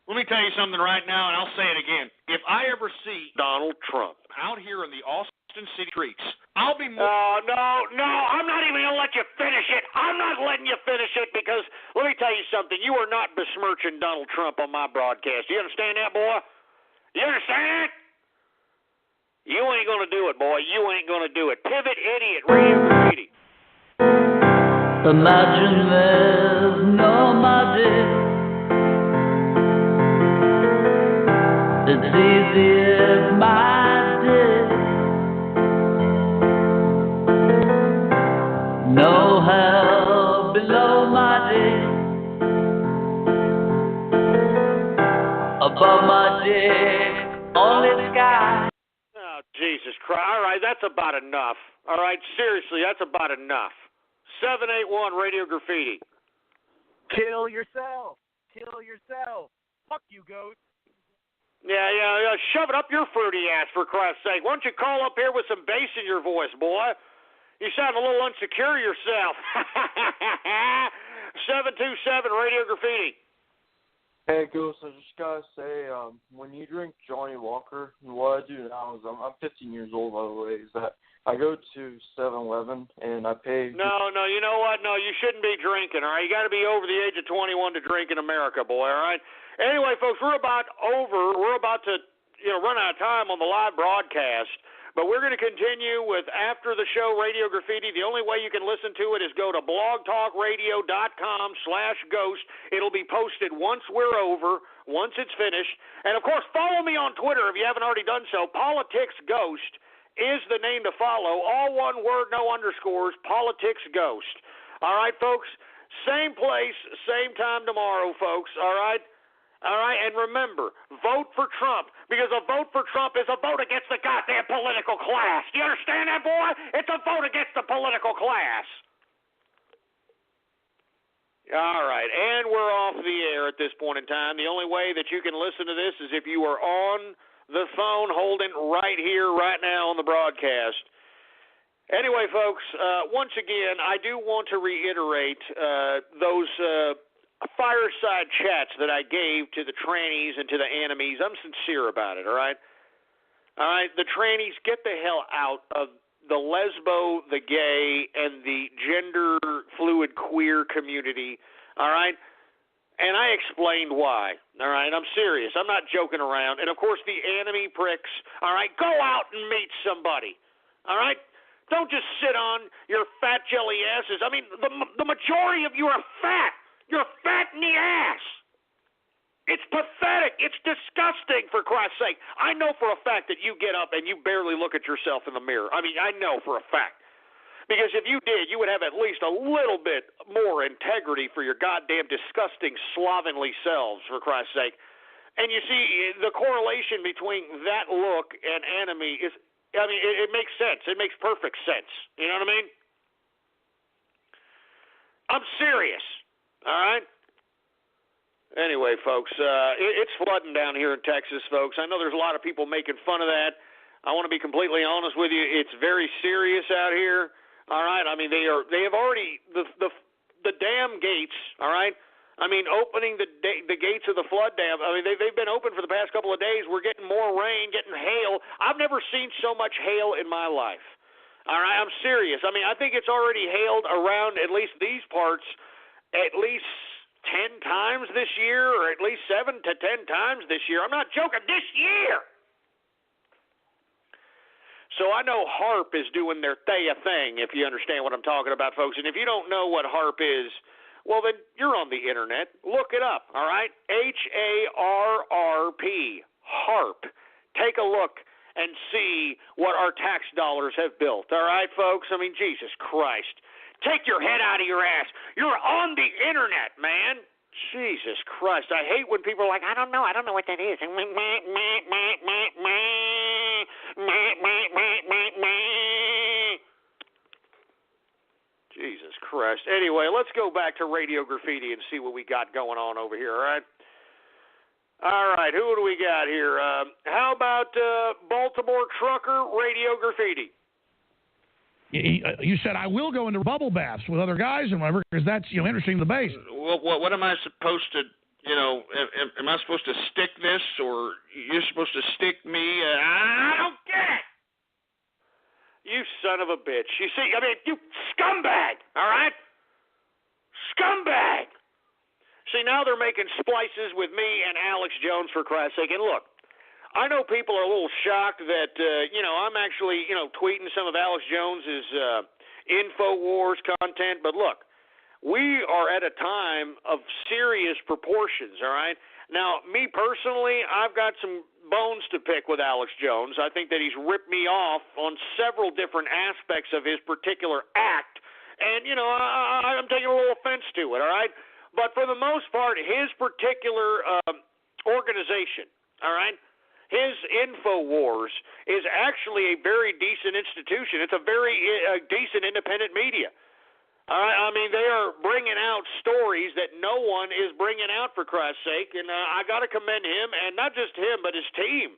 S13: Let me tell you something right now, and I'll say it again. If I ever see
S5: Donald Trump
S13: out here in the Austin City streets, I'll be more...
S5: No, I'm not even going to let you finish it. I'm not letting you finish it because, let me tell you something, you are not besmirching Donald Trump on my broadcast. You understand that, boy? You understand that? You ain't going to do it, boy. You ain't going to do it. Pivot Idiot, Radio Graffiti.
S16: Imagine there's nobody. It's easy if my day. No hell below my day. Above my dick, only sky.
S5: Oh, Jesus Christ. All right, that's about enough. All right, seriously, that's about enough. 781 Radio Graffiti.
S9: Kill yourself. Kill yourself. Fuck you, Ghost.
S5: Yeah, shove it up your fruity ass, for Christ's sake. Why don't you call up here with some bass in your voice, boy? You sound a little unsecure yourself. 727 Radio Graffiti.
S17: Hey, Ghost, I just gotta say, when you drink Johnny Walker, what I do now is I'm 15 years old, by the way, is that I go to 7-Eleven and I pay.
S5: No, you know what? No, you shouldn't be drinking, all right? You got to be over the age of 21 to drink in America, boy, all right? Anyway, folks, we're about to, run out of time on the live broadcast. But we're going to continue with after the show Radio Graffiti. The only way you can listen to it is go to blogtalkradio.com/ghost. It'll be posted once we're over, once it's finished. And, of course, follow me on Twitter if you haven't already done so. Politics Ghost is the name to follow. All one word, no underscores, Politics Ghost. All right, folks? Same place, same time tomorrow, folks. All right? All right, and remember, vote for Trump, because a vote for Trump is a vote against the goddamn political class. Do you understand that, boy? It's a vote against the political class. All right, and we're off the air at this point in time. The only way that you can listen to this is if you are on the phone holding right here, right now on the broadcast. Anyway, folks, once again, I do want to reiterate those fireside chats that I gave to the trannies and to the enemies. I'm sincere about it, all right? All right, the trannies, get the hell out of the lesbo, the gay, and the gender fluid queer community, all right? And I explained why, all right? I'm serious. I'm not joking around. And, of course, the enemy pricks, all right? Go out and meet somebody, all right? Don't just sit on your fat jelly asses. I mean, the majority of you are fat. You're fat in the ass. It's pathetic. It's disgusting, for Christ's sake. I know for a fact that you get up and you barely look at yourself in the mirror. I mean, I know for a fact. Because if you did, you would have at least a little bit more integrity for your goddamn disgusting, slovenly selves, for Christ's sake. And you see, the correlation between that look and enemy is, I mean, it makes sense. It makes perfect sense. You know what I mean? I'm serious. All right? Anyway, folks, it's flooding down here in Texas, folks. I know there's a lot of people making fun of that. I want to be completely honest with you. It's very serious out here. All right? I mean, they have already the dam gates, all right? I mean, opening the gates of the flood dam. I mean, they've been open for the past couple of days. We're getting more rain, getting hail. I've never seen so much hail in my life. All right? I'm serious. I mean, I think it's already hailed around at least these parts at least 10 times this year, or at least 7 to 10 times this year. I'm not joking. This year! So I know HARP is doing their thing, if you understand what I'm talking about, folks. And if you don't know what HARP is, well, then you're on the internet. Look it up, all right? HARRP, HARP. Take a look and see what our tax dollars have built, all right, folks? I mean, Jesus Christ. Take your head out of your ass. You're on the internet, man. Jesus Christ. I hate when people are like, I don't know what that is. Jesus Christ. Anyway, let's go back to Radio Graffiti and see what we got going on over here, all right? All right, who do we got here? How about Baltimore Trucker Radio Graffiti?
S15: You said I will go into bubble baths with other guys and whatever, because that's interesting to the base.
S13: Well, what am I supposed to, am I supposed to stick this, or you're supposed to stick me? I don't get it.
S5: You son of a bitch. You see, I mean, you scumbag, all right? Scumbag. See, now they're making splices with me and Alex Jones, for Christ's sake. And look, I know people are a little shocked that, I'm actually, tweeting some of Alex Jones's InfoWars content. But look, we are at a time of serious proportions, all right? Now, me personally, I've got some bones to pick with Alex Jones. I think that he's ripped me off on several different aspects of his particular act. And, I'm taking a little offense to it, all right? But for the most part, his particular organization, all right, his InfoWars is actually a very decent institution. It's a very decent independent media. All right, I mean, they are bringing out stories that no one is bringing out, for Christ's sake, and I got to commend him, and not just him, but his team.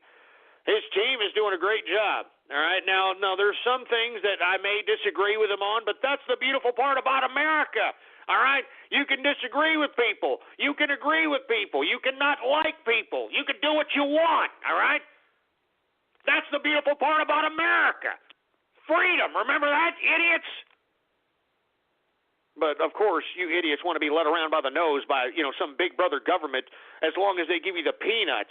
S5: His team is doing a great job. All right, now there's some things that I may disagree with him on, but that's the beautiful part about America. All right, you can disagree with people. You can agree with people. You can not like people. You can do what you want. All right, that's the beautiful part about America. Freedom. Remember that, idiots? But, of course, you idiots want to be led around by the nose by, some big brother government as long as they give you the peanuts,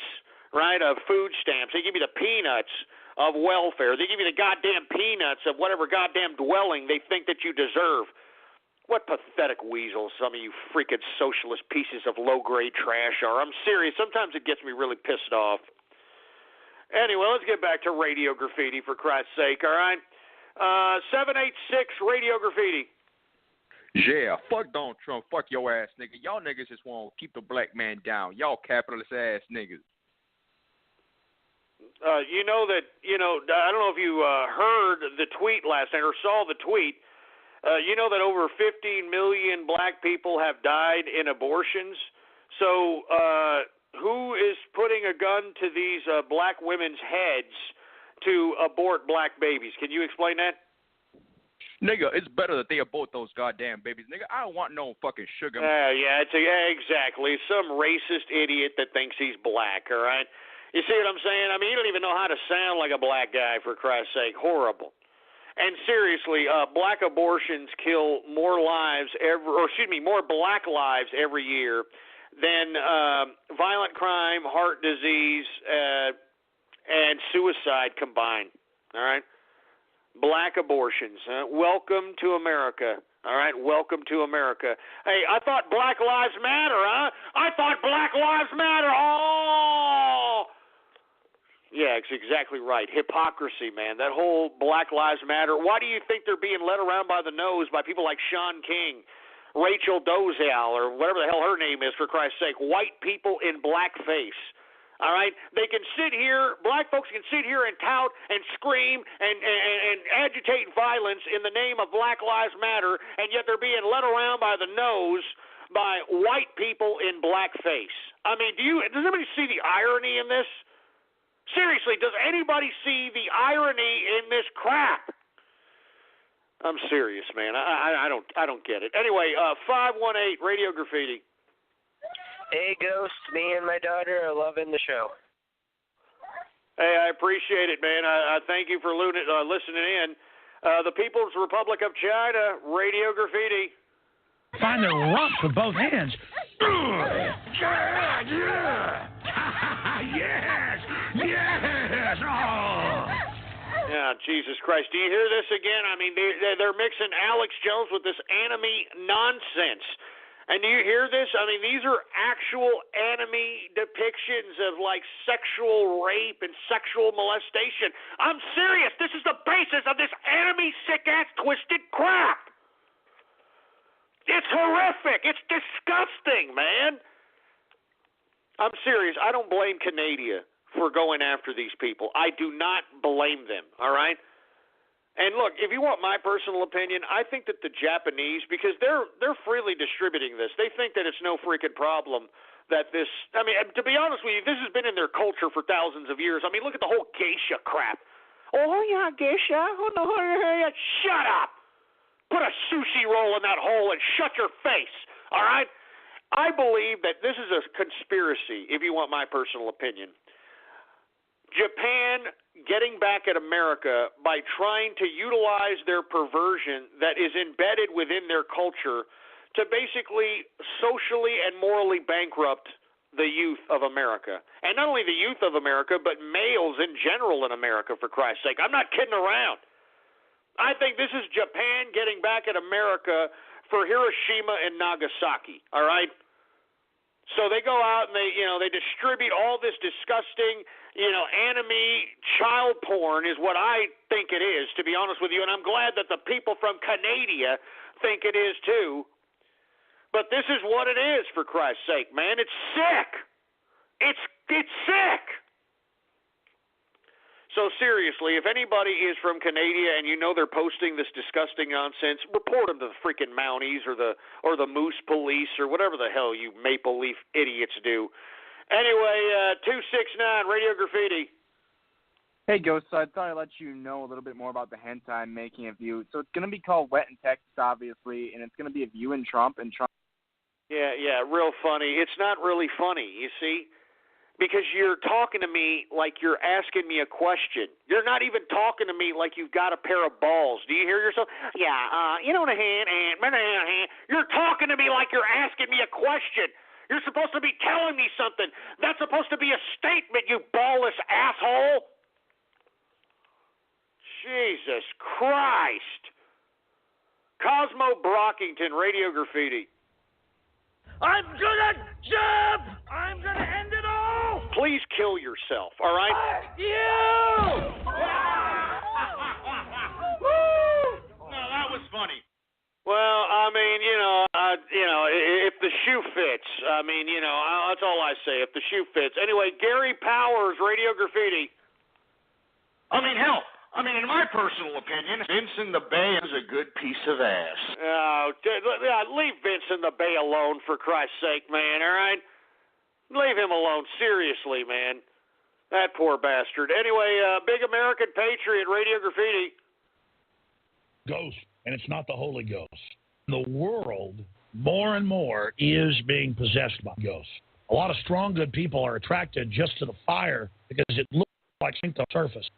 S5: right, of food stamps. They give you the peanuts of welfare. They give you the goddamn peanuts of whatever goddamn dwelling they think that you deserve. What pathetic weasels some of you freaking socialist pieces of low-grade trash are. I'm serious. Sometimes it gets me really pissed off. Anyway, let's get back to Radio Graffiti, for Christ's sake, all right? 786 Radio Graffiti.
S18: Yeah, fuck Donald Trump, fuck your ass, nigga. Y'all niggas just want to keep the black man down. Y'all capitalist ass niggas.
S5: I don't know if you heard the tweet last night or saw the tweet. You know that over 15 million black people have died in abortions. So who is putting a gun to these black women's heads to abort black babies? Can you explain that?
S18: Nigga, it's better that they abort those goddamn babies. Nigga, I don't want no fucking sugar.
S5: Exactly. Some racist idiot that thinks he's black, all right? You see what I'm saying? I mean, you don't even know how to sound like a black guy, for Christ's sake. Horrible. And seriously, black abortions kill more black lives every year than violent crime, heart disease, and suicide combined, all right? Black abortions. Welcome to America. All right, welcome to America. Hey, I thought Black Lives Matter, huh? I thought Black Lives Matter. Oh! Yeah, it's exactly right. Hypocrisy, man. That whole Black Lives Matter. Why do you think they're being led around by the nose by people like Sean King, Rachel Dolezal, or whatever the hell her name is, for Christ's sake? White people in blackface. All right, they can sit here. Black folks can sit here and tout and scream and agitate violence in the name of Black Lives Matter, and yet they're being led around by the nose by white people in blackface. I mean, does anybody see the irony in this? Seriously, does anybody see the irony in this crap? I'm serious, man. I don't get it. Anyway, 518 Radio Graffiti.
S19: Hey, Ghost, me and my daughter are loving the show.
S5: Hey, I appreciate it, man. I thank you for listening in. The People's Republic of China, Radio Graffiti.
S15: Find their rumps with both hands.
S12: Yeah! Yes! Yes! Oh!
S5: Yeah, Jesus Christ. Do you hear this again? I mean, they're mixing Alex Jones with this anime nonsense. And do you hear this? I mean, these are actual anime depictions of, like, sexual rape and sexual molestation. I'm serious. This is the basis of this anime sick-ass twisted crap. It's horrific. It's disgusting, man. I'm serious. I don't blame Canada for going after these people. I do not blame them, all right? And look, if you want my personal opinion, I think that the Japanese, because they're freely distributing this, they think that it's no freaking problem that this, I mean, to be honest with you, this has been in their culture for thousands of years. I mean, look at the whole geisha crap. Oh, yeah, geisha. Oh, no, shut up. Put a sushi roll in that hole and shut your face, all right? I believe that this is a conspiracy, if you want my personal opinion. Japan getting back at America by trying to utilize their perversion that is embedded within their culture to basically socially and morally bankrupt the youth of America. And not only the youth of America, but males in general in America, for Christ's sake. I'm not kidding around. I think this is Japan getting back at America for Hiroshima and Nagasaki, all right? So they go out and they distribute all this disgusting, anime child porn is what I think it is, to be honest with you. And I'm glad that the people from Canada think it is too. But this is what it is, for Christ's sake, man. It's sick. It's sick. So seriously, if anybody is from Canada and they're posting this disgusting nonsense, report them to the freaking Mounties or the Moose Police or whatever the hell you Maple Leaf idiots do. Anyway, 269 Radio Graffiti.
S10: Hey, Ghost, so I thought I'd let you know a little bit more about the hentai I'm making of you. So it's going to be called Wet in Texas, obviously, and it's going to be of you and Trump.
S5: Yeah, real funny. It's not really funny, you see? Because you're talking to me like you're asking me a question. You're not even talking to me like you've got a pair of balls. Do you hear yourself? Yeah, you're talking to me like you're asking me a question. You're supposed to be telling me something. That's supposed to be a statement, you ballless asshole. Jesus Christ. Cosmo Brockington, Radio Graffiti.
S15: I'm gonna jump! I'm gonna end it all!
S5: Please kill yourself, all right?
S15: Fuck you!
S3: Woo! No, that was funny.
S5: Well, I mean, if the shoe fits, that's all I say, if the shoe fits. Anyway, Gary Powers, Radio Graffiti.
S13: In my personal opinion, Vincent the Bay is a good piece of ass.
S5: Oh, leave Vincent the Bay alone, for Christ's sake, man, all right? Leave him alone, seriously, man. That poor bastard. Anyway, Big American Patriot, Radio Graffiti.
S15: Ghost, and it's not the Holy Ghost. The world, more and more, is being possessed by ghosts. A lot of strong, good people are attracted just to the fire because it looks like the surface.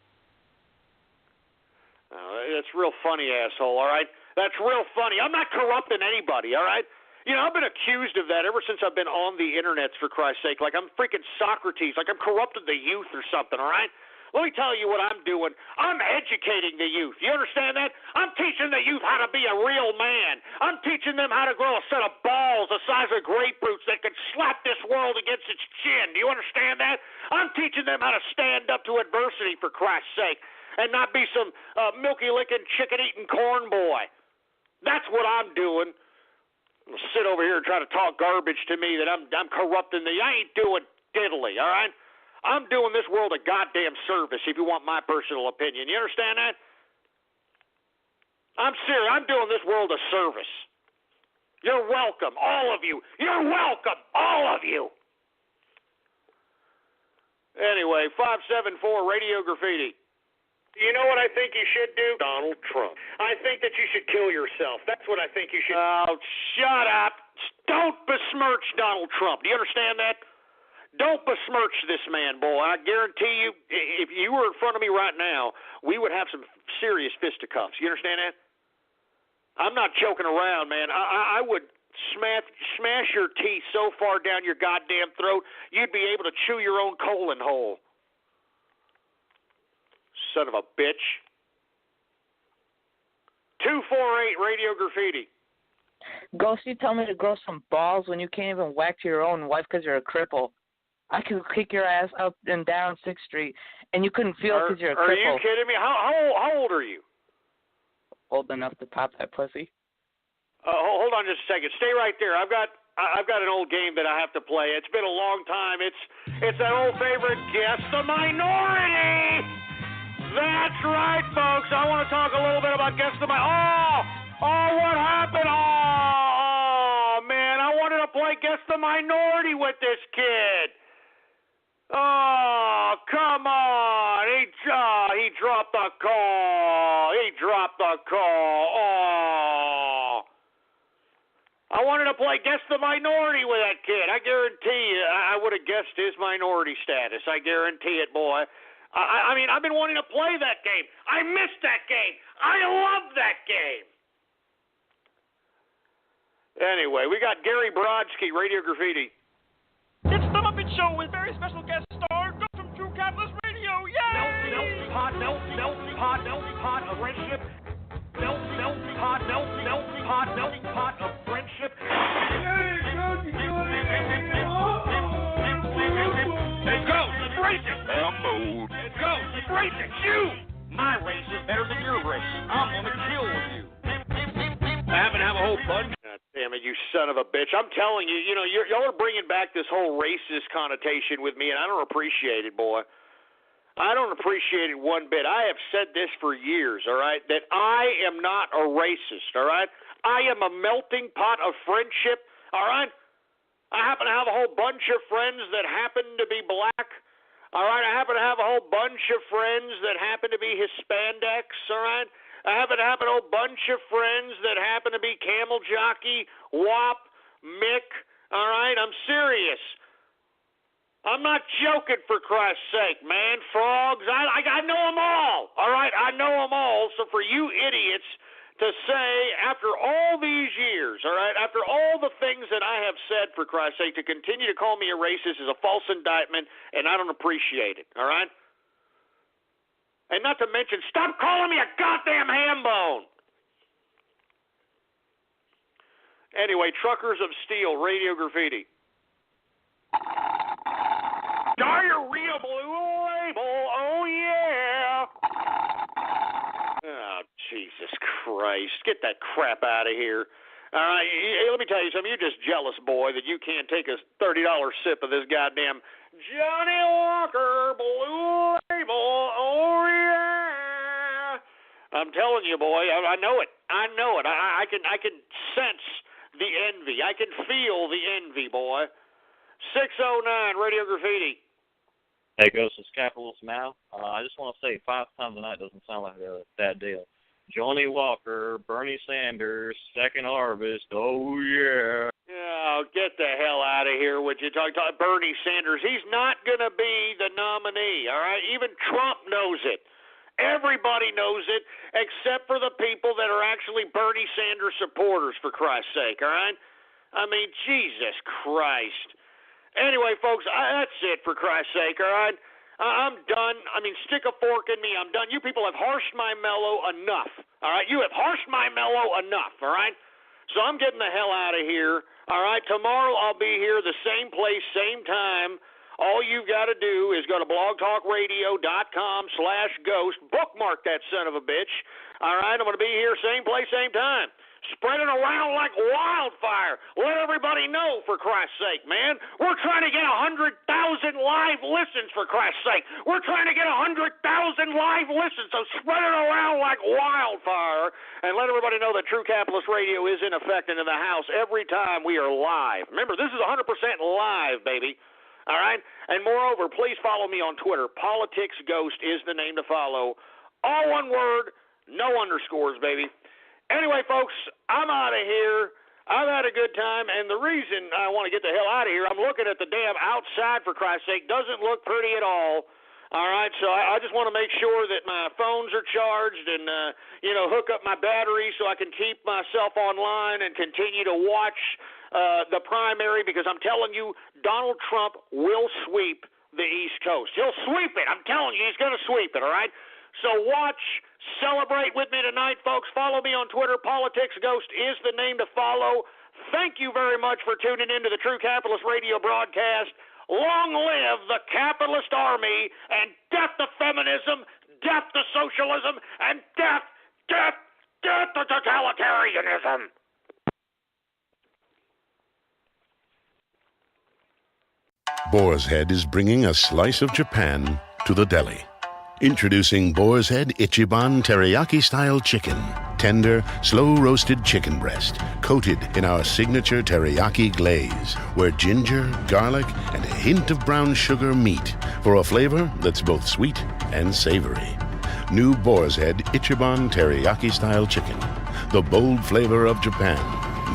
S5: That's real funny, asshole, all right? That's real funny. I'm not corrupting anybody, all right? I've been accused of that ever since I've been on the internet, for Christ's sake. Like I'm freaking Socrates, like I'm corrupting the youth or something, all right? Let me tell you what I'm doing. I'm educating the youth. You understand that? I'm teaching the youth how to be a real man. I'm teaching them how to grow a set of balls the size of grapefruits that can slap this world against its chin. Do you understand that? I'm teaching them how to stand up to adversity, for Christ's sake, and not be some milky-licking, chicken-eating corn boy. That's what I'm doing. Sit over here and try to talk garbage to me that I'm corrupting I ain't doing diddly, all right? I'm doing this world a goddamn service, if you want my personal opinion. You understand that? I'm serious. I'm doing this world a service. You're welcome, all of you. You're welcome, all of you. Anyway, 574 Radio Graffiti. You know what I think you should do? Donald Trump. I think that you should kill yourself. That's what I think you should do. Oh, shut up. Don't besmirch Donald Trump. Do you understand that? Don't besmirch this man, boy. I guarantee you, if you were in front of me right now, we would have some serious fisticuffs. You understand that? I'm not joking around, man. I would smash your teeth so far down your goddamn throat, you'd be able to chew your own colon hole. Son of a bitch. 248 Radio Graffiti.
S20: Ghost, you tell me to grow some balls when you can't even whack to your own wife because you're a cripple. I could kick your ass up and down 6th Street, and you couldn't feel because you're a cripple.
S5: Are you kidding me? How old are you?
S20: Old enough to pop that pussy.
S5: Hold on just a second. Stay right there. I've got an old game that I have to play. It's been a long time. It's that old favorite Guess the Minority. That's right, folks. I want to talk a little bit about Guess the Minority. Oh, what happened? Oh, man. I wanted to play Guess the Minority with this kid. Oh, come on. He dropped the call. Oh. I wanted to play Guess the Minority with that kid. I guarantee you I would have guessed his minority status. I guarantee it, boy. I mean, I've been wanting to play that game. I missed that game. I love that game. Anyway, we got Gary Brodsky, Radio Graffiti.
S15: It's the
S12: melting pot of friendship. Melting pot of friendship. Let's go. Let's race it. I'm moved. Let's go. Let's race it. Shoot. My race is better than your race. I'm gonna kill you. I happen to have a whole bunch.
S5: God damn it, you son of a bitch! I'm telling you, y'all are bringing back this whole racist connotation with me, and I don't appreciate it, boy. I don't appreciate it one bit. I have said this for years, all right, that I am not a racist, all right? I am a melting pot of friendship, all right? I happen to have a whole bunch of friends that happen to be black, all right? I happen to have a whole bunch of friends that happen to be Hispanics, all right? I happen to have a whole bunch of friends that happen to be camel jockey, WAP, Mick, all right? I'm serious. I'm not joking, for Christ's sake, man. Frogs, I know them all right? I know them all. So for you idiots to say, after all these years, all right, after all the things that I have said, for Christ's sake, to continue to call me a racist is a false indictment, and I don't appreciate it, all right? And not to mention, stop calling me a goddamn ham bone. Anyway, Truckers of Steel, Radio Graffiti.
S12: Diarrhea Blue Label, oh yeah.
S5: Oh, Jesus Christ. Get that crap out of here. All right, let me tell you something. You're just jealous, boy, that you can't take a $30 sip of this goddamn Johnny Walker Blue Label, oh yeah. I'm telling you, boy, I know it. I know it. I can sense the envy. I can feel the envy, boy. 609 Radio Graffiti.
S21: Hey, Ghost, it's Capitalist Mal. I just want to say 5 times a night doesn't sound like a bad deal. Johnny Walker, Bernie Sanders, Second Harvest, oh yeah.
S5: Oh, get the hell out of here. Would you talk Bernie Sanders? He's not going to be the nominee, all right? Even Trump knows it. Everybody knows it, except for the people that are actually Bernie Sanders supporters, for Christ's sake, all right? I mean, Jesus Christ. Anyway, folks, that's it, for Christ's sake, all right? I'm done. I mean, stick a fork in me. I'm done. You people have harshed my mellow enough, all right? You have harshed my mellow enough, all right? So I'm getting the hell out of here, all right? Tomorrow I'll be here, the same place, same time. All you've got to do is go to blogtalkradio.com/ghost. Bookmark that son of a bitch, all right? I'm going to be here, same place, same time. Spread it around like wildfire. Let everybody know, for Christ's sake, man. We're trying to get 100,000 live listens, for Christ's sake. We're trying to get 100,000 live listens, so spread it around like wildfire and let everybody know that True Capitalist Radio is in effect and in the house every time we are live. Remember, this is 100% live, baby. All right? And moreover, please follow me on Twitter. Politics Ghost is the name to follow. All one word, no underscores, baby. Anyway, folks, I'm out of here. I've had a good time, and the reason I want to get the hell out of here, I'm looking at the damn outside, for Christ's sake. Doesn't look pretty at all. All right, so I just want to make sure that my phones are charged and, hook up my battery so I can keep myself online and continue to watch the primary, because I'm telling you, Donald Trump will sweep the East Coast. He'll sweep it. I'm telling you, he's going to sweep it, all right? So watch, celebrate with me tonight, folks. Follow me on Twitter. Politics Ghost is the name to follow. Thank you very much for tuning into the True Capitalist Radio broadcast. Long live the capitalist army, and death to feminism, death to socialism, and death to totalitarianism.
S2: Boar's Head is bringing a slice of Japan to the deli. Introducing Boar's Head Ichiban Teriyaki-style chicken. Tender, slow-roasted chicken breast, coated in our signature teriyaki glaze, where ginger, garlic, and a hint of brown sugar meet for a flavor that's both sweet and savory. New Boar's Head Ichiban Teriyaki-style chicken. The bold flavor of Japan.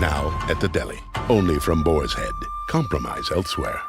S2: Now at the deli. Only from Boar's Head. Compromise elsewhere.